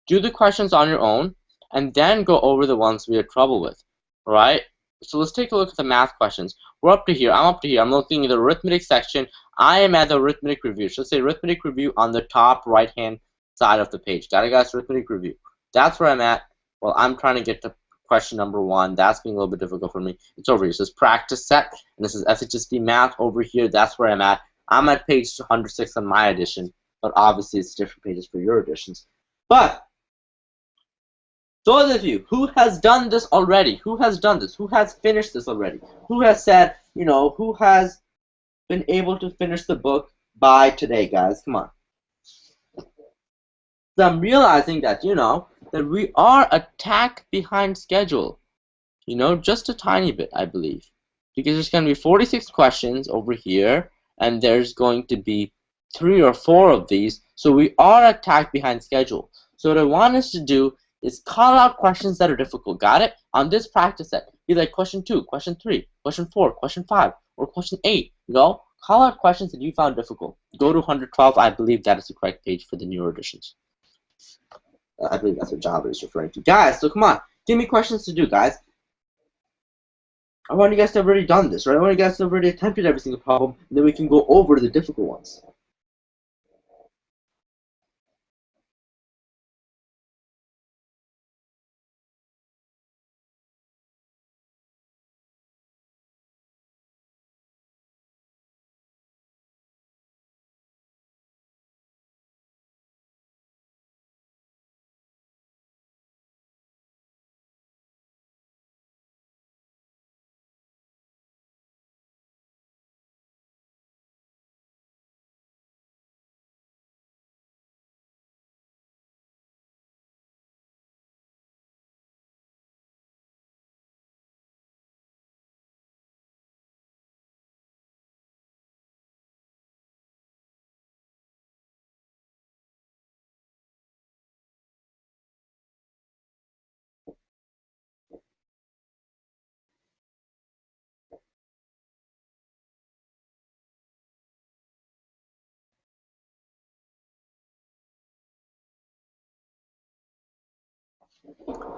Do the questions on your own and then go over the ones we had trouble with. Alright? So let's take a look at the math questions. We're up to here. I'm up to here. I'm looking at the arithmetic section. I am at the arithmetic review. So let's say arithmetic review on the top right hand side of the page. Got it, guys? Arithmetic review. That's where I'm at. Well, I'm trying to get to question number 1. That's being a little bit difficult for me. It's over here. It says practice set, and this is SHSD math over here. That's where I'm at. I'm at page 106 on my edition, but obviously it's different pages for your editions. But those of you who has done this already, who has done this, who has finished this already, who has said, you know, who has been able to finish the book by today, guys, come on. So I'm realizing that, you know, that we are a tack behind schedule. You know, just a tiny bit, I believe. Because there's going to be 46 questions over here, and there's going to be 3 or 4 of these. So we are a tack behind schedule. So what I want us to do is call out questions that are difficult. Got it? On this practice set, be like question 2, question 3, question 4, question 5, or question 8. You know, call out questions that you found difficult. Go to 112. I believe that is the correct page for the newer editions. I believe that's what Java is referring to. Guys, so come on. Give me questions to do, guys. I want you guys to have already done this, right? I want you guys to have already attempted every single problem, and then we can go over the difficult ones.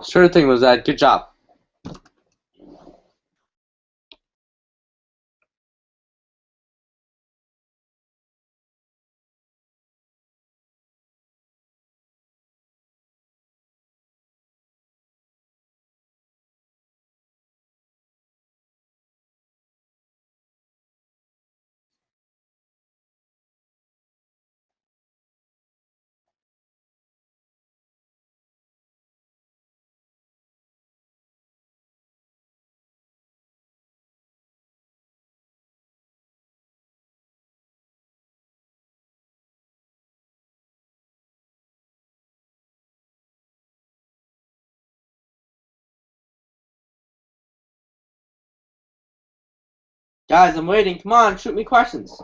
Sure thing, was that. Good job. Guys, I'm waiting. Come on, shoot me questions.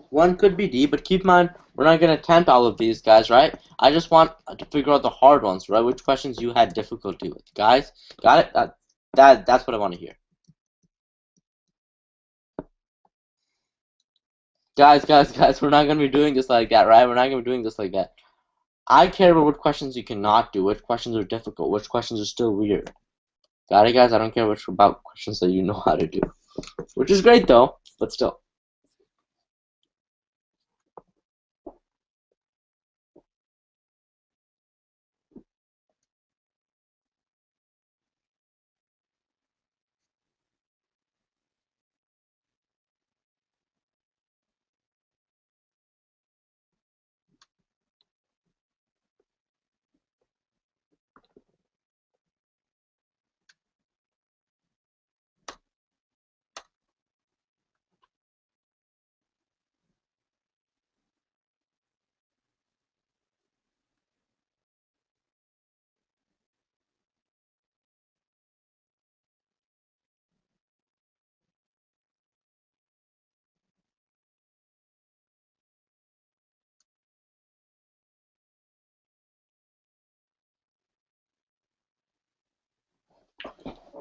One could be D, but keep in mind, we're not going to attempt all of these, guys, right? I just want to figure out the hard ones, right? Which questions you had difficulty with. Guys, got it? That's what I want to hear. Guys, we're not going to be doing this like that, right? We're not going to be doing this like that. I care about what questions you cannot do, which questions are difficult, which questions are still weird. Got it, guys? I don't care about questions that you know how to do. Which is great, though, but still.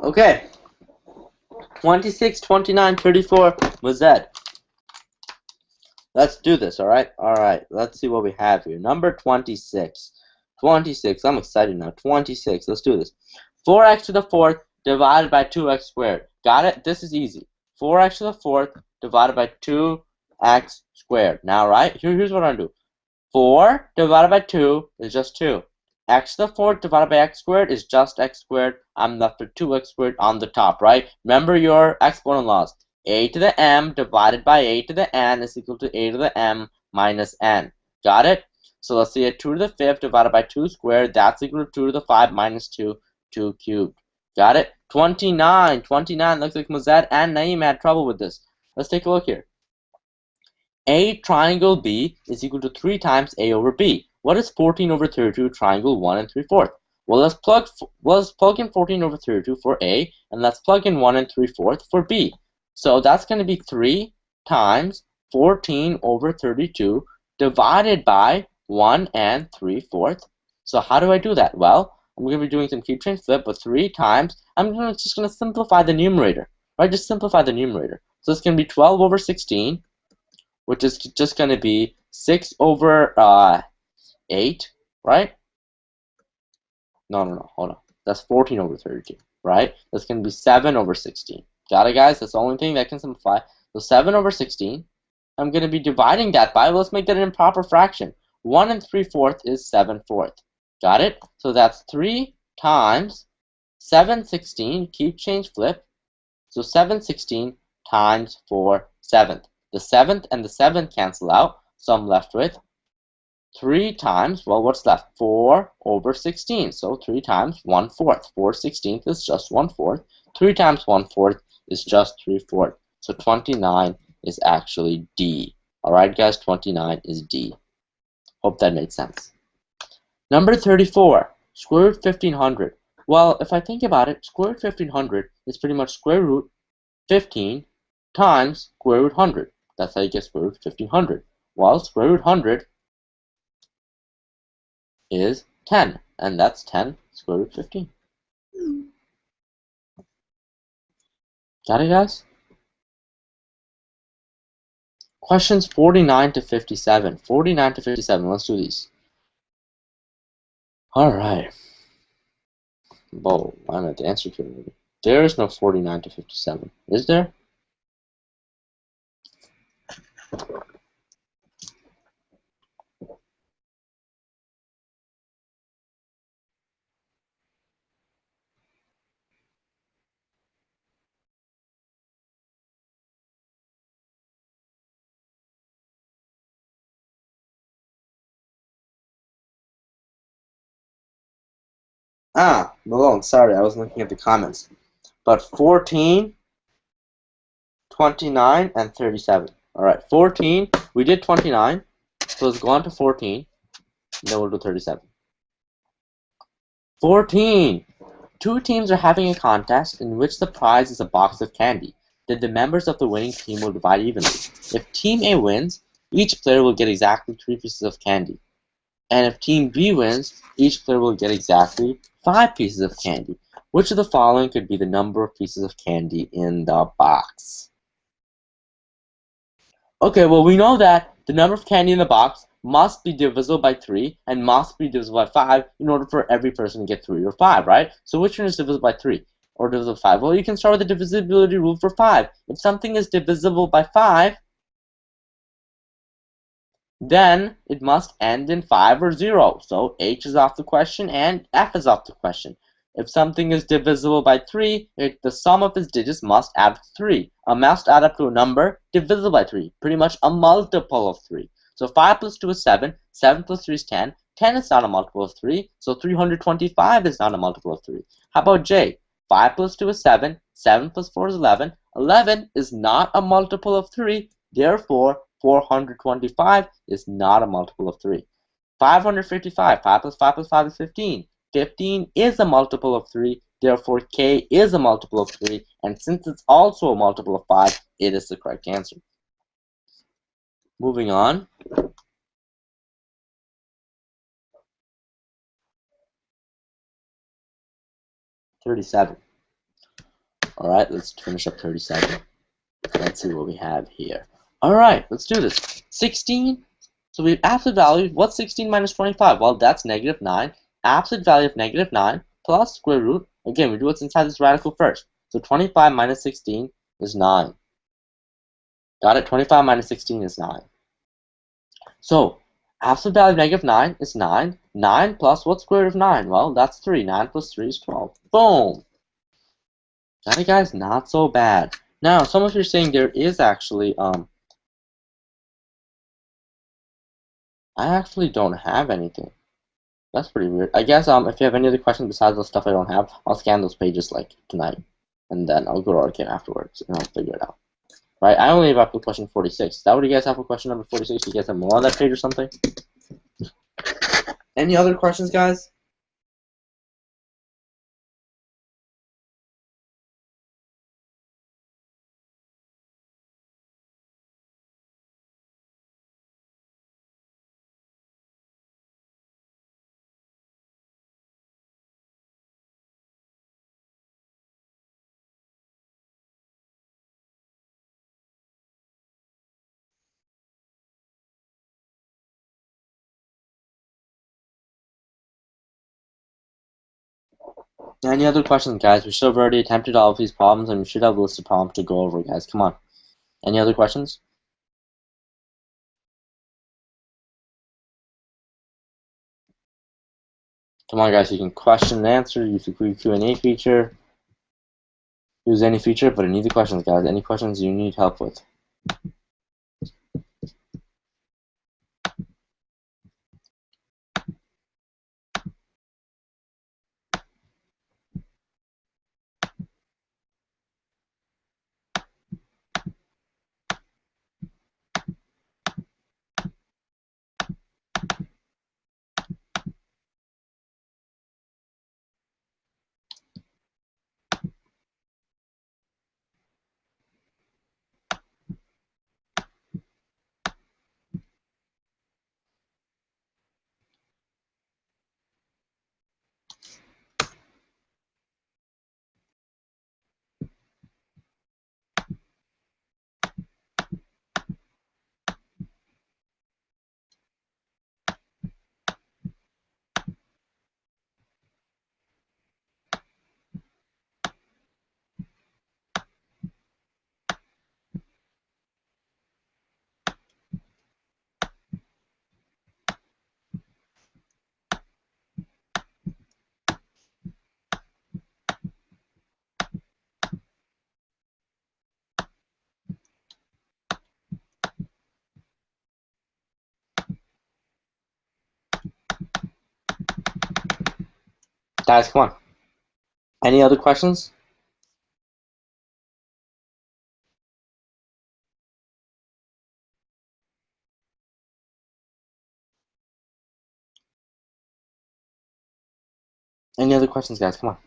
Okay. 26, 29, 34, Mazed. Let's do this, alright? Alright, let's see what we have here. Number 26. 26, I'm excited now. 26, let's do this. 4x to the fourth divided by 2x squared. Got it? This is easy. 4x to the fourth divided by 2x squared. Now, right? Here's what I'm going to do. 4 divided by 2 is just 2. X to the fourth divided by x squared is just x squared. I'm left with 2x squared on the top, right? Remember your exponent laws. A to the m divided by a to the n is equal to a to the m minus n. Got it? So let's see, 2 to the fifth divided by 2 squared, that's equal to 2 to the 5 minus 2, 2 cubed. Got it? 29. 29 looks like Mazed and Naeem had trouble with this. Let's take a look here. A triangle B is equal to 3 times A over B. What is 14 over 32 triangle 1 and 3/4? Well, let's plug in 14 over 32 for A, and let's plug in 1 and 3/4 for B. So that's going to be 3 times 14 over 32 divided by 1 and 3/4. So how do I do that? Well, I'm going to be doing some keep change flip, but 3 times, just going to simplify the numerator, right? Just simplify the numerator. So it's going to be 12 over 16, which is just going to be 6 over 8, right? No, hold on. That's 14 over 32, right? That's going to be 7 over 16. Got it, guys? That's the only thing that can simplify. So 7 over 16, I'm going to be dividing that by, let's make that an improper fraction. 1 and 3/4 is 7/4. Got it? So that's 3 times 7/16, keep change flip. So 7/16 times 4/7. The 7th and the 7th cancel out, so I'm left with 3 times, well, what's left? 4 over 16. So 3 times 1/4. 4/16 is just 1/4. 3 times 1/4 is just 3/4. So 29 is actually D. Alright, guys, 29 is D. Hope that made sense. Number 34, square root 1500. Well, if I think about it, square root 1500 is pretty much square root 15 times square root 100. That's how you get square root 1500. Well, square root 100 is 10, and that's 10 square root 15. Got it, guys? Questions 49 to 57. 49 to 57. Let's do these. All right. Whoa, I'm at the answer key maybe. There is no 49 to 57. Is there? Malone, sorry, I was looking at the comments. But 14, 29, and 37. Alright, 14, we did 29, so let's go on to 14, and then we'll do 37. 14! 2 teams are having a contest in which the prize is a box of candy that the members of the winning team will divide evenly. If Team A wins, each player will get exactly 3 pieces of candy. And if Team B wins, each player will get exactly 5 pieces of candy. Which of the following could be the number of pieces of candy in the box? Okay, well, we know that the number of candy in the box must be divisible by 3 and must be divisible by 5 in order for every person to get 3 or 5, right? So which one is divisible by 3 or divisible by 5? Well, you can start with the divisibility rule for 5. If something is divisible by 5, then it must end in 5 or 0. So H is off the question and F is off the question. If something is divisible by 3, the sum of its digits must add up to 3. Must add up to a number divisible by 3, pretty much a multiple of 3. So 5 plus 2 is 7, 7 plus 3 is 10, 10 is not a multiple of 3, so 325 is not a multiple of 3. How about J? 5 plus 2 is 7, 7 plus 4 is 11, 11 is not a multiple of 3, therefore 425 is not a multiple of 3. 555, 5 plus 5 plus 5 is 15. 15 is a multiple of 3, therefore K is a multiple of 3, and since it's also a multiple of 5, it is the correct answer. Moving on. $37. Alright, let's finish up 37. Let's see what we have here. Alright, let's do this. 16. So we have absolute value. What's 16 minus 25? Well, that's negative 9. Absolute value of negative 9 plus square root. Again, we do what's inside this radical first. So 25 minus 16 is 9. Got it? 25 minus 16 is 9. So absolute value of negative 9 is 9. 9 plus what's square root of 9? Well, that's 3. 9 plus 3 is 12. Boom! Got it, guys? Not so bad. Now, some of you are saying there is actually, I actually don't have anything. That's pretty weird. I guess if you have any other questions besides the stuff I don't have, I'll scan those pages like tonight, and then I'll go to Arcane afterwards and I'll figure it out. Right? I only have up to question 46. Is that what you guys have for question number 46? You guys have more on that page or something? Any other questions, guys? Any other questions, guys? We should have already attempted all of these problems, and we should have a list of problems to go over, guys. Come on. Any other questions? Come on, guys. You can question and answer. Use the Q&A feature. Use any feature, but I need the questions, guys. Any questions you need help with? Guys, come on. Any other questions? Any other questions, guys? Come on.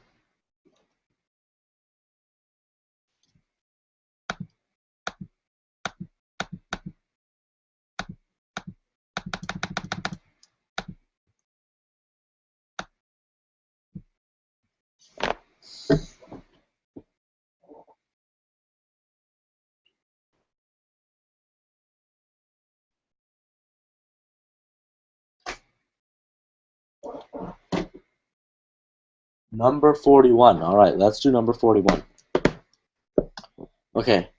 Number 41. All right, let's do number 41. Okay,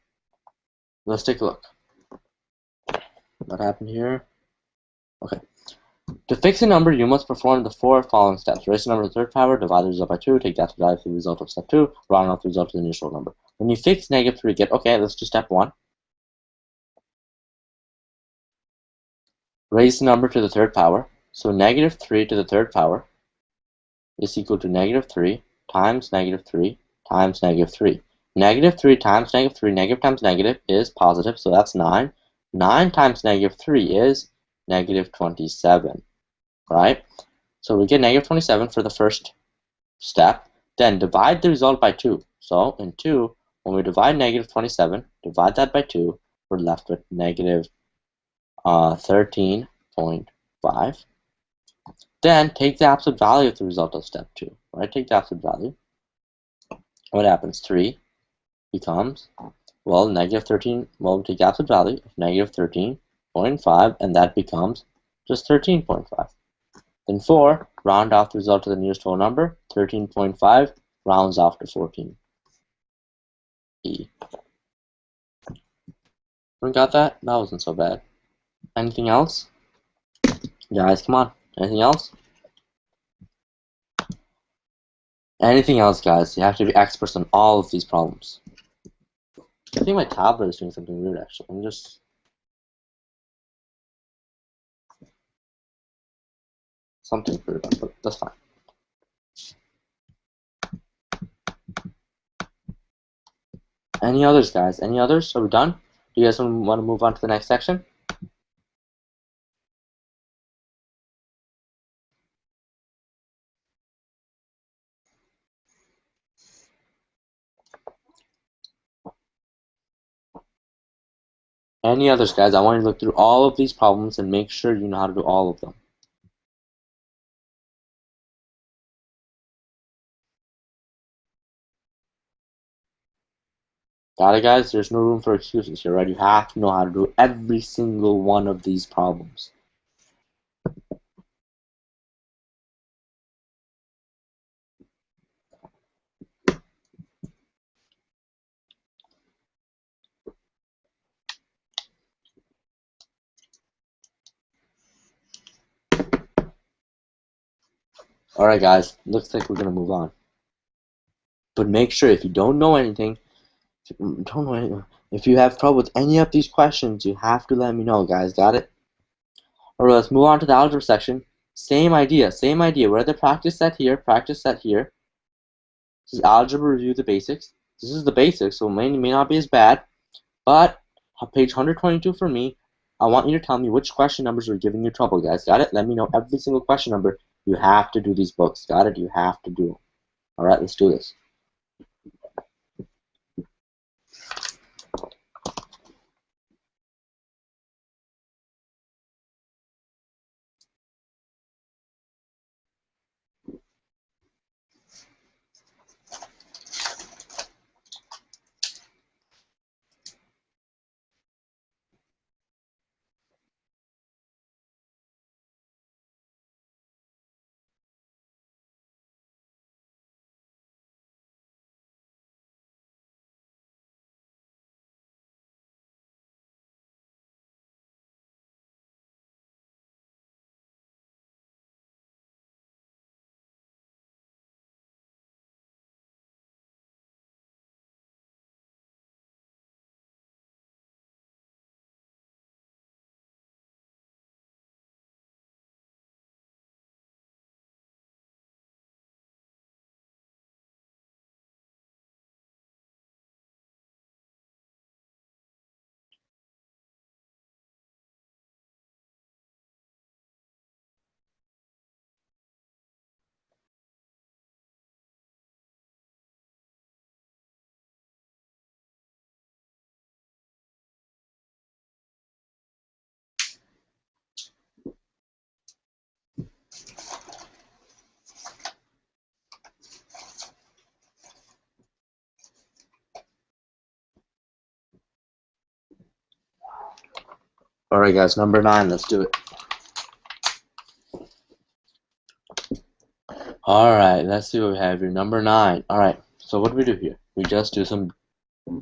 let's take a look. What happened here? Okay. To fix a number, you must perform the 4 following steps. Raise the number to the third power, divide the result by 2, take the absolute value for the result of step 2, round off the result to the initial number. When you fix -3, get, okay, let's do step 1. Raise the number to the third power. So -3 to the third power is equal to -3 times -3 times -3. -3 times -3, negative times negative is positive, so that's 9. 9 times -3 is -27, right? So we get -27 for the first step. Then divide the result by 2. So in 2, when we divide -27, divide that by 2, we're left with -13.5. Then take the absolute value of the result of step 2, right? Take the absolute value. What happens? 3 becomes, well, -13, well, we take the absolute value of -13.5, and that becomes just 13.5. Then 4, round off the result to the nearest whole number. 13.5 rounds off to 14. We got that? That wasn't so bad. Anything else? Guys, come on. Anything else? Anything else, guys? You have to be experts on all of these problems. I think my tablet is doing something weird, actually. I'm just... something weird, but that's fine. Any others, guys? Any others? Are we done? Do you guys want to move on to the next section? Any others, guys? I want you to look through all of these problems and make sure you know how to do all of them. Got it, guys? There's no room for excuses here, right? You have to know how to do every single one of these problems. Alright, guys. Looks like we're going to move on. But make sure, if you don't know anything, if you have trouble with any of these questions, you have to let me know, guys. Got it? Alright, let's move on to the algebra section. Same idea, same idea. We're at the practice set here, practice set here. This is algebra review the basics. This is the basics, so it may not be as bad. But on page 122 for me, I want you to tell me which question numbers are giving you trouble, guys. Got it? Let me know every single question number. You have to do these books. Got it? You have to do them. Alright, let's do this. Alright, guys, number 9. Let's do it. Alright, let's see what we have here. Number 9. Alright, so what do we do here? We just do some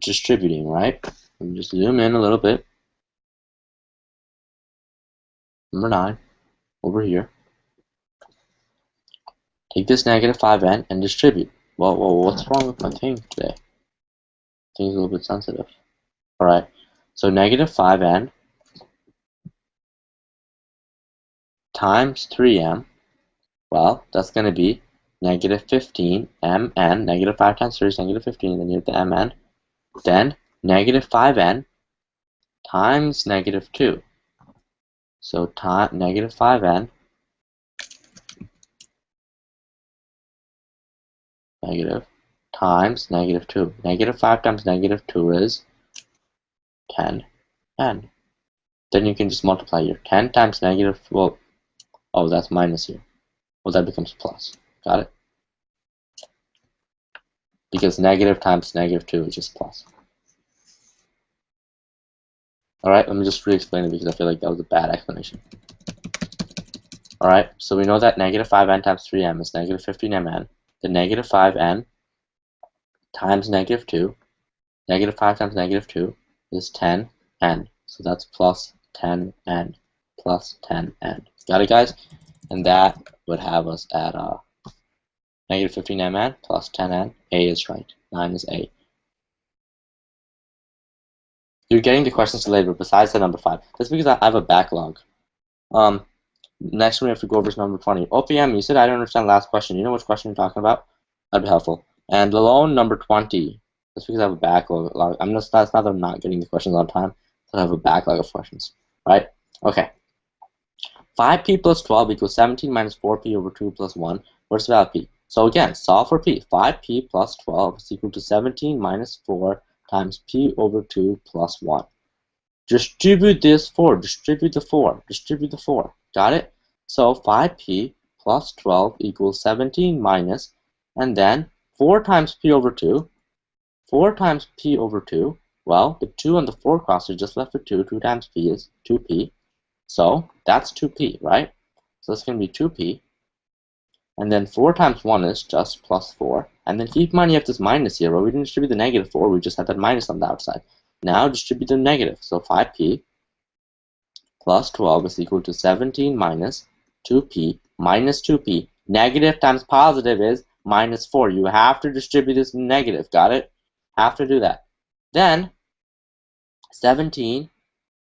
distributing, right? Let me just zoom in a little bit. Number 9, over here. Take this negative 5n and distribute. Whoa, what's wrong with my thing today? Thing's a little bit sensitive. Alright, so negative 5n times 3m, well, that's going to be negative 15 mn, negative 5 times 3 is negative 15, then you have the mn, then negative 5n times negative 2. So negative 5n negative times negative 2. Negative 5 times negative 2 is 10n. Then you can just multiply here. 10 times negative, well, oh, that's minus here. Well, that becomes plus. Got it? Because negative times negative 2 is just plus. Alright, let me just re-explain it because I feel like that was a bad explanation. Alright, so we know that negative 5n times 3m is negative 15mn. The negative 5n times negative 2, negative 5 times negative 2 is 10n. So that's plus 10n, plus 10n. Got it, guys? And that would have us at negative 15mn plus 10n. A is right. 9 is A. You're getting the questions delayed, but besides the number 5. That's because I have a backlog. Next one we have to go over is number 20. OPM, you said I don't understand the last question. You know which question you're talking about? That'd be helpful. And alone, number 20. That's because I have a backlog. That's not that I'm not getting the questions on time. So I have a backlog of questions. Right? Okay. 5p plus 12 equals 17 minus 4p over 2 plus 1. What's the value of p? So again, solve for p. 5p plus 12 is equal to 17 minus 4 times p over 2 plus 1. Distribute this 4. Distribute the 4. Distribute the 4. Got it? So 5p plus 12 equals 17 minus, and then 4 times p over 2. 4 times p over 2. Well, the 2 and the 4 cross are just left with 2. 2 times p is 2p. So that's 2p, right? So it's going to be 2p. And then 4 times 1 is just plus 4. And then keep in mind you have this minus here. Well, we didn't distribute the negative 4. We just had that minus on the outside. Now distribute the negative. So 5p plus 12 is equal to 17 minus 2p minus 2p. Negative times positive is minus 4. You have to distribute this negative. Got it? Have to do that. Then 17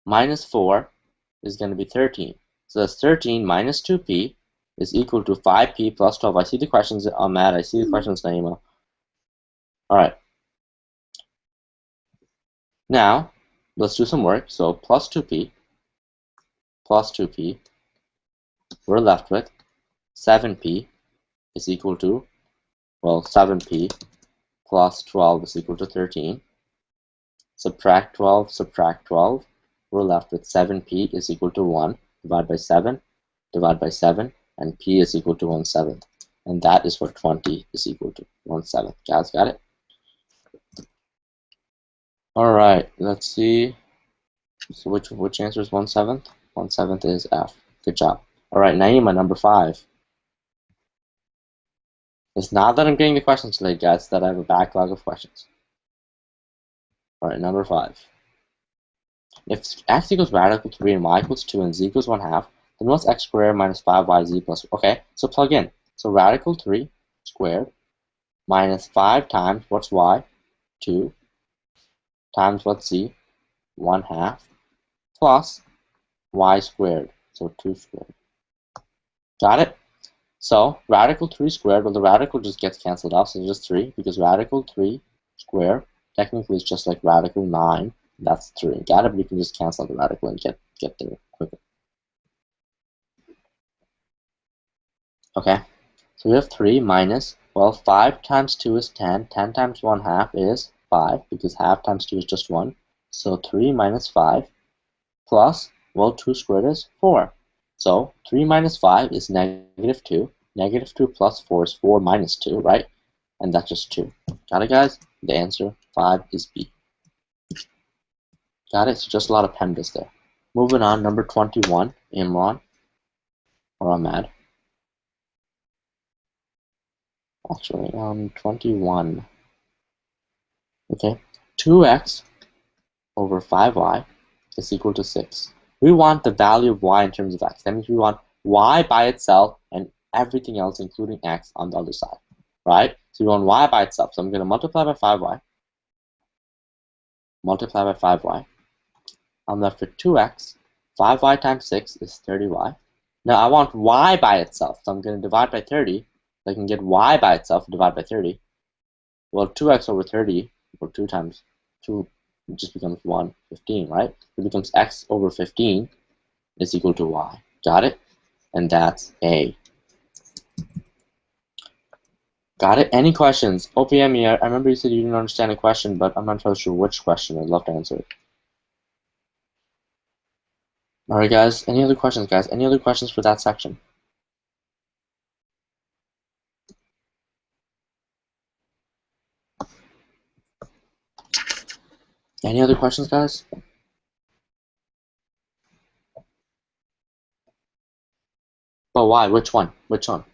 minus 4 is going to be 13. So that's 13 minus 2p is equal to 5p plus 12. I see the questions on Matt. I see the questions, Naima. Alright. Now, let's do some work. So plus 2p plus 2p, we're left with 7p is equal to, well, 7p plus 12 is equal to 13. Subtract 12, we're left with 7p is equal to 1. Divide by 7, and p is equal to 1/7. And that is what 20 is equal to, 1/7. Guys, got it? Alright, let's see. So which answer is 1/7? 1/7 is F. Good job. Alright, Naima, number 5. It's not that I'm getting the questions today, guys, that I have a backlog of questions. Alright, number 5. If x equals radical 3 and y equals 2 and z equals 1/2, then what's x squared minus 5yz plus... Okay, so plug in. So radical 3 squared minus 5 times what's y? 2 times what's z? 1/2 plus y squared. So 2 squared. Got it? So radical 3 squared, well, the radical just gets canceled off, so it's just 3, because radical 3 squared technically is just like radical 9. That's 3. Got it? But you can just cancel the radical and get there quicker. Okay, so we have 3 minus, well, 5 times 2 is 10. 10 times 1/2 is 5, because half times 2 is just 1. So 3 minus 5 plus, well, 2 squared is 4. So 3 minus 5 is negative 2. Negative 2 plus 4 is 4 minus 2, right? And that's just 2. Got it, guys? The answer, 5, is B. Got it? So just a lot of PEMDAS there. Moving on, number 21, Imran, or Ahmad. Actually, 21. Okay, 2x over 5y is equal to 6. We want the value of y in terms of x. That means we want y by itself and everything else, including x, on the other side, right? So we want y by itself. So I'm going to multiply by 5y, multiply by 5y. I'm left with 2x. 5y times 6 is 30y. Now I want y by itself, so I'm going to divide by 30. So I can get y by itself, divide by 30. Well, 2x over 30, or 2 times 2, just becomes 1, 15, right? It becomes x over 15 is equal to y. Got it? And that's A. Got it? Any questions? OPM, I remember you said you didn't understand a question, but I'm not sure which question. I'd love to answer it. Alright, guys. Any other questions, guys? Any other questions for that section? Any other questions, guys? But why? Which one? Which one?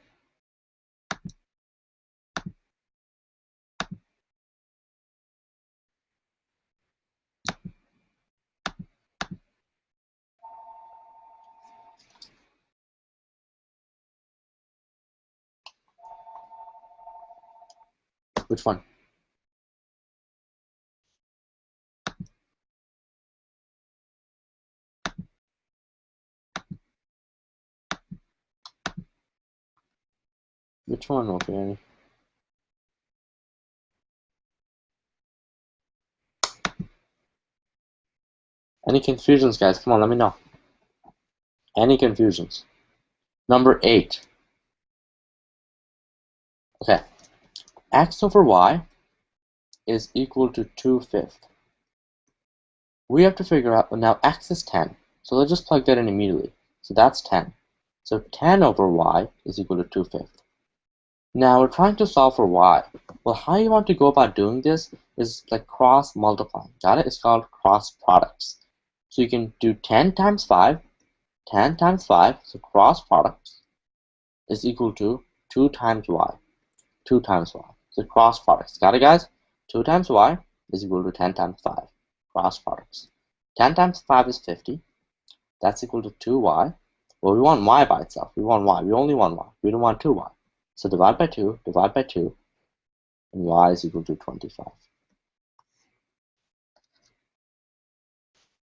Which one? Which one, okay? Any confusions, guys? Come on, let me know. Any confusions? Number 8. Okay. X over y is equal to 2/5. We have to figure out, now x is 10. So let's just plug that in immediately. So that's 10. So 10 over y is equal to 2/5. Now we're trying to solve for y. Well, how you want to go about doing this is like cross multiplying. Got it? It's called cross products. So you can do 10 times 5, 10 times 5, so cross products is equal to 2 times y. 2 times y. So cross products. Got it, guys? 2 times y is equal to 10 times 5. Cross products. 10 times 5 is 50. That's equal to 2y. Well, we want y by itself. We want y. We only want y. We don't want 2y. So divide by 2, and y is equal to 25.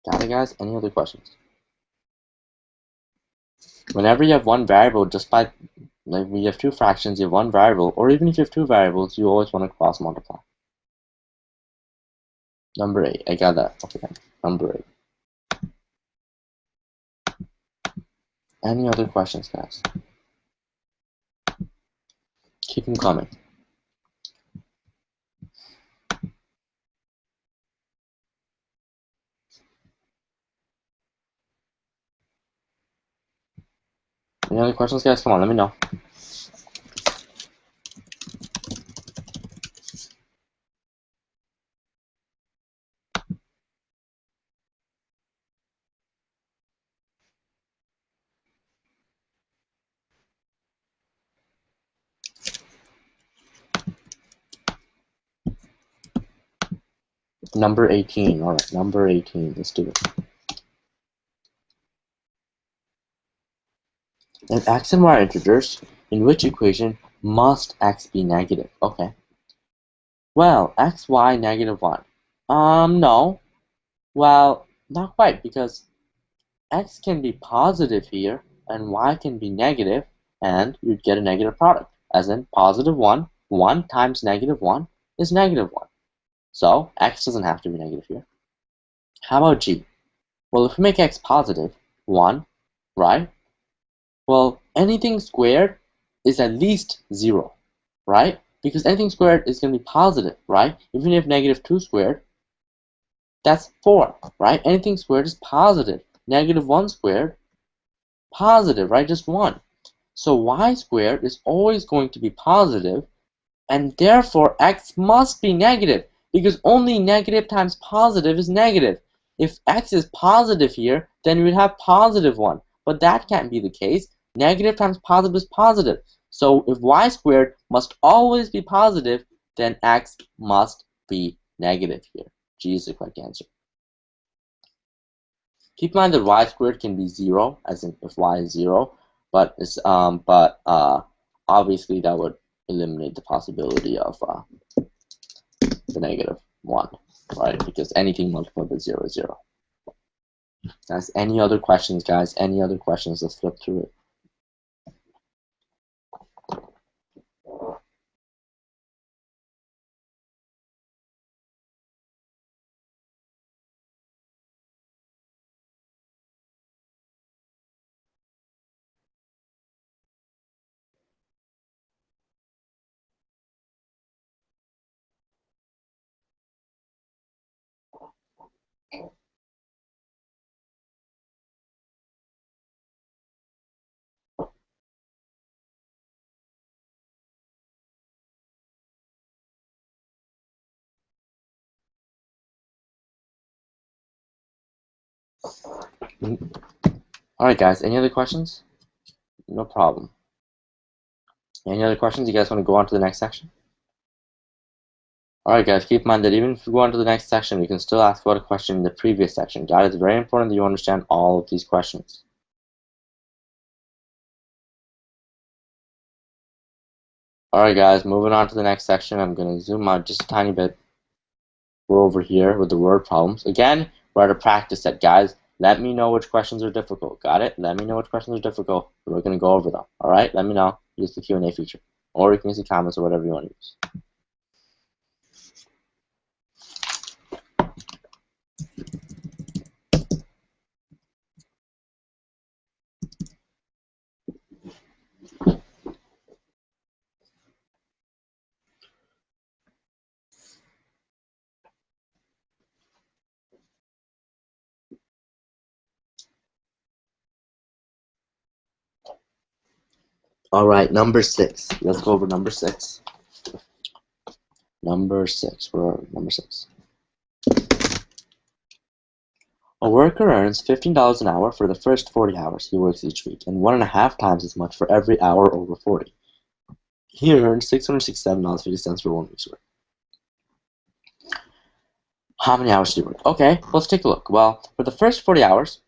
Got it, guys? Any other questions? Whenever you have one variable, just by, like, we have two fractions, you have one variable, or even if you have two variables, you always want to cross multiply. Number 8, I got that. Okay, number 8. Any other questions, guys? Keep them coming. Any other questions, guys? Come on, let me know. Number 18. All right, number 18. Let's do it. If x and y are integers, in which equation must x be negative? Okay. Well, x, y, negative 1. No. Well, not quite, because x can be positive here, and y can be negative, and you'd get a negative product. As in, positive 1, 1 times negative 1 is negative 1. So, x doesn't have to be negative here. How about g? Well, if we make x positive, 1, right? Well, anything squared is at least 0, right? Because anything squared is going to be positive, right? Even if negative 2 squared, that's 4, right? Anything squared is positive. Negative 1 squared, positive, right? Just 1. So y squared is always going to be positive, and therefore x must be negative, because only negative times positive is negative. If x is positive here, then we'd have positive 1. But that can't be the case. Negative times positive is positive. So if y squared must always be positive, then x must be negative here. G is the correct answer. Keep in mind that y squared can be 0, as in if y is 0, but obviously that would eliminate the possibility of the negative 1, right? Because anything multiplied by 0 is 0. Guys, any other questions, guys? Any other questions? Let's flip through it. Alright, guys, any other questions? No problem. Any other questions? You guys want to go on to the next section? Alright, guys, keep in mind that even if we go on to the next section, we can still ask about a question in the previous section. Guys, it's very important that you understand all of these questions. Alright, guys, moving on to the next section. I'm going to zoom out just a tiny bit. We're over here with the word problems. Again, we're at a practice set, guys. Let me know which questions are difficult. Got it? Let me know which questions are difficult. We're going to go over them. Alright, let me know. Use the Q&A feature. Or you can use the comments or whatever you want to use. Alright, number 6. Let's go over number 6. Number 6. Where are we? Number 6. A worker earns $15 an hour for the first 40 hours he works each week, and 1.5 times as much for every hour over 40. He earns $667.50 for 1 week's work. How many hours did he work? Okay, let's take a look. Well, for the first 40 hours,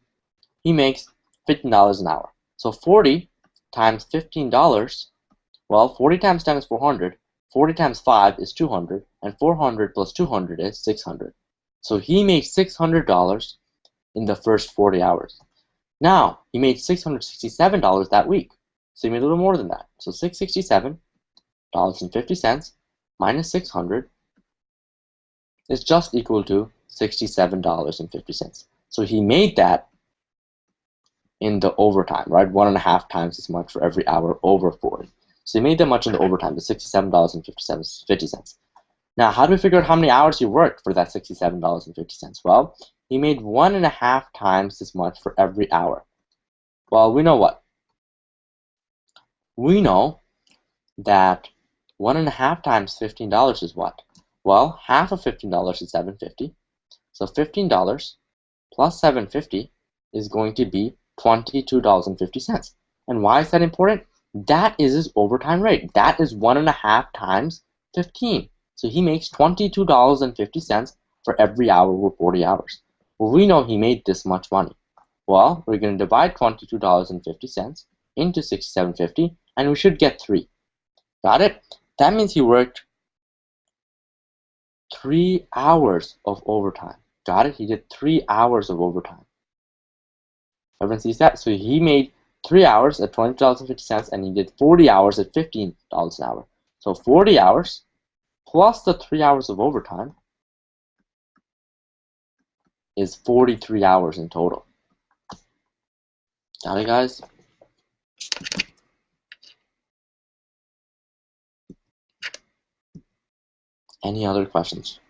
he makes $15 an hour. So 40 times $15, well, 40 times 10 is 400. 40 times 5 is 200, and 400 plus 200 is 600. So he makes $600 in the first 40 hours. Now, he made $667 that week. So he made a little more than that. So $667.50 minus 600 is just equal to $67.50. So he made that in the overtime, right? 1.5 times as much for every hour over 40. So he made that much in the overtime, the $67.50. Now, how do we figure out how many hours he worked for that $67.50? Well, he made 1.5 times as much for every hour. Well, we know what? We know that 1.5 times $15 is what? Well, half of $15 is $7.50. So $15 plus $7.50 is going to be $22.50. And why is that important? That is his overtime rate. That is 1.5 times 15. So he makes $22.50 for every hour over 40 hours. Well, we know he made this much money. Well, we're going to divide $22.50 into $67.50, and we should get 3. Got it? That means he worked 3 hours of overtime. Got it? He did 3 hours of overtime. Everyone sees that? So he made 3 hours at $20.50, and he did 40 hours at $15 an hour. So 40 hours plus the 3 hours of overtime is 43 hours in total. Got it, guys? Any other questions?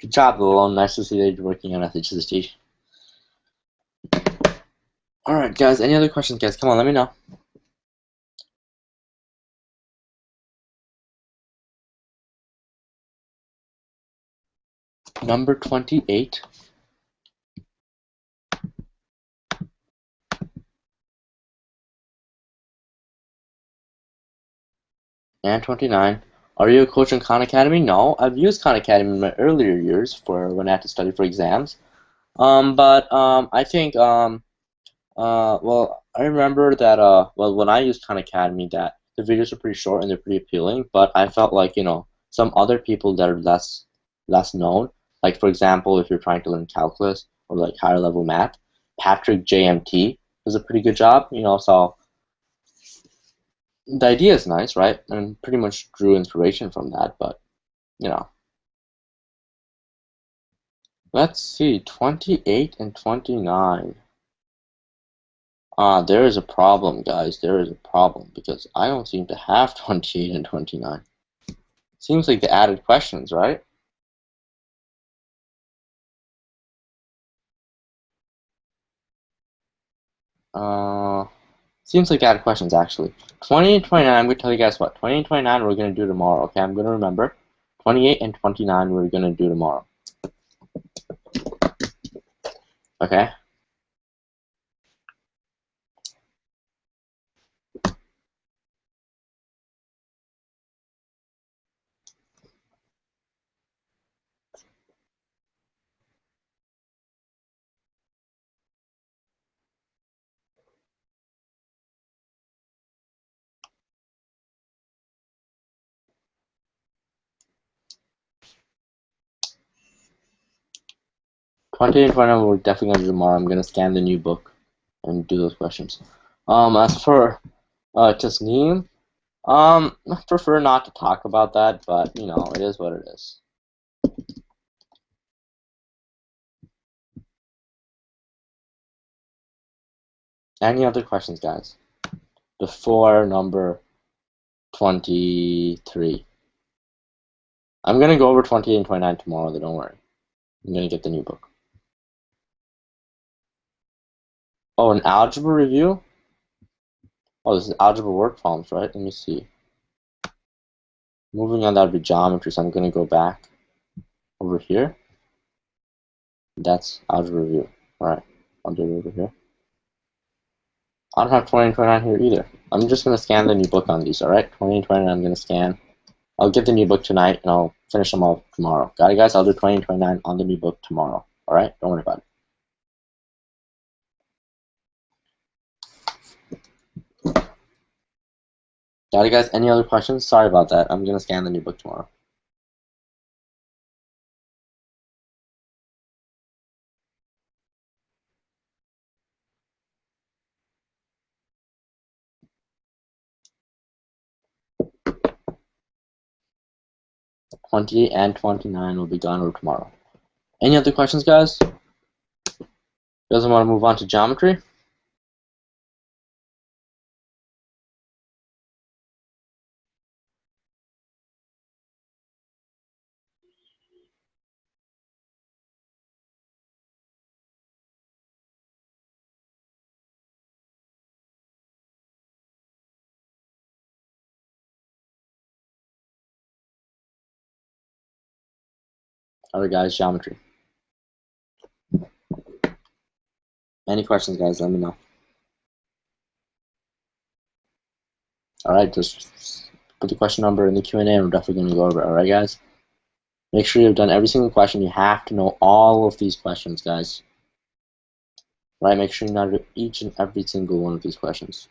Good job, Lolo. Nice to see that you're working on ethnicity. Alright, guys. Any other questions, guys? Come on, let me know. Number 28. And 29. Are you a coach in Khan Academy? No, I've used Khan Academy in my earlier years for when I had to study for exams. I think well, I remember that well, when I used Khan Academy, that the videos are pretty short and they're pretty appealing. But I felt like, you know, some other people that are less known, like for example, if you're trying to learn calculus or like higher level math, Patrick JMT does a pretty good job. You know, so the idea is nice, right? And pretty much drew inspiration from that. But you know, let's see, 28 and 29. There is a problem, guys. There is a problem because I don't seem to have 28 and 29. Seems like the added questions, right? Uh, Seems like added questions, actually. 20 and 29, I'm going to tell you guys what. 20 and 29 we're going to do tomorrow, okay? I'm going to remember. 28 and 29 we're going to do tomorrow. Okay? Twenty and 29 we're definitely going to do tomorrow. I'm going to scan the new book and do those questions. As for Tasneem, I prefer not to talk about that, but, you know, it is what it is. Any other questions, guys? Before number 23. I'm going to go over 28 and 29 tomorrow, though, don't worry. I'm going to get the new book. Oh, an algebra review? Oh, this is algebra work problems, right? Let me see. Moving on, that would be geometry, so I'm going to go back over here. That's algebra review. Alright, I'll do it over here. I don't have 20 and 29 here either. I'm just going to scan the new book on these, alright? 20 and 29 I'm going to scan. I'll get the new book tonight, and I'll finish them all tomorrow. Got it, guys? I'll do 20 and 29 on the new book tomorrow. Alright? Don't worry about it. Got it, guys? Any other questions? Sorry about that. I'm going to scan the new book tomorrow. And 29 will be gone over tomorrow. Any other questions, guys? Doesn't want to move on to geometry? Alright, guys, geometry. Any questions, guys? Let me know. Alright, just put the question number in the Q&A and we're definitely going to go over it. Alright, guys? Make sure you've done every single question. You have to know all of these questions, guys. Right? Make sure you know each and every single one of these questions.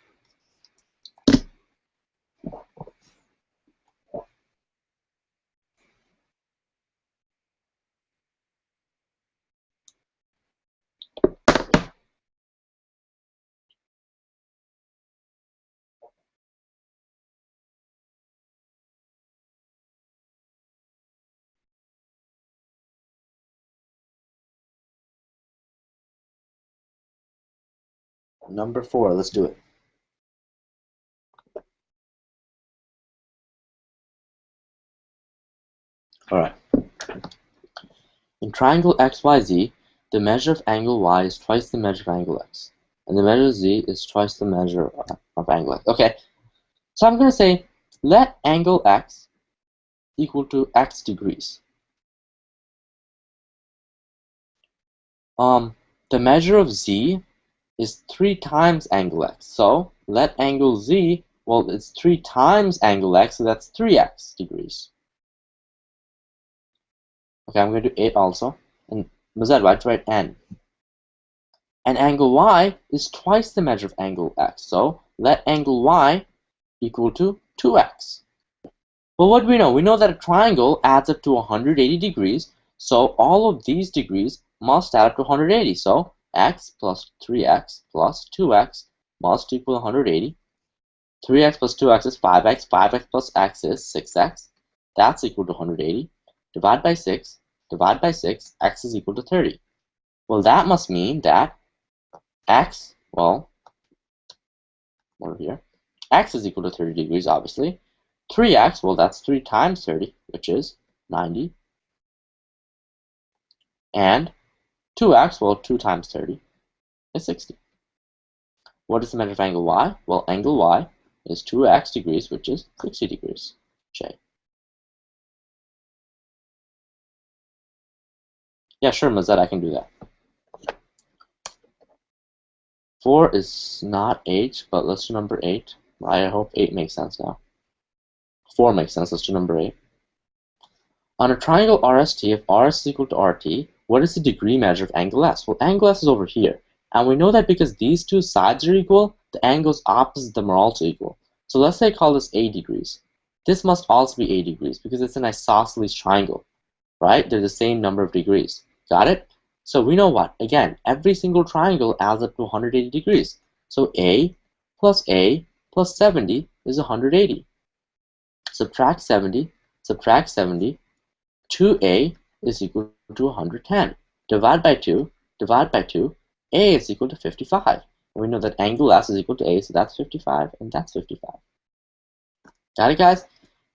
Number 4, let's do it. Alright. In triangle XYZ, the measure of angle Y is twice the measure of angle X. And the measure of Z is twice the measure of angle X. Okay, so I'm going to say let angle X equal to X degrees. The measure of Z is 3 times angle X. So let angle Z, well, it's 3 times angle X, so that's 3x degrees. Okay, I'm going to do 8 also. And Z, I have to write N. And angle Y is twice the measure of angle X. So let angle Y equal to 2x. Well, what do we know? We know that a triangle adds up to 180 degrees. So all of these degrees must add up to 180. So x plus 3x plus 2x must equal 180. 3x plus 2x is 5x. 5x plus x is 6x. That's equal to 180. Divide by 6. Divide by 6. X is equal to 30. Well, that must mean that x, well, over here, x is equal to 30 degrees, obviously. 3x, well, that's 3 times 30, which is 90. And 2x, well, 2 times 30 is 60. What is the measure of angle y? Well, angle y is 2x degrees, which is 60 degrees. J. Yeah, sure, Mazet, I can do that. 4 is not H, but let's do number 8. I hope 8 makes sense now. 4 makes sense. Let's do number 8. On a triangle RST, if RS is equal to RT, what is the degree measure of angle S? Well, angle S is over here. And we know that because these two sides are equal, the angles opposite them are also equal. So let's say I call this 8 degrees. This must also be 8 degrees because it's an isosceles triangle, right? They're the same number of degrees. Got it? So we know what? Again, every single triangle adds up to 180 degrees. So A plus 70 is 180. Subtract 70, subtract 70. 2a is equal to 110. Divide by 2, divide by 2. A is equal to 55. And we know that angle S is equal to A, so that's 55, and that's 55. Got it, guys?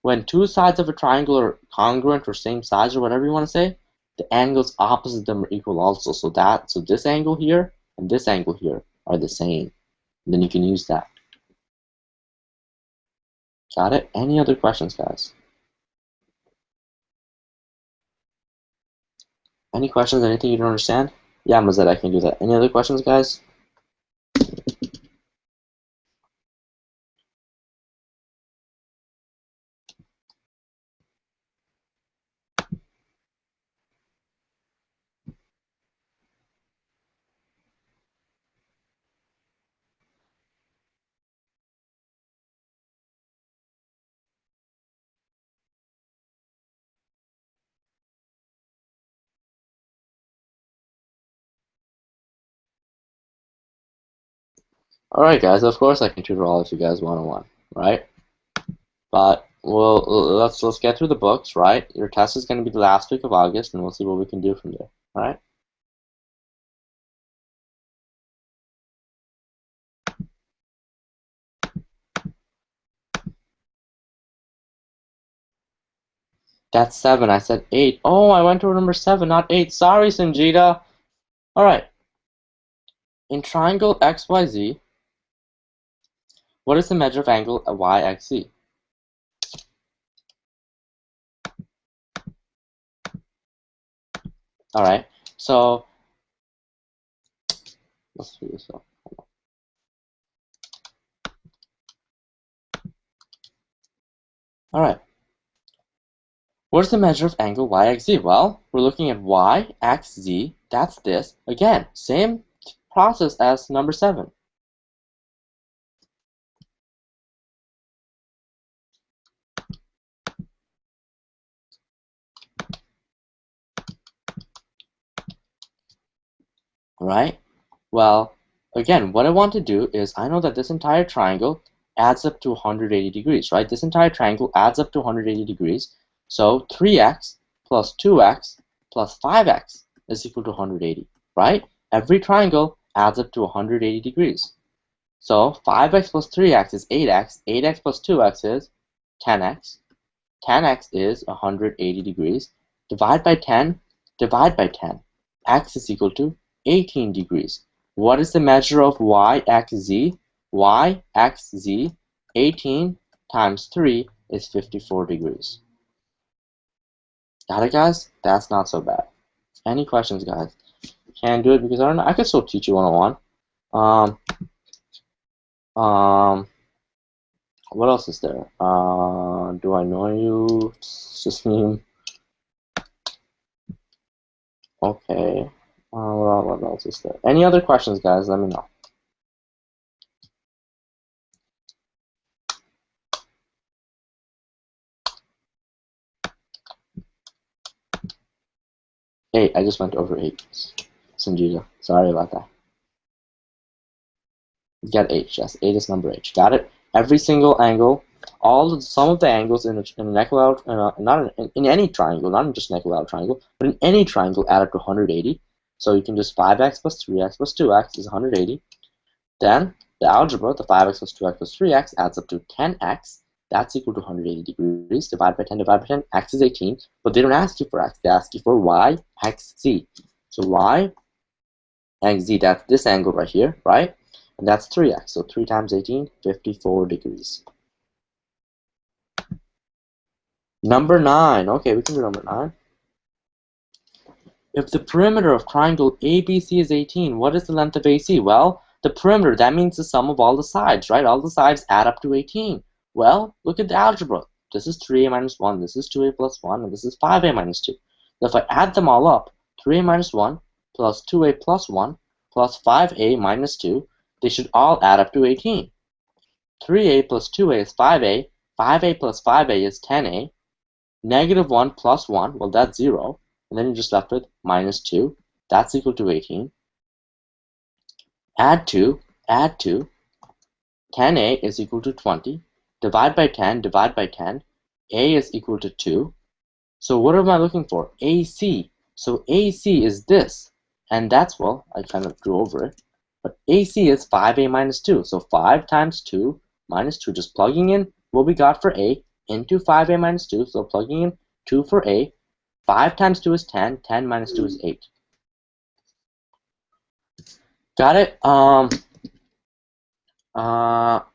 When two sides of a triangle are congruent or same size or whatever you want to say, the angles opposite them are equal also. So this angle here and this angle here are the same. And then you can use that. Got it? Any other questions, guys? Any questions? Anything you don't understand? Yeah, Mazet, I can do that. Any other questions, guys? Alright, guys, of course I can tutor all of you guys one-on-one, right? But let's get through the books, right? Your test is going to be the last week of August, and we'll see what we can do from there, alright? That's 7. I said 8. Oh, I went to number 7, not 8. Sorry, Sanjita. Alright. In triangle XYZ, what is the measure of angle at YXZ? Alright, so let's do this up. Alright. What is the measure of angle YXZ? Well, we're looking at YXZ. That's this. Again, same process as number 7. Right? Well, again, what I want to do is I know that this entire triangle adds up to 180 degrees, right? This entire triangle adds up to 180 degrees. So 3x plus 2x plus 5x is equal to 180, right? Every triangle adds up to 180 degrees. So 5x plus 3x is 8x. 8x plus 2x is 10x. 10x is 180 degrees. Divide by 10. divide by 10. X is equal to 18 degrees. What is the measure of y, x, z? Y, x, z, 18 times 3 is 54 degrees. Got it, guys? That's not so bad. Any questions, guys? Can't do it because I don't know. I could still teach you 101. What else is there? Do I know you? Just name. Okay. What else is there? Any other questions, guys? Let me know. Hey, I just went over 8. Sanjita, sorry about that. Get H. Yes, 8 is number H. Got it? Every single angle, some of the angles in an equilateral, not in any triangle, not in just an equilateral triangle, but in any triangle add up to 180. So you can just 5x plus 3x plus 2x is 180. Then the algebra, the 5x plus 2x plus 3x adds up to 10x. That's equal to 180 degrees. Divide by 10, divide by 10. X is 18. But they don't ask you for x. They ask you for y, x, z. So y, x, z, that's this angle right here, right? And that's 3x. So 3 times 18, 54 degrees. Number 9. Okay, we can do number 9. If the perimeter of triangle ABC is 18, what is the length of AC? Well, the perimeter, that means the sum of all the sides, right? All the sides add up to 18. Well, look at the algebra. This is 3a minus 1, this is 2a plus 1, and this is 5a minus 2. So if I add them all up, 3a minus 1 plus 2a plus 1 plus 5a minus 2, they should all add up to 18. 3a plus 2a is 5a, 5a plus 5a is 10a, negative 1 plus 1, well, that's 0. And then you're just left with minus 2. That's equal to 18. Add 2. 10a is equal to 20. Divide by 10. A is equal to 2. So what am I looking for? AC. So AC is this. And that's, well, I kind of drew over it. But AC is 5a minus 2. So 5 times 2 minus 2. Just plugging in what we got for A into 5a minus 2. So plugging in 2 for A. 5 times 2 is 10. 10 minus 2 is 8. Got it?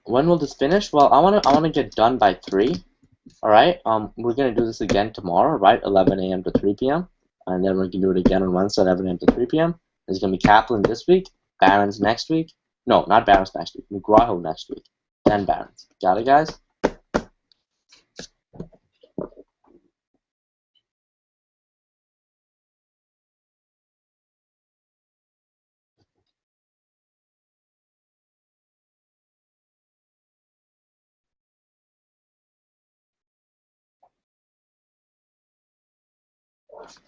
When will this finish? Well, I wanna get done by 3. All right. We're gonna do this again tomorrow, right? 11 a.m. to 3 p.m. And then we're gonna do it again on Wednesday, 11 a.m. to 3 p.m. There's gonna be Kaplan this week, Barron's next week. No, not Barron's next week. McGraw-Hill next week. Then Barron's. Got it, guys?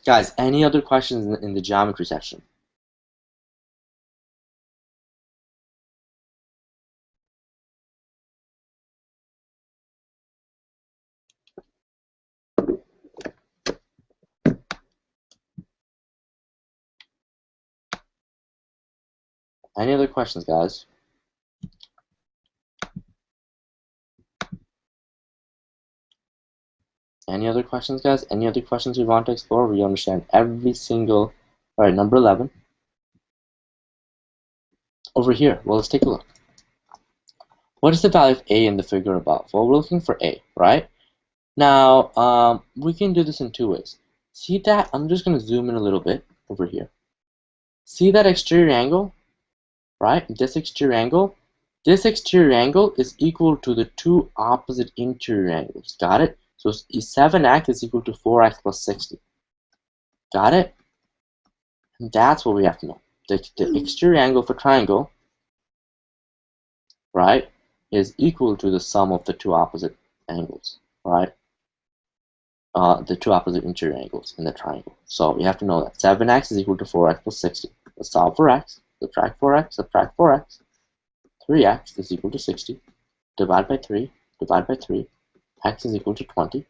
Guys, any other questions in the geometry section? Any other questions, guys? Any other questions, guys? Any other questions we want to explore? We understand every single. All right, number 11. Over here. Well, let's take a look. What is the value of A in the figure above? Well, we're looking for A, right? Now, we can do this in 2 ways. See that? I'm just going to zoom in a little bit over here. See that exterior angle? Right? This exterior angle? This exterior angle is equal to the 2 opposite interior angles. Got it? So 7x is equal to 4x plus 60. Got it? And that's what we have to know. The exterior angle for triangle, right, is equal to the sum of the 2 opposite angles, right? The 2 opposite interior angles in the triangle. So we have to know that 7x is equal to 4x plus 60. Let's solve for x. Subtract 4x, subtract 4x. 3x is equal to 60. Divide by 3, divide by 3. X is equal to 20.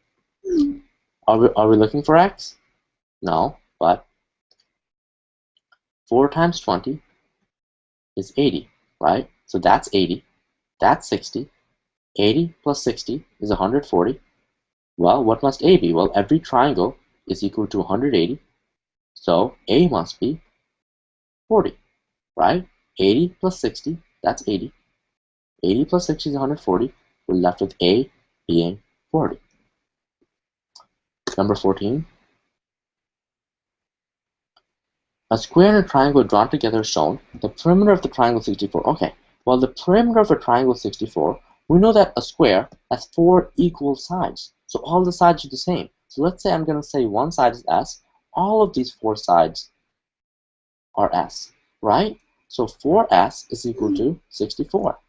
Are we looking for x? No, but 4 times 20 is 80, right? So that's 80. That's 60. 80 plus 60 is 140. Well, what must A be? Well, every triangle is equal to 180. So A must be 40, right? 80 plus 60, that's 80. 80 plus 60 is 140. We're left with A being 40. Number 14. A square and a triangle drawn together is shown. The perimeter of the triangle is 64. Okay, well, the perimeter of a triangle is 64. We know that a square has 4 equal sides. So all the sides are the same. So let's say I'm going to say one side is S. All of these 4 sides are S, right? So 4S is equal to 64.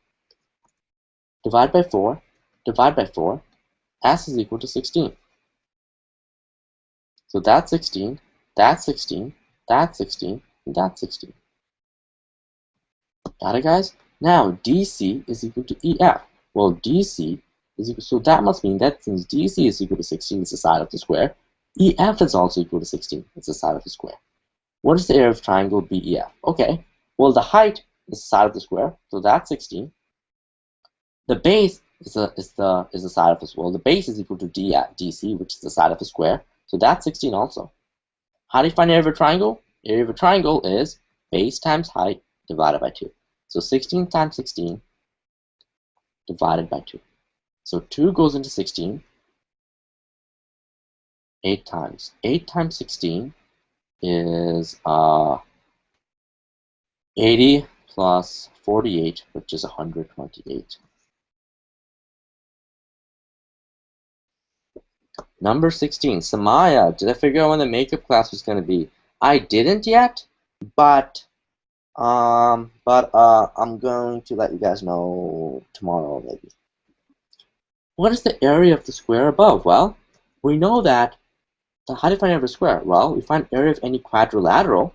Divide by 4, divide by 4. S is equal to 16. So that's 16, that's 16, that's 16, and that's 16. Got it, guys? Now, DC is equal to EF. Well, DC is equal, so that must mean that since DC is equal to 16, it's the side of the square, EF is also equal to 16, it's the side of the square. What is the area of triangle BEF? Okay, well, the height is the side of the square, so that's 16. The base is the side of the square. Well, the base is equal to DC, which is the side of the square, so that's 16 also. How do you find the area of a triangle? The area of a triangle is base times height divided by 2. So 16 times 16 divided by 2. So 2 goes into 16 8 times. 8 times 16 is 80 plus 48, which is 128. Number 16. Samaya, did I figure out when the makeup class was going to be? I didn't yet, but I'm going to let you guys know tomorrow, maybe. What is the area of the square above? Well, we know that. How do you find area of a square? Well, we find area of any quadrilateral,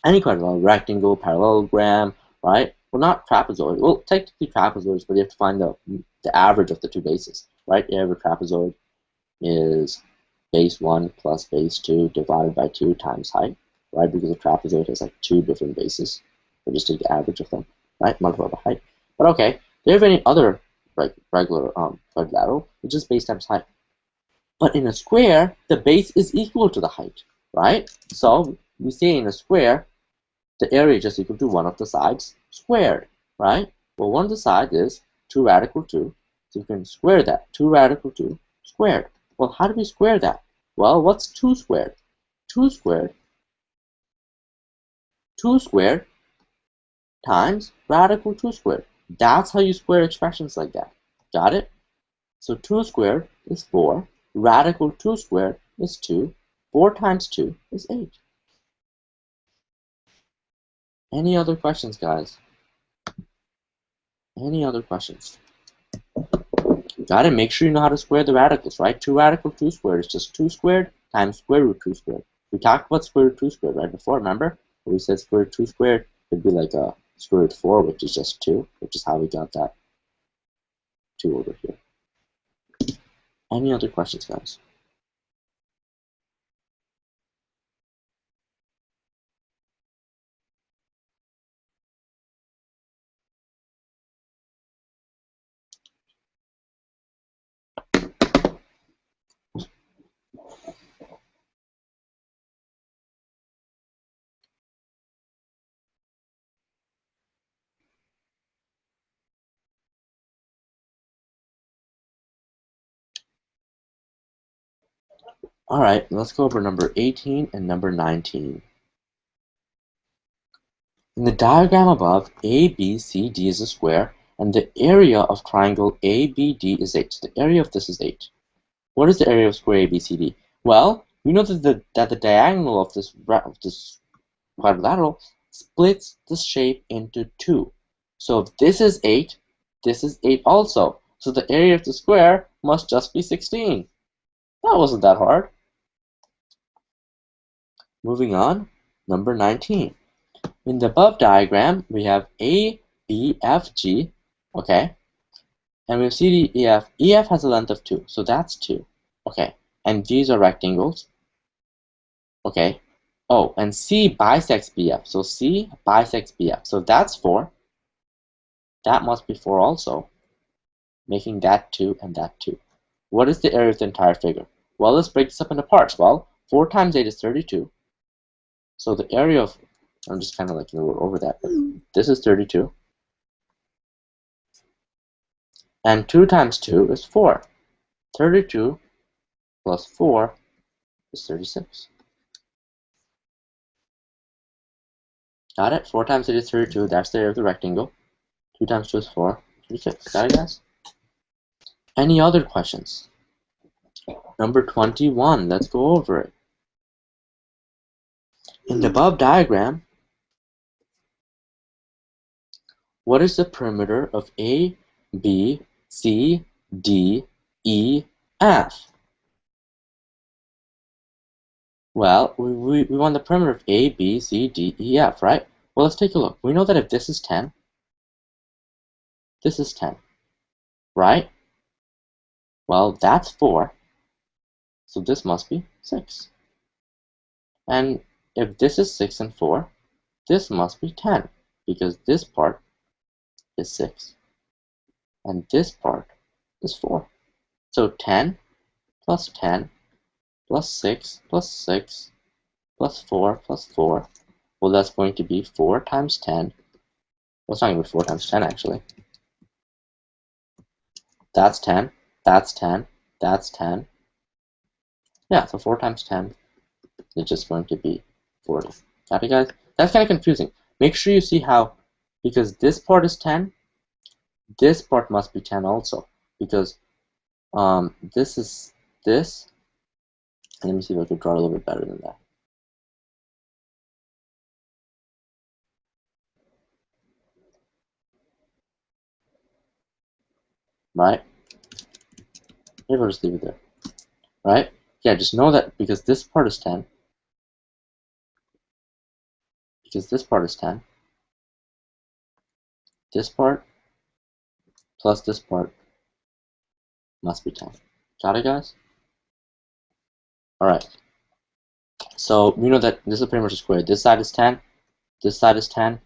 rectangle, parallelogram, right? Well, not trapezoid. Well, technically trapezoids, but you have to find the average of the two bases, right? Area of a trapezoid is base 1 plus base 2 divided by 2 times height, right? Because a trapezoid has like 2 different bases. So just take the average of them, right? Multiply by height. But okay, do you have any other regular quadrilateral? It's just base times height. But in a square, the base is equal to the height, right? So we say in a square, the area is just equal to one of the sides squared, right? Well, one of the sides is 2 radical 2, so you can square that. 2 radical 2 squared. Well, how do we square that? Well, what's 2 squared? 2 squared times radical 2 squared. That's how you square expressions like that. Got it? So 2 squared is 4. Radical 2 squared is 2. 4 times 2 is 8. Any other questions, guys? Any other questions? Got it. Make sure you know how to square the radicals, right? 2 radical 2 squared is just 2 squared times square root 2 squared. We talked about square root 2 squared right before, remember? We said square root 2 squared could be like a square root 4, which is just 2, which is how we got that 2 over here. Any other questions, guys? All right, let's go over number 18 and number 19. In the diagram above, ABCD is a square, and the area of triangle ABD is 8. So the area of this is 8. What is the area of square ABCD? Well, we know that the diagonal of this quadrilateral splits the shape into 2. So if this is 8, this is 8 also. So the area of the square must just be 16. That wasn't that hard. Moving on, number 19. In the above diagram, we have A, B, F, G, okay? And we have C, D, E, F. EF has a length of 2, so that's 2, okay? And these are rectangles, okay? Oh, and C bisects BF, so C bisects BF. So if that's 4, that must be 4 also, making that 2 and that 2. What is the area of the entire figure? Well, let's break this up into parts. Well, 4 times 8 is 32. So the area of, I'm just kind of like, we're over that. This is 32. And 2 times 2 is 4. 32 plus 4 is 36. Got it? 4 times 8 is 32. That's the area of the rectangle. 2 times 2 is 4. 36. Got it, guys? Any other questions? Number 21. Let's go over it. In the above diagram, what is the perimeter of A, B, C, D, E, F? Well, we want the perimeter of A, B, C, D, E, F, right? Well, let's take a look. We know that if this is 10, this is 10, right? Well, that's 4, so this must be 6. And if this is 6 and 4, this must be 10, because this part is 6, and this part is 4. So 10 plus 10 plus 6 plus 6 plus 4 plus 4. Well, that's going to be 4 times 10. Well, it's not going to be 4 times 10, actually. That's 10. That's 10. That's 10. Yeah, so 4 times 10 is just going to be 40. Got it, guys? That's kind of confusing. Make sure you see how, because this part is 10, this part must be 10 also. Because this is this. Let me see if I can draw it a little bit better than that. Right? Maybe I'll just leave it there. Right? Yeah, just know that because this part is 10, because this part is 10, this part plus this part must be 10. Got it, guys? Alright. So we know that this is pretty much a square. This side is 10, this side is 10,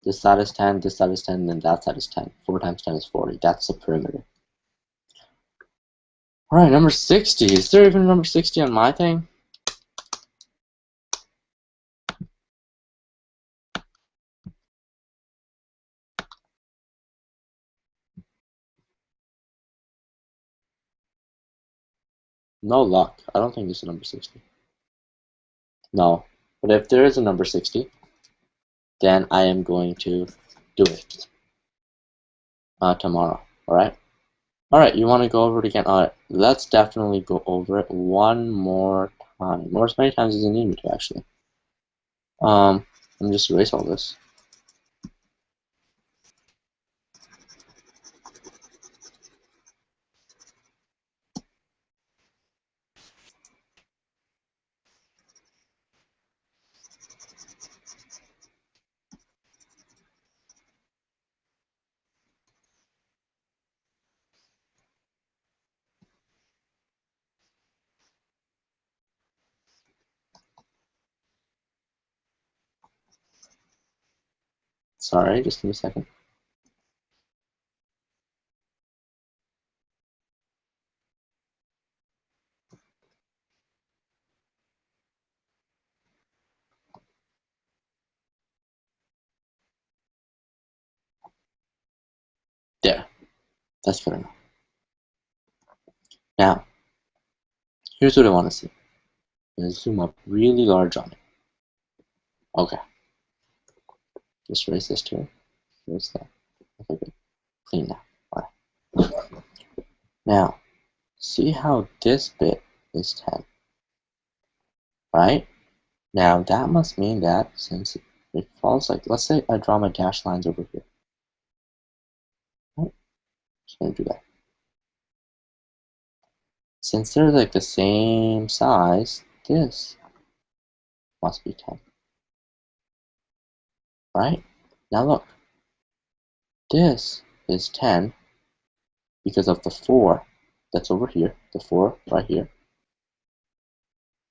this side is 10, this side is 10, and then that side is 10. 4 times 10 is 40. That's the perimeter. Alright, number 60. Is there even a number 60 on my thing? No luck. I don't think there's a number 60. No. But if there is a number 60, then I am going to do it tomorrow. Alright? Alright, you want to go over it again? Alright, let's definitely go over it one more time. Or as many times as you need me to, actually. Let me just erase all this. Sorry, just give me a second. There. That's good enough. Now, here's what I want to see. I'm going to zoom up really large on it. Okay. Just erase this too. Erase that. Okay, good. Clean now. Alright. Now, see how this bit is 10. Right? Now, that must mean that since it falls like, let's say I draw my dashed lines over here. Right? Just going to do that. Since they're like the same size, this must be 10. Right? Now look. This is 10 because of the 4 that's over here, the 4 right here,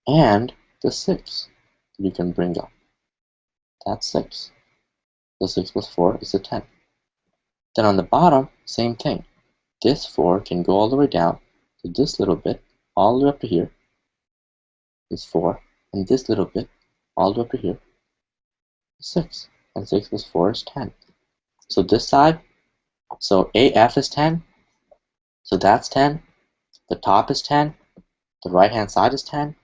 and the 6 that you can bring up. That's 6. The 6 plus 4 is a 10. Then on the bottom, same thing. This 4 can go all the way down to this little bit, all the way up to here is 4, and this little bit all the way up to here, 6. And 6 plus 4 is 10. So this side, so AF is 10, so that's 10. The top is 10, the right-hand side is 10,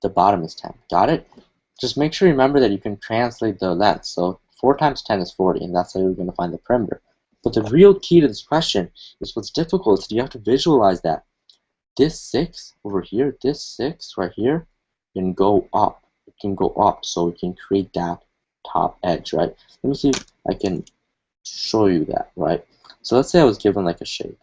the bottom is 10. Got it? Just make sure you remember that you can translate the length. So 4 times 10 is 40, and that's how you're going to find the perimeter. But the real key to this question is what's difficult is you have to visualize that. This 6 over here, this 6 right here, can go up. It can go up, so we can create that top edge, right? Let me see if I can show you that, right? So let's say I was given like a shape.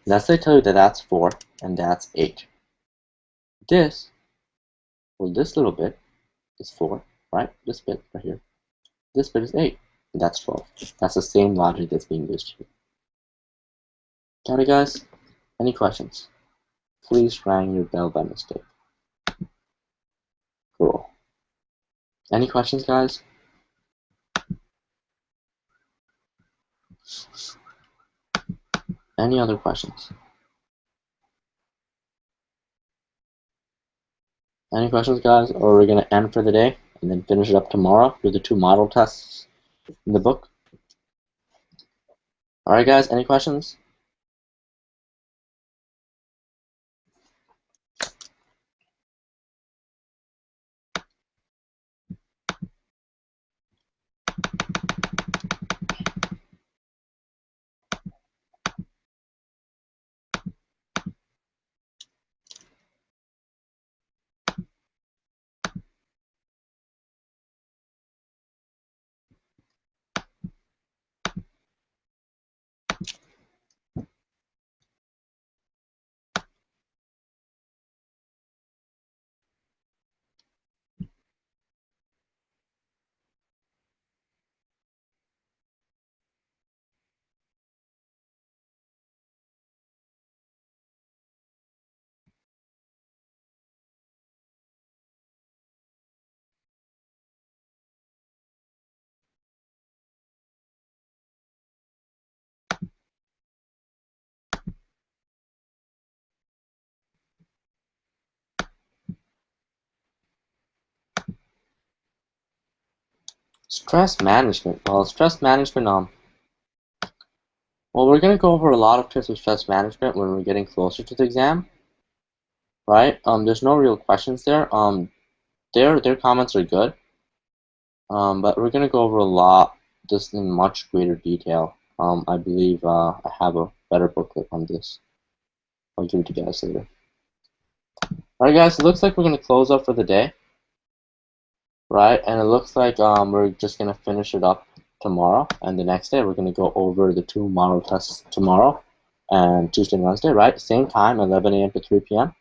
Let's say I tell you that that's 4 and that's 8. This, well, this little bit is 4, right? This bit right here. This bit is 8, and that's 12. That's the same logic that's being used here. Got it, guys? Any questions? Please ring your bell by mistake. Cool. Any questions, guys? Any other questions? Any questions, guys? Or we're going to end for the day and then finish it up tomorrow with the 2 model tests in the book. All right, guys, any questions? Stress management. Well, stress management, well, we're going to go over a lot of tips of stress management when we're getting closer to the exam, right? There's no real questions there. Their comments are good, but we're going to go over a lot, just in much greater detail. I believe I have a better booklet on this. I'll give it to you guys later. Alright, guys, it looks like we're going to close up for the day, right? And it looks like we're just going to finish it up tomorrow, and the next day we're going to go over the 2 model tests tomorrow and Tuesday and Wednesday, right? Same time, 11 a.m. to 3 p.m.,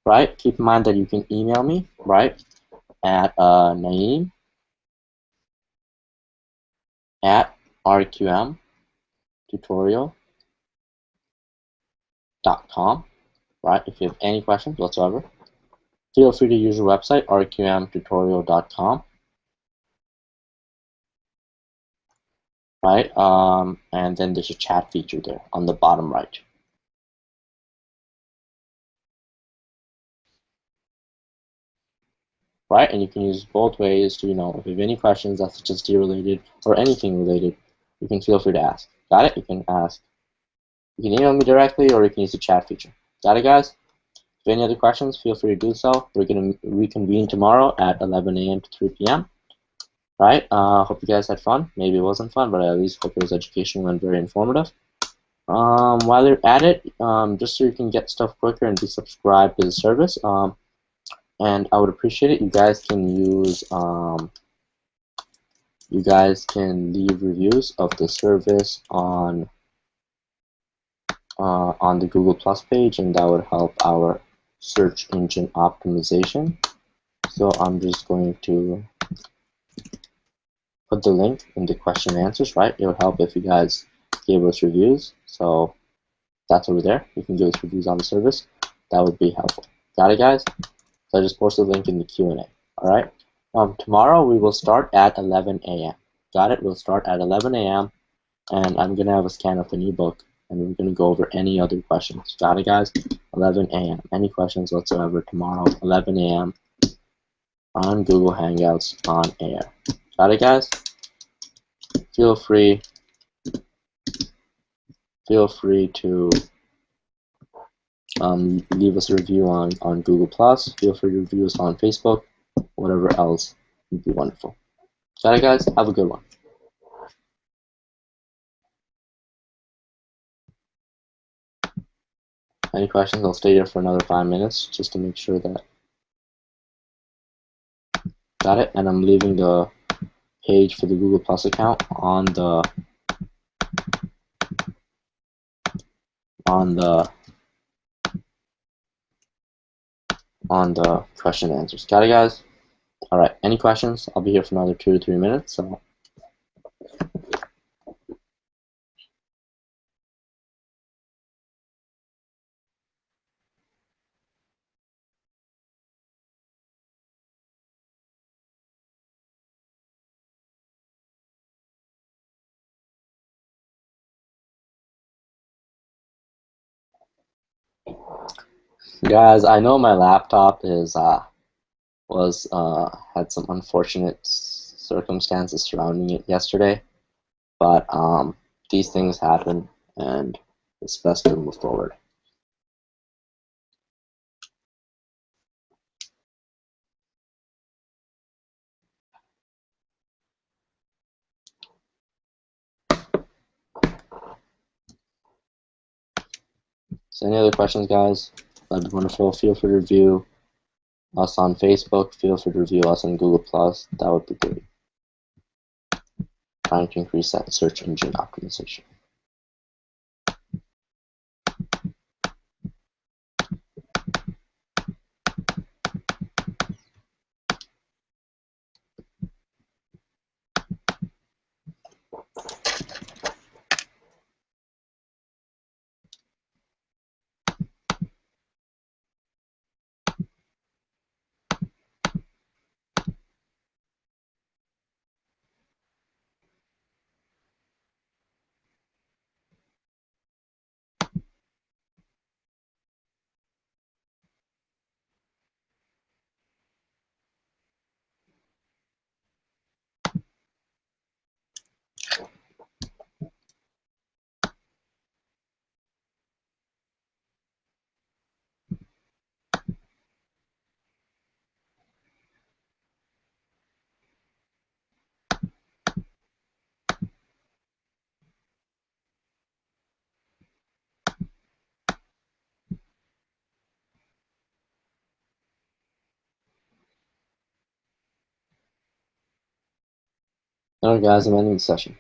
right? Keep in mind that you can email me, right, at naeem@rqmtutorial.com, right? If you have any questions whatsoever, feel free to use your website, rqmtutorial.com, right? And then there's a chat feature there on the bottom right. Right? And you can use both ways to, if you have any questions that's just related or anything related, you can feel free to ask. Got it? You can ask. You can email me directly, or you can use the chat feature. Got it, guys? If you have any other questions, feel free to do so. We're going to reconvene tomorrow at 11 a.m. to 3 p.m. Right? Hope you guys had fun. Maybe it wasn't fun, but I at least hope it was educational and very informative. While you're at it, just so you can get stuff quicker and be subscribed to the service, and I would appreciate it. You guys can use, you guys can leave reviews of the service on the Google Plus page, and that would help our search engine optimization. So I'm just going to put the link in the question and answers, right? It would help if you guys gave us reviews. So that's over there. You can give us reviews on the service. That would be helpful. Got it, guys? So I just posted the link in the Q&A. All right. Tomorrow we will start at 11 a.m. Got it? We'll start at 11 a.m. and I'm going to have a scan of an ebook, and we're going to go over any other questions. Got it, guys? 11 a.m. Any questions whatsoever tomorrow, 11 a.m. on Google Hangouts on air. Got it, guys? Feel free to leave us a review on Google+. Feel free to review us on Facebook. Whatever else would be wonderful. Got it, guys? Have a good one. Any questions? I'll stay here for another 5 minutes just to make sure that. Got it? And I'm leaving the page for the Google Plus account on the question and answers. Got it, guys? All right. Any questions? I'll be here for another 2 to 3 minutes. So. Guys, I know my laptop is had some unfortunate circumstances surrounding it yesterday, but these things happen, and it's best to move forward. So any other questions, guys? That'd be wonderful. Feel free to review us on Facebook. Feel free to review us on Google+. That would be great. Trying to increase that search engine optimization. Alright, guys, I'm ending the session.